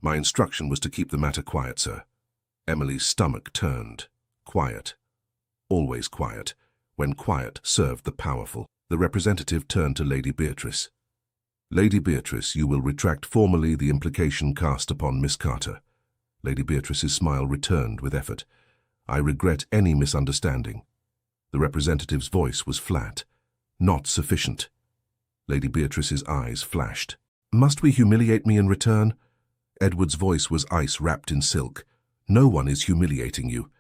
"My instruction was to keep the matter quiet, sir." Emily's stomach turned. Quiet. Always quiet, when quiet served the powerful. The representative turned to Lady Beatrice. Lady Beatrice, you will retract formally the implication cast upon Miss Carter. Lady Beatrice's smile returned with effort. I regret any misunderstanding. The representative's voice was flat. Not sufficient. Lady Beatrice's eyes flashed. Must we humiliate me in return? Edward's voice was ice wrapped in silk. No one is humiliating you.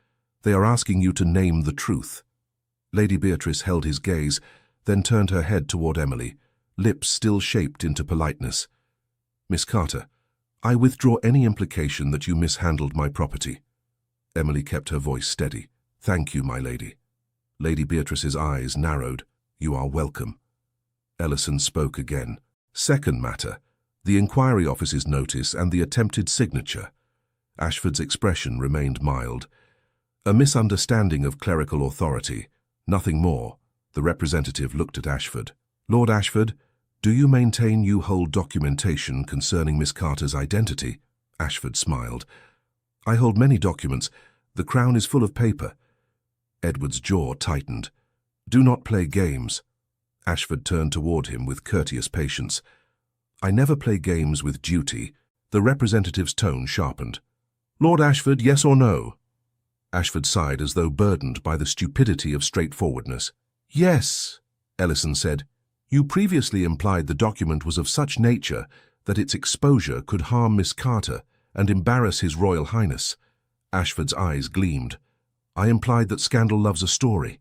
They are asking you to name the truth. Lady Beatrice held his gaze, then turned her head toward Emily, lips still shaped into politeness. Miss Carter, I withdraw any implication that you mishandled my property. Emily kept her voice steady. Thank you, my lady. Lady Beatrice's eyes narrowed. You are welcome. Ellison spoke again. Second matter, the inquiry officer's notice and the attempted signature. Ashford's expression remained mild. A misunderstanding of clerical authority, nothing more. The representative looked at Ashford. Lord Ashford, do you maintain you hold documentation concerning Miss Carter's identity? Ashford smiled. I hold many documents. The Crown is full of paper. Edward's jaw tightened. Do not play games. Ashford turned toward him with courteous patience. I never play games with duty. The representative's tone sharpened. Lord Ashford, yes or no? Ashford sighed as though burdened by the stupidity of straightforwardness. Yes, Ellison said. You previously implied the document was of such nature that its exposure could harm Miss Carter and embarrass His Royal Highness. Ashford's eyes gleamed. I implied that scandal loves a story.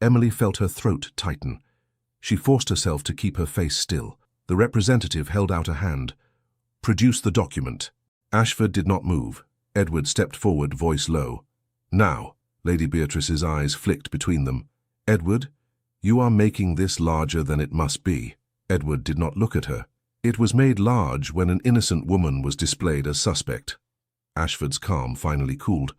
Emily felt her throat tighten. She forced herself to keep her face still. The representative held out a hand. Produce the document. Ashford did not move. Edward stepped forward, voice low. Now, Lady Beatrice's eyes flicked between them. Edward, you are making this larger than it must be. Edward did not look at her. It was made large when an innocent woman was displayed as suspect. Ashford's calm finally cooled.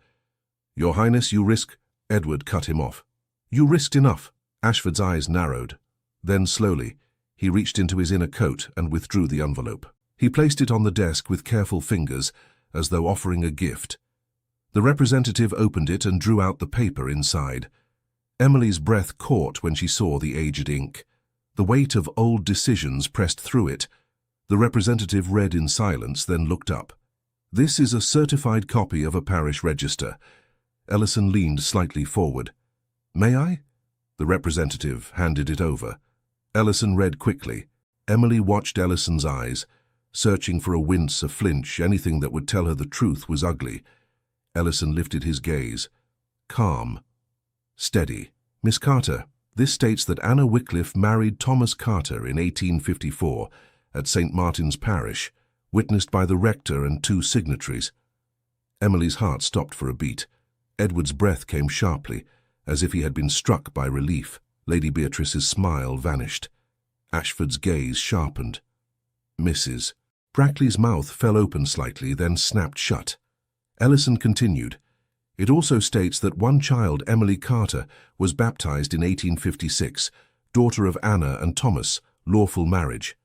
Your Highness, you risk... Edward cut him off. You risked enough. Ashford's eyes narrowed. Then slowly, he reached into his inner coat and withdrew the envelope. He placed it on the desk with careful fingers, as though offering a gift. The representative opened it and drew out the paper inside. Emily's breath caught when she saw the aged ink. The weight of old decisions pressed through it. The representative read in silence, then looked up. This is a certified copy of a parish register. Ellison leaned slightly forward. May I? The representative handed it over. Ellison read quickly. Emily watched Ellison's eyes, searching for a wince, a flinch, anything that would tell her the truth was ugly. Ellison lifted his gaze. Calm. Steady. Miss Carter, this states that Anna Wycliffe married Thomas Carter in 1854 at St. Martin's Parish, witnessed by the rector and 2 signatories. Emily's heart stopped for a beat. Edward's breath came sharply, as if he had been struck by relief. Lady Beatrice's smile vanished. Ashford's gaze sharpened. Mrs. Brackley's mouth fell open slightly, then snapped shut. Ellison continued. It also states that one child, Emily Carter, was baptized in 1856, daughter of Anna and Thomas, lawful marriage.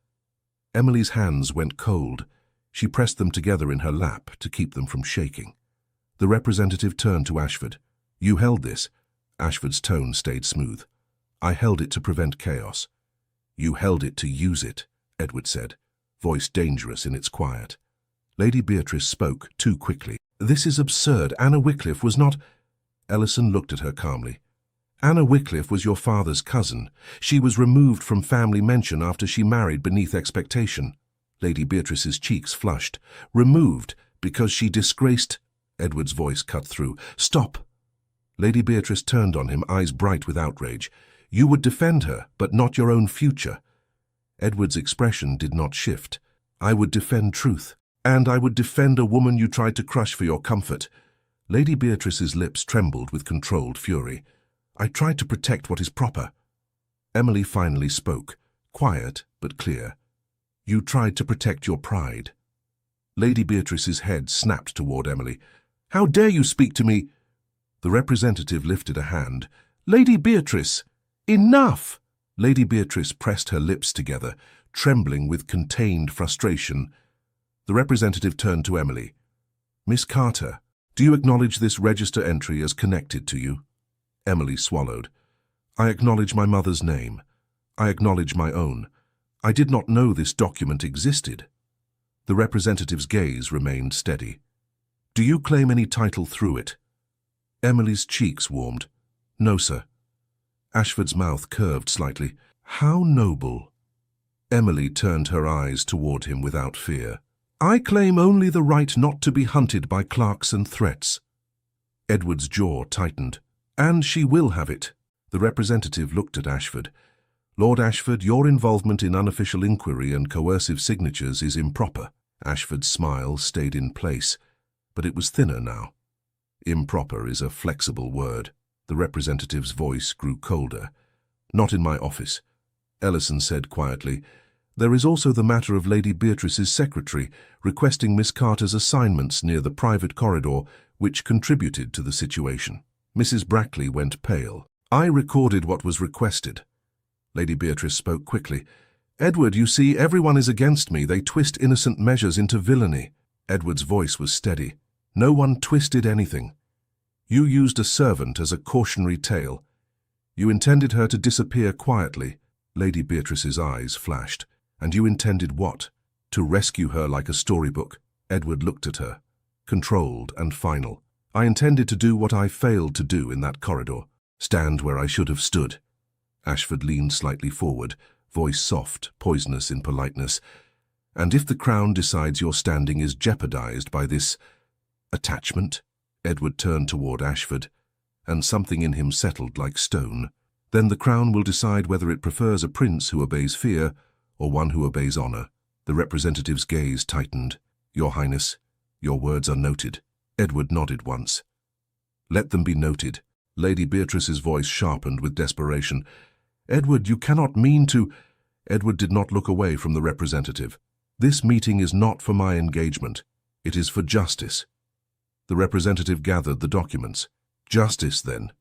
Emily's hands went cold. She pressed them together in her lap to keep them from shaking. The representative turned to Ashford. You held this. Ashford's tone stayed smooth. I held it to prevent chaos. You held it to use it, Edward said, voice dangerous in its quiet. Lady Beatrice spoke too quickly. This is absurd. Anna Wycliffe was not... Ellison looked at her calmly. Anna Wycliffe was your father's cousin. She was removed from family mention after she married beneath expectation. Lady Beatrice's cheeks flushed. Removed because she disgraced... Edward's voice cut through. Stop! Lady Beatrice turned on him, eyes bright with outrage. You would defend her, but not your own future. Edward's expression did not shift. I would defend truth. And I would defend a woman you tried to crush for your comfort. Lady Beatrice's lips trembled with controlled fury. I tried to protect what is proper. Emily finally spoke, quiet but clear. You tried to protect your pride. Lady Beatrice's head snapped toward Emily. How dare you speak to me? The representative lifted a hand. Lady Beatrice! Enough! Lady Beatrice pressed her lips together, trembling with contained frustration. The representative turned to Emily. Miss Carter, do you acknowledge this register entry as connected to you? Emily swallowed. I acknowledge my mother's name. I acknowledge my own. I did not know this document existed. The representative's gaze remained steady. Do you claim any title through it? Emily's cheeks warmed. No, sir. Ashford's mouth curved slightly. How noble. Emily turned her eyes toward him without fear. I claim only the right not to be hunted by clerks and threats. Edward's jaw tightened. And she will have it. The representative looked at Ashford. Lord Ashford, your involvement in unofficial inquiry and coercive signatures is improper. Ashford's smile stayed in place, but it was thinner now. Improper is a flexible word. The representative's voice grew colder. Not in my office. Ellison said quietly. There is also the matter of Lady Beatrice's secretary requesting Miss Carter's assignments near the private corridor, which contributed to the situation. Mrs. Brackley went pale. I recorded what was requested. Lady Beatrice spoke quickly. Edward, you see, everyone is against me. They twist innocent measures into villainy. Edward's voice was steady. No one twisted anything. You used a servant as a cautionary tale. You intended her to disappear quietly. Lady Beatrice's eyes flashed. And you intended what? To rescue her like a storybook. Edward looked at her, controlled and final. I intended to do what I failed to do in that corridor. Stand where I should have stood. Ashford leaned slightly forward, voice soft, poisonous in politeness. And if the Crown decides your standing is jeopardized by this attachment? Edward turned toward Ashford, and something in him settled like stone. Then the Crown will decide whether it prefers a prince who obeys fear or one who obeys honor. The representative's gaze tightened. Your Highness, your words are noted. Edward nodded once. Let them be noted. Lady Beatrice's voice sharpened with desperation. Edward, you cannot mean to... Edward did not look away from the representative. This meeting is not for my engagement. It is for justice. The representative gathered the documents. Justice, then.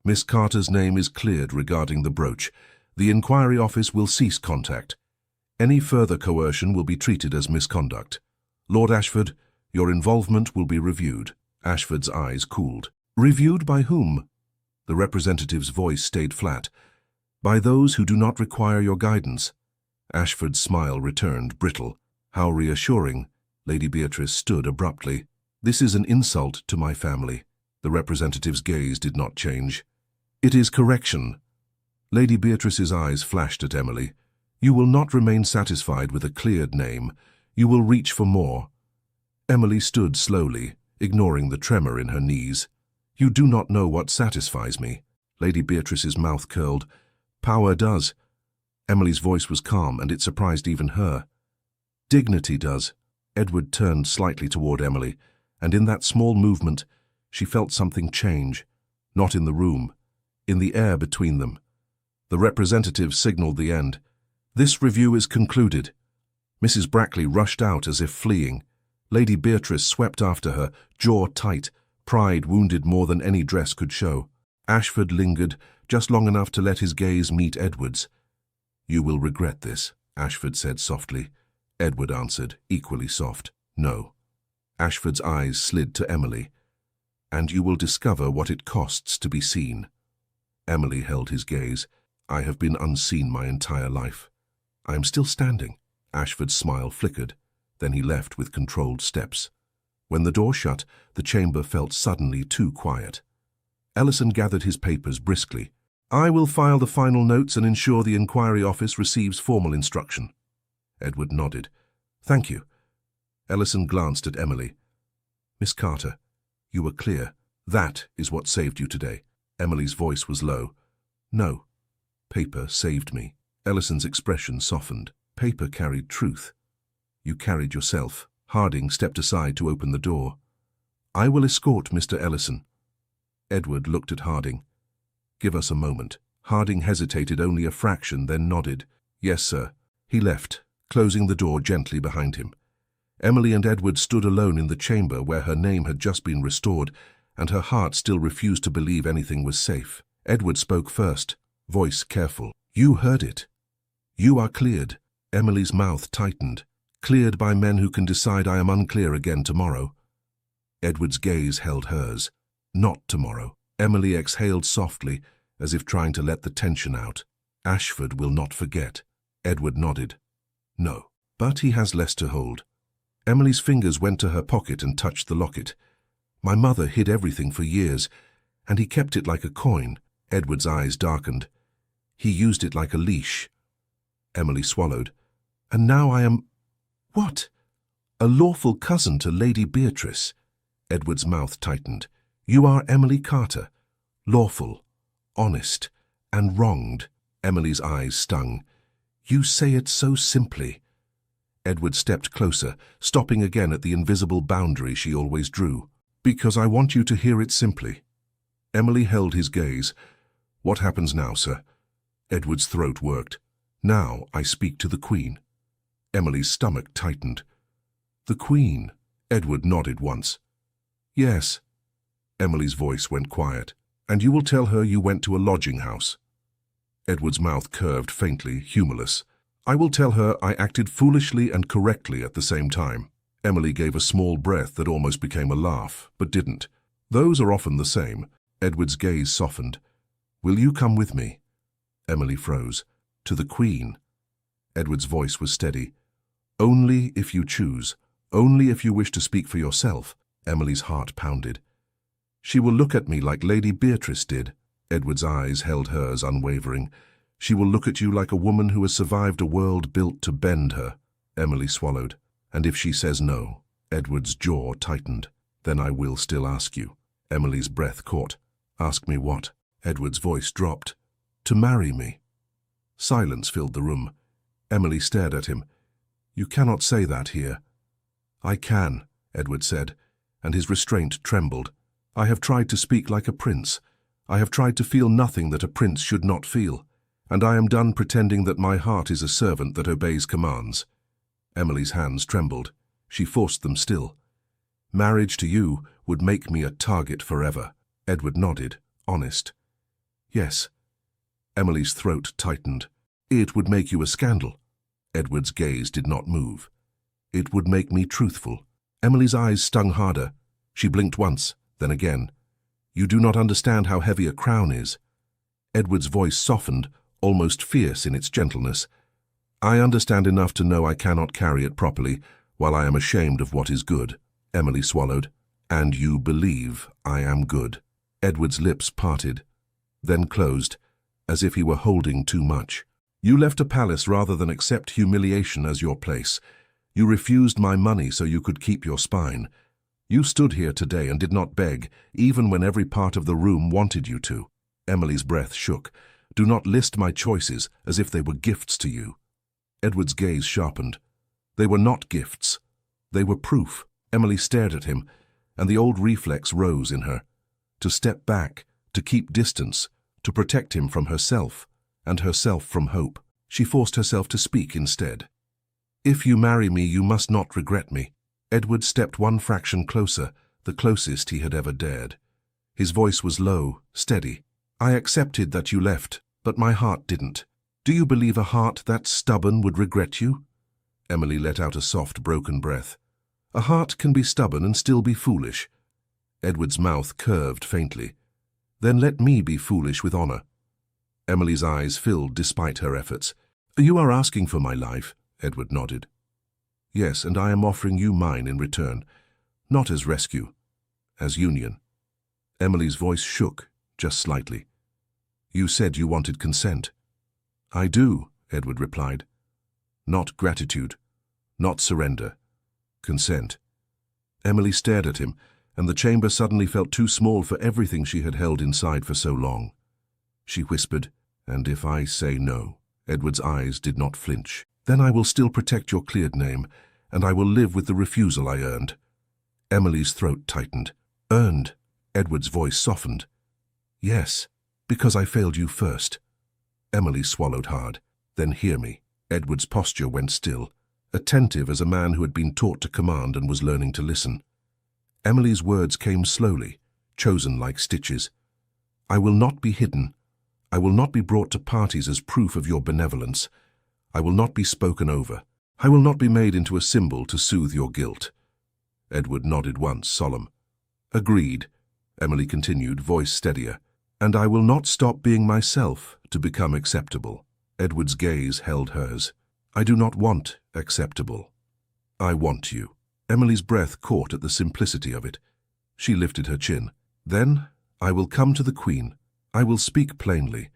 Miss Carter's name is cleared regarding the brooch. The inquiry office will cease contact. Any further coercion will be treated as misconduct. Lord Ashford, your involvement will be reviewed. Ashford's eyes cooled. Reviewed by whom? The representative's voice stayed flat. By those who do not require your guidance. Ashford's smile returned, brittle. How reassuring. Lady Beatrice stood abruptly. This is an insult to my family. The representative's gaze did not change. It is correction. Lady Beatrice's eyes flashed at Emily. You will not remain satisfied with a cleared name. You will reach for more. Emily stood slowly, ignoring the tremor in her knees. You do not know what satisfies me. Lady Beatrice's mouth curled. Power does. Emily's voice was calm, and it surprised even her. Dignity does. Edward turned slightly toward Emily, and in that small movement, she felt something change. Not in the room, in the air between them. The representative signaled the end. This review is concluded. Mrs. Brackley rushed out as if fleeing. Lady Beatrice swept after her, jaw tight, pride wounded more than any dress could show. Ashford lingered, just long enough to let his gaze meet Edward's. You will regret this, Ashford said softly. Edward answered, equally soft, no. Ashford's eyes slid to Emily. And you will discover what it costs to be seen. Emily held his gaze. I have been unseen my entire life. I am still standing. Ashford's smile flickered. Then he left with controlled steps. When the door shut, the chamber felt suddenly too quiet. Ellison gathered his papers briskly. I will file the final notes and ensure the inquiry office receives formal instruction. Edward nodded. Thank you. Ellison glanced at Emily. Miss Carter, you were clear. That is what saved you today. Emily's voice was low. No. Paper saved me. Ellison's expression softened. Paper carried truth. You carried yourself. Harding stepped aside to open the door. I will escort Mr. Ellison. Edward looked at Harding. Give us a moment. Harding hesitated only a fraction, then nodded. Yes, sir. He left, closing the door gently behind him. Emily and Edward stood alone in the chamber where her name had just been restored, and her heart still refused to believe anything was safe. Edward spoke first, voice careful. You heard it. You are cleared. Emily's mouth tightened. Cleared by men who can decide I am unclear again tomorrow. Edward's gaze held hers. Not tomorrow. Emily exhaled softly, as if trying to let the tension out. Ashford will not forget. Edward nodded. No. But he has less to hold. Emily's fingers went to her pocket and touched the locket. My mother hid everything for years, and he kept it like a coin. Edward's eyes darkened. He used it like a leash. Emily swallowed. And now I am... What? A lawful cousin to Lady Beatrice. Edward's mouth tightened. You are Emily Carter. Lawful, honest, and wronged. Emily's eyes stung. You say it so simply. Edward stepped closer, stopping again at the invisible boundary she always drew. Because I want you to hear it simply. Emily held his gaze. What happens now, sir? Edward's throat worked. Now I speak to the Queen. Emily's stomach tightened. The Queen. Edward nodded once. Yes. Emily's voice went quiet. And you will tell her you went to a lodging house. Edward's mouth curved faintly, humorless. I will tell her I acted foolishly and correctly at the same time. Emily gave a small breath that almost became a laugh, but didn't. Those are often the same. Edward's gaze softened. Will you come with me? Emily froze. To the Queen. Edward's voice was steady. Only if you choose. Only if you wish to speak for yourself. Emily's heart pounded. She will look at me like Lady Beatrice did. Edward's eyes held hers unwavering. She will look at you like a woman who has survived a world built to bend her. Emily swallowed. And if she says no? Edward's jaw tightened. Then I will still ask you. Emily's breath caught. Ask me what? Edward's voice dropped. To marry me. Silence filled the room. Emily stared at him. You cannot say that here. I can, Edward said, and his restraint trembled. I have tried to speak like a prince. I have tried to feel nothing that a prince should not feel, and I am done pretending that my heart is a servant that obeys commands. Emily's hands trembled. She forced them still. Marriage to you would make me a target forever. Edward nodded, honest. Yes. Emily's throat tightened. It would make you a scandal. Edward's gaze did not move. It would make me truthful. Emily's eyes stung harder. She blinked once, then again. You do not understand how heavy a crown is. Edward's voice softened, almost fierce in its gentleness. I understand enough to know I cannot carry it properly, while I am ashamed of what is good. Emily swallowed. And you believe I am good. Edward's lips parted, then closed, as if he were holding too much. You left a palace rather than accept humiliation as your place. You refused my money so you could keep your spine. You stood here today and did not beg, even when every part of the room wanted you to. Emily's breath shook. Do not list my choices as if they were gifts to you. Edward's gaze sharpened. They were not gifts. They were proof. Emily stared at him, and the old reflex rose in her. To step back, to keep distance, to protect him from herself, and herself from hope. She forced herself to speak instead. If you marry me, you must not regret me. Edward stepped one fraction closer, the closest he had ever dared. His voice was low, steady. I accepted that you left, but my heart didn't. Do you believe a heart that stubborn would regret you? Emily let out a soft, broken breath. A heart can be stubborn and still be foolish. Edward's mouth curved faintly. Then let me be foolish with honor. Emily's eyes filled despite her efforts. You are asking for my life, Edward nodded. Yes, and I am offering you mine in return, not as rescue, as union. Emily's voice shook, just slightly. You said you wanted consent. I do, Edward replied. Not gratitude, not surrender. Consent. Emily stared at him, and the chamber suddenly felt too small for everything she had held inside for so long. She whispered, and if I say no? Edward's eyes did not flinch. Then I will still protect your cleared name, and I will live with the refusal I earned. Emily's throat tightened. Earned? Edward's voice softened. Yes, because I failed you first. Emily swallowed hard. Then hear me. Edward's posture went still, attentive as a man who had been taught to command and was learning to listen. Emily's words came slowly, chosen like stitches. I will not be hidden. I will not be brought to parties as proof of your benevolence. I will not be spoken over. I will not be made into a symbol to soothe your guilt. Edward nodded once, solemn. Agreed, Emily continued, voice steadier. And I will not stop being myself to become acceptable. Edward's gaze held hers. I do not want acceptable. I want you. Emily's breath caught at the simplicity of it. She lifted her chin. Then, I will come to the Queen. I will speak plainly.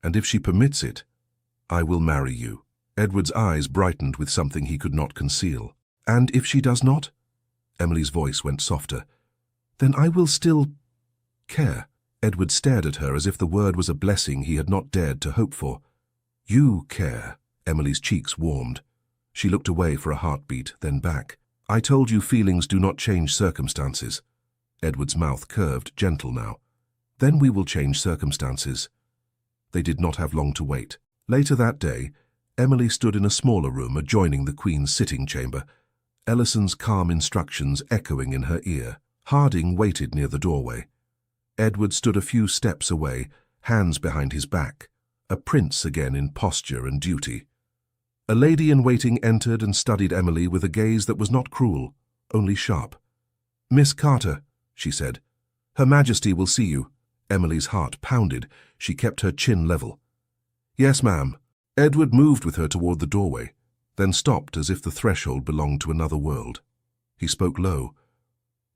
And if she permits it, I will marry you. Edward's eyes brightened with something he could not conceal. And if she does not? Emily's voice went softer. Then I will still care. Edward stared at her as if the word was a blessing he had not dared to hope for. You care. Emily's cheeks warmed. She looked away for a heartbeat, then back. I told you feelings do not change circumstances. Edward's mouth curved, gentle now. Then we will change circumstances. They did not have long to wait. Later that day, Emily stood in a smaller room adjoining the Queen's sitting chamber, Ellison's calm instructions echoing in her ear. Harding waited near the doorway. Edward stood a few steps away, hands behind his back, a prince again in posture and duty. A lady-in-waiting entered and studied Emily with a gaze that was not cruel, only sharp. "Miss Carter," she said. "Her Majesty will see you." Emily's heart pounded. She kept her chin level. "Yes, ma'am." Edward moved with her toward the doorway, then stopped as if the threshold belonged to another world. He spoke low.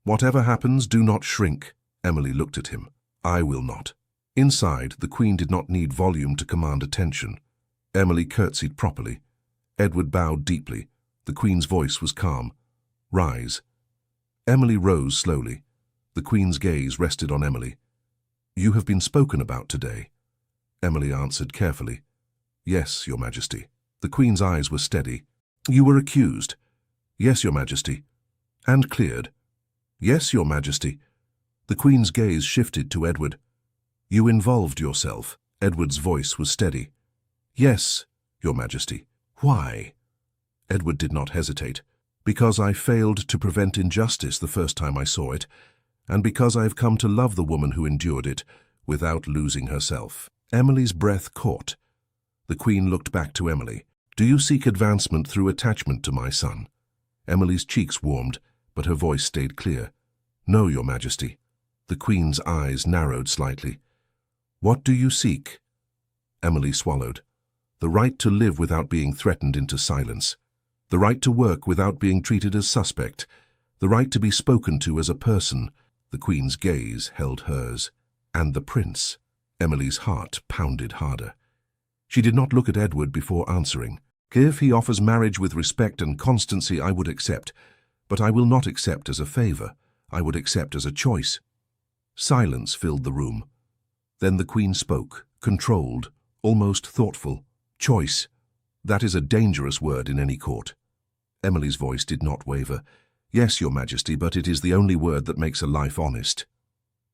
"Whatever happens, do not shrink." Emily looked at him. "I will not." Inside, the Queen did not need volume to command attention. Emily curtsied properly. Edward bowed deeply. The Queen's voice was calm. "Rise." Emily rose slowly. The Queen's gaze rested on Emily. "You have been spoken about today." Emily answered carefully. "Yes, Your Majesty." The Queen's eyes were steady. "You were accused." "Yes, Your Majesty." "And cleared." "Yes, Your Majesty." The Queen's gaze shifted to Edward. "You involved yourself." Edward's voice was steady. "Yes, Your Majesty." "Why?" Edward did not hesitate. "Because I failed to prevent injustice the first time I saw it, and because I have come to love the woman who endured it without losing herself." Emily's breath caught. The Queen looked back to Emily. "Do you seek advancement through attachment to my son?" Emily's cheeks warmed, but her voice stayed clear. "No, Your Majesty." The Queen's eyes narrowed slightly. "What do you seek?" Emily swallowed. "The right to live without being threatened into silence. The right to work without being treated as suspect. The right to be spoken to as a person." The Queen's gaze held hers. "And the prince." Emily's heart pounded harder. She did not look at Edward before answering. "If he offers marriage with respect and constancy, I would accept. But I will not accept as a favor. I would accept as a choice." Silence filled the room. Then the Queen spoke, controlled, almost thoughtful. "Choice. That is a dangerous word in any court." Emily's voice did not waver. "Yes, Your Majesty, but it is the only word that makes a life honest."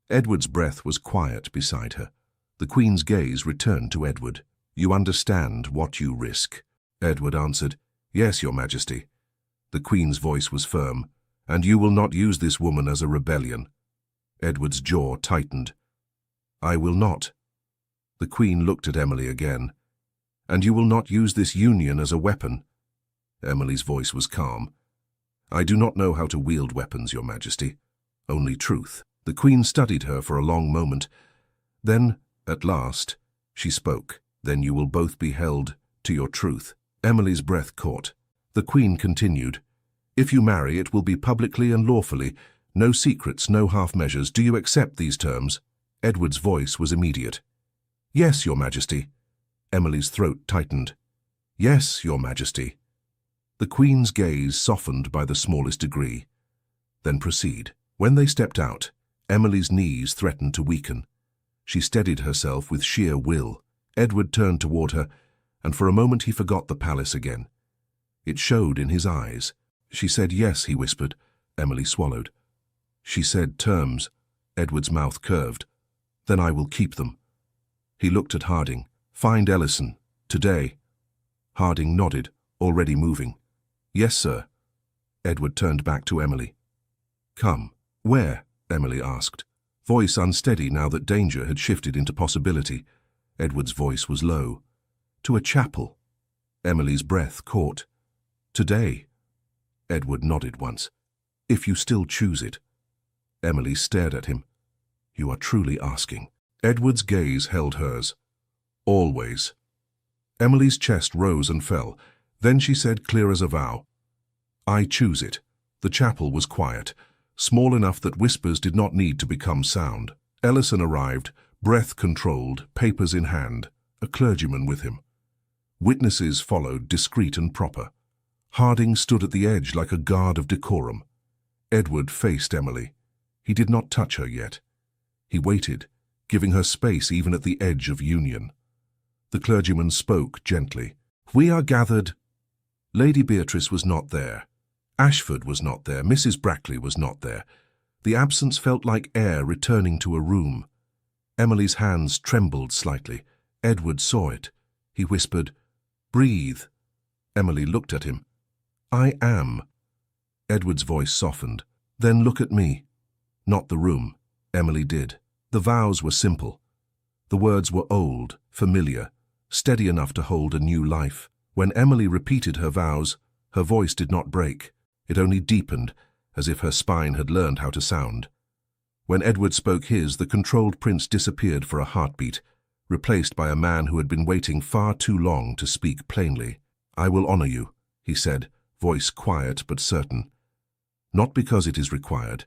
Edward's breath was quiet beside her. The Queen's gaze returned to Edward. "You understand what you risk." Edward answered, "Yes, Your Majesty." The Queen's voice was firm. "And you will not use this woman as a rebellion." Edward's jaw tightened. "I will not." The Queen looked at Emily again. "And you will not use this union as a weapon." Emily's voice was calm. "I do not know how to wield weapons, Your Majesty. Only truth." The Queen studied her for a long moment. Then, at last, she spoke. "Then you will both be held to your truth." Emily's breath caught. The Queen continued. "If you marry, it will be publicly and lawfully. No secrets, no half-measures. Do you accept these terms?" Edward's voice was immediate. "Yes, Your Majesty." Emily's throat tightened. "Yes, Your Majesty." The Queen's gaze softened by the smallest degree. "Then proceed." When they stepped out, Emily's knees threatened to weaken. She steadied herself with sheer will. Edward turned toward her, and for a moment he forgot the palace again. It showed in his eyes. "She said yes," he whispered. Emily swallowed. "She said terms." Edward's mouth curved. "Then I will keep them." He looked at Harding. "Find Ellison. Today." Harding nodded, already moving. "Yes, sir." Edward turned back to Emily. "Come." "Where?" Emily asked, voice unsteady now that danger had shifted into possibility. Edward's voice was low. "To a chapel." Emily's breath caught. "Today." Edward nodded once. "If you still choose it." Emily stared at him. "You are truly asking." Edward's gaze held hers. "Always." Emily's chest rose and fell. Then she said, clear as a vow, I choose it. The chapel was quiet, small enough that whispers did not need to become sound. Ellison arrived, breath controlled, papers in hand, a clergyman with him. Witnesses followed, discreet and proper. Harding stood at the edge like a guard of decorum. Edward faced Emily. He did not touch her yet. He waited, giving her space even at the edge of union. The clergyman spoke gently. We are gathered. Lady Beatrice was not there. Ashford was not there. Mrs. Brackley was not there. The absence felt like air returning to a room. Emily's hands trembled slightly. Edward saw it. He whispered, breathe. Emily looked at him. I am. Edward's voice softened. Then look at me. Not the room. Emily did. The vows were simple. The words were old, familiar, steady enough to hold a new life. When Emily repeated her vows, her voice did not break. It only deepened, as if her spine had learned how to sound. When Edward spoke his, the controlled prince disappeared for a heartbeat, replaced by a man who had been waiting far too long to speak plainly. I will honor you, he said, voice quiet but certain. Not because it is required,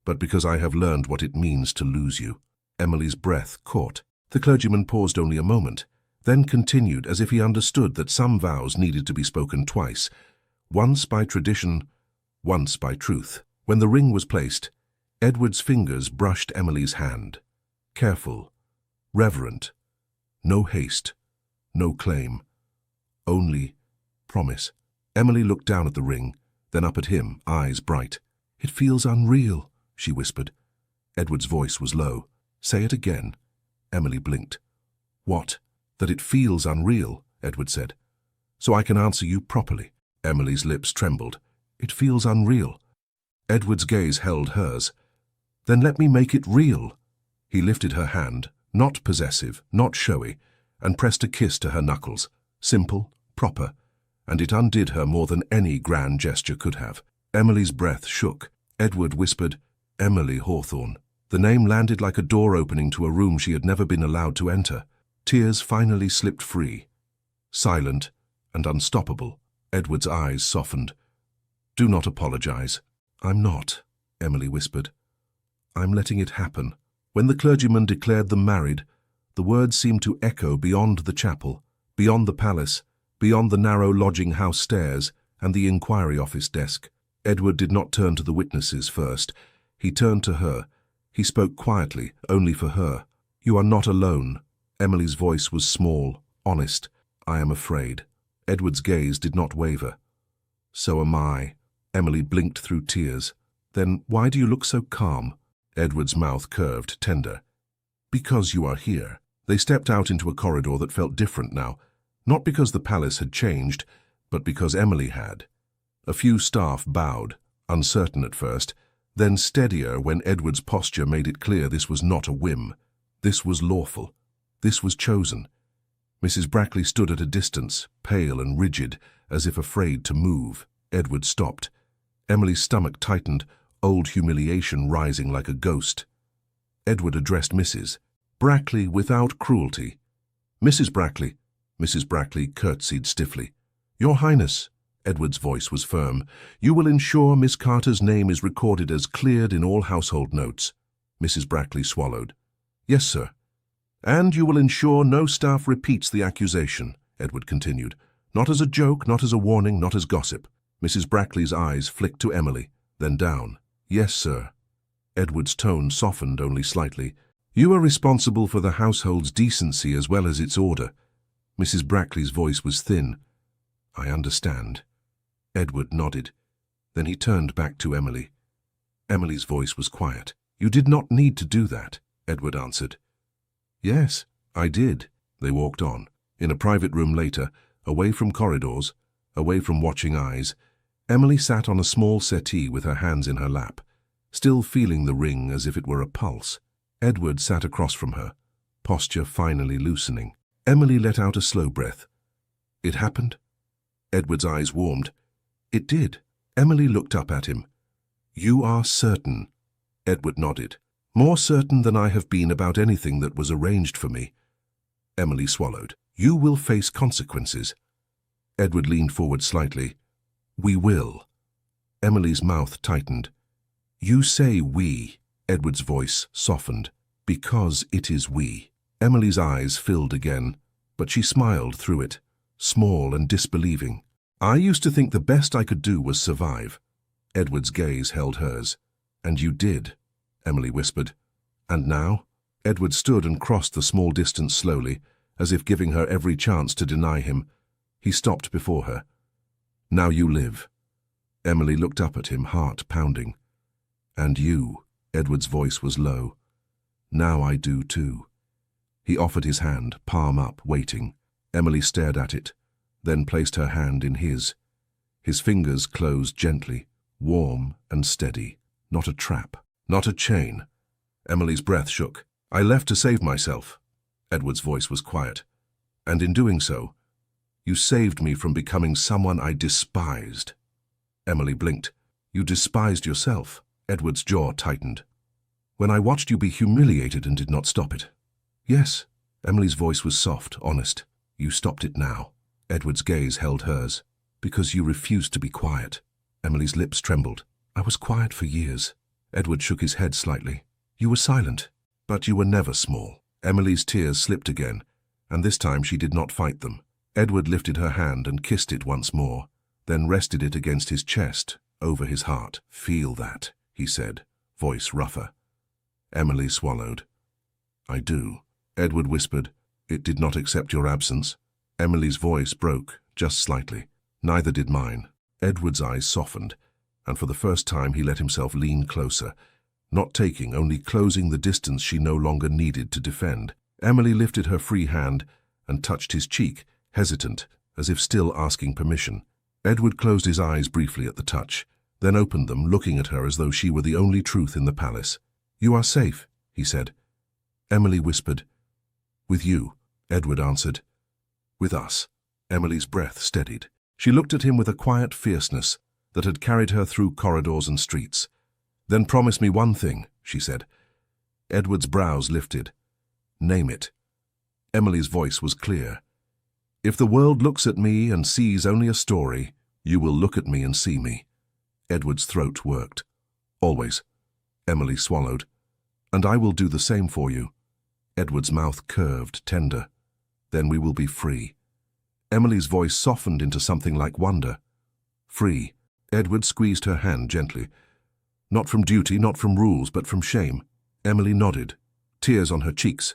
but because I have learned what it means to lose you. Emily's breath caught. The clergyman paused only a moment, then continued as if he understood that some vows needed to be spoken twice, once by tradition, once by truth. When the ring was placed, Edward's fingers brushed Emily's hand. Careful, reverent, no haste, no claim, only promise. Emily looked down at the ring, then up at him, eyes bright. It feels unreal, she whispered. Edward's voice was low. Say it again. Emily blinked. What? That it feels unreal, Edward said. So I can answer you properly. Emily's lips trembled. It feels unreal. Edward's gaze held hers. Then let me make it real. He lifted her hand, not possessive, not showy, and pressed a kiss to her knuckles. Simple, proper, and it undid her more than any grand gesture could have. Emily's breath shook. Edward whispered, Emily Hawthorne. The name landed like a door opening to a room she had never been allowed to enter. Tears finally slipped free. Silent and unstoppable, Edward's eyes softened. Do not apologize. I'm not, Emily whispered. I'm letting it happen. When the clergyman declared them married, the words seemed to echo beyond the chapel, beyond the palace, beyond the narrow lodging-house stairs and the inquiry office desk. Edward did not turn to the witnesses first. He turned to her. He spoke quietly, only for her. You are not alone. Emily's voice was small, honest. I am afraid. Edward's gaze did not waver. So am I. Emily blinked through tears. Then why do you look so calm? Edward's mouth curved, tender. Because you are here. They stepped out into a corridor that felt different now, not because the palace had changed, but because Emily had. A few staff bowed, uncertain at first, then steadier when Edward's posture made it clear this was not a whim. This was lawful. This was chosen. Mrs. Brackley stood at a distance, pale and rigid, as if afraid to move. Edward stopped. Emily's stomach tightened, old humiliation rising like a ghost. Edward addressed Mrs. Brackley without cruelty. Mrs. Brackley. Mrs. Brackley curtsied stiffly. Your Highness. Edward's voice was firm. You will ensure Miss Carter's name is recorded as cleared in all household notes. Mrs. Brackley swallowed. Yes, sir. And you will ensure no staff repeats the accusation, Edward continued. Not as a joke, not as a warning, not as gossip. Mrs. Brackley's eyes flicked to Emily, then down. Yes, sir. Edward's tone softened only slightly. You are responsible for the household's decency as well as its order. Mrs. Brackley's voice was thin. I understand. Edward nodded. Then he turned back to Emily. Emily's voice was quiet. You did not need to do that, Edward answered. Yes, I did. They walked on. In a private room later, away from corridors, away from watching eyes, Emily sat on a small settee with her hands in her lap, still feeling the ring as if it were a pulse. Edward sat across from her, posture finally loosening. Emily let out a slow breath. It happened? Edward's eyes warmed. It did. Emily looked up at him. You are certain? Edward nodded. More certain than I have been about anything that was arranged for me. Emily swallowed. You will face consequences. Edward leaned forward slightly. We will. Emily's mouth tightened. You say we. Edward's voice softened. Because it is we. Emily's eyes filled again, but she smiled through it, small and disbelieving. I used to think the best I could do was survive. Edward's gaze held hers. And you did, Emily whispered. And now? Edward stood and crossed the small distance slowly, as if giving her every chance to deny him. He stopped before her. Now you live. Emily looked up at him, heart pounding. And you, Edward's voice was low. Now I do too. He offered his hand, palm up, waiting. Emily stared at it, then placed her hand in his. His fingers closed gently, warm and steady. Not a trap, not a chain. Emily's breath shook. I left to save myself. Edward's voice was quiet. And in doing so, you saved me from becoming someone I despised. Emily blinked. You despised yourself. Edward's jaw tightened. When I watched you be humiliated and did not stop it. Yes. Emily's voice was soft, honest. You stopped it now. Edward's gaze held hers. Because you refused to be quiet. Emily's lips trembled. I was quiet for years. Edward shook his head slightly. You were silent, but you were never small. Emily's tears slipped again, and this time she did not fight them. Edward lifted her hand and kissed it once more, then rested it against his chest, over his heart. Feel that, he said, voice rougher. Emily swallowed. I do. Edward whispered. It did not accept your absence. Emily's voice broke, just slightly. Neither did mine. Edward's eyes softened, and for the first time he let himself lean closer, not taking, only closing the distance she no longer needed to defend. Emily lifted her free hand and touched his cheek, hesitant, as if still asking permission. Edward closed his eyes briefly at the touch, then opened them, looking at her as though she were the only truth in the palace. You are safe, he said. Emily whispered. With you, Edward answered. With us. Emily's breath steadied. She looked at him with a quiet fierceness that had carried her through corridors and streets. Then promise me one thing, she said. Edward's brows lifted. Name it. Emily's voice was clear. If the world looks at me and sees only a story, you will look at me and see me. Edward's throat worked. Always. Emily swallowed. And I will do the same for you. Edward's mouth curved, tender. Then we will be free. Emily's voice softened into something like wonder. Free. Edward squeezed her hand gently. Not from duty, not from rules, but from shame. Emily nodded, tears on her cheeks,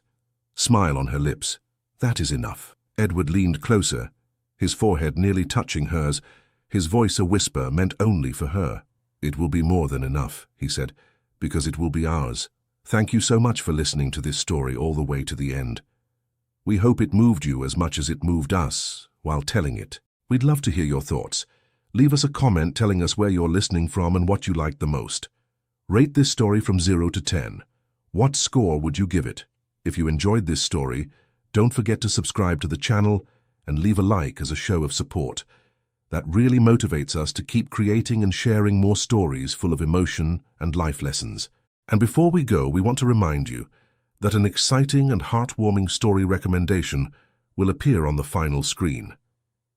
smile on her lips. That is enough. Edward leaned closer, his forehead nearly touching hers, his voice a whisper meant only for her. It will be more than enough, he said, because it will be ours. Thank you so much for listening to this story all the way to the end. We hope it moved you as much as it moved us while telling it. We'd love to hear your thoughts. Leave us a comment telling us where you're listening from and what you liked the most. Rate this story from 0 to 10. What score would you give it? If you enjoyed this story, don't forget to subscribe to the channel and leave a like as a show of support. That really motivates us to keep creating and sharing more stories full of emotion and life lessons. And before we go, we want to remind you that an exciting and heartwarming story recommendation will appear on the final screen.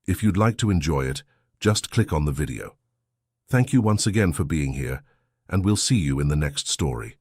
If you'd like to enjoy it, just click on the video. Thank you once again for being here, and we'll see you in the next story.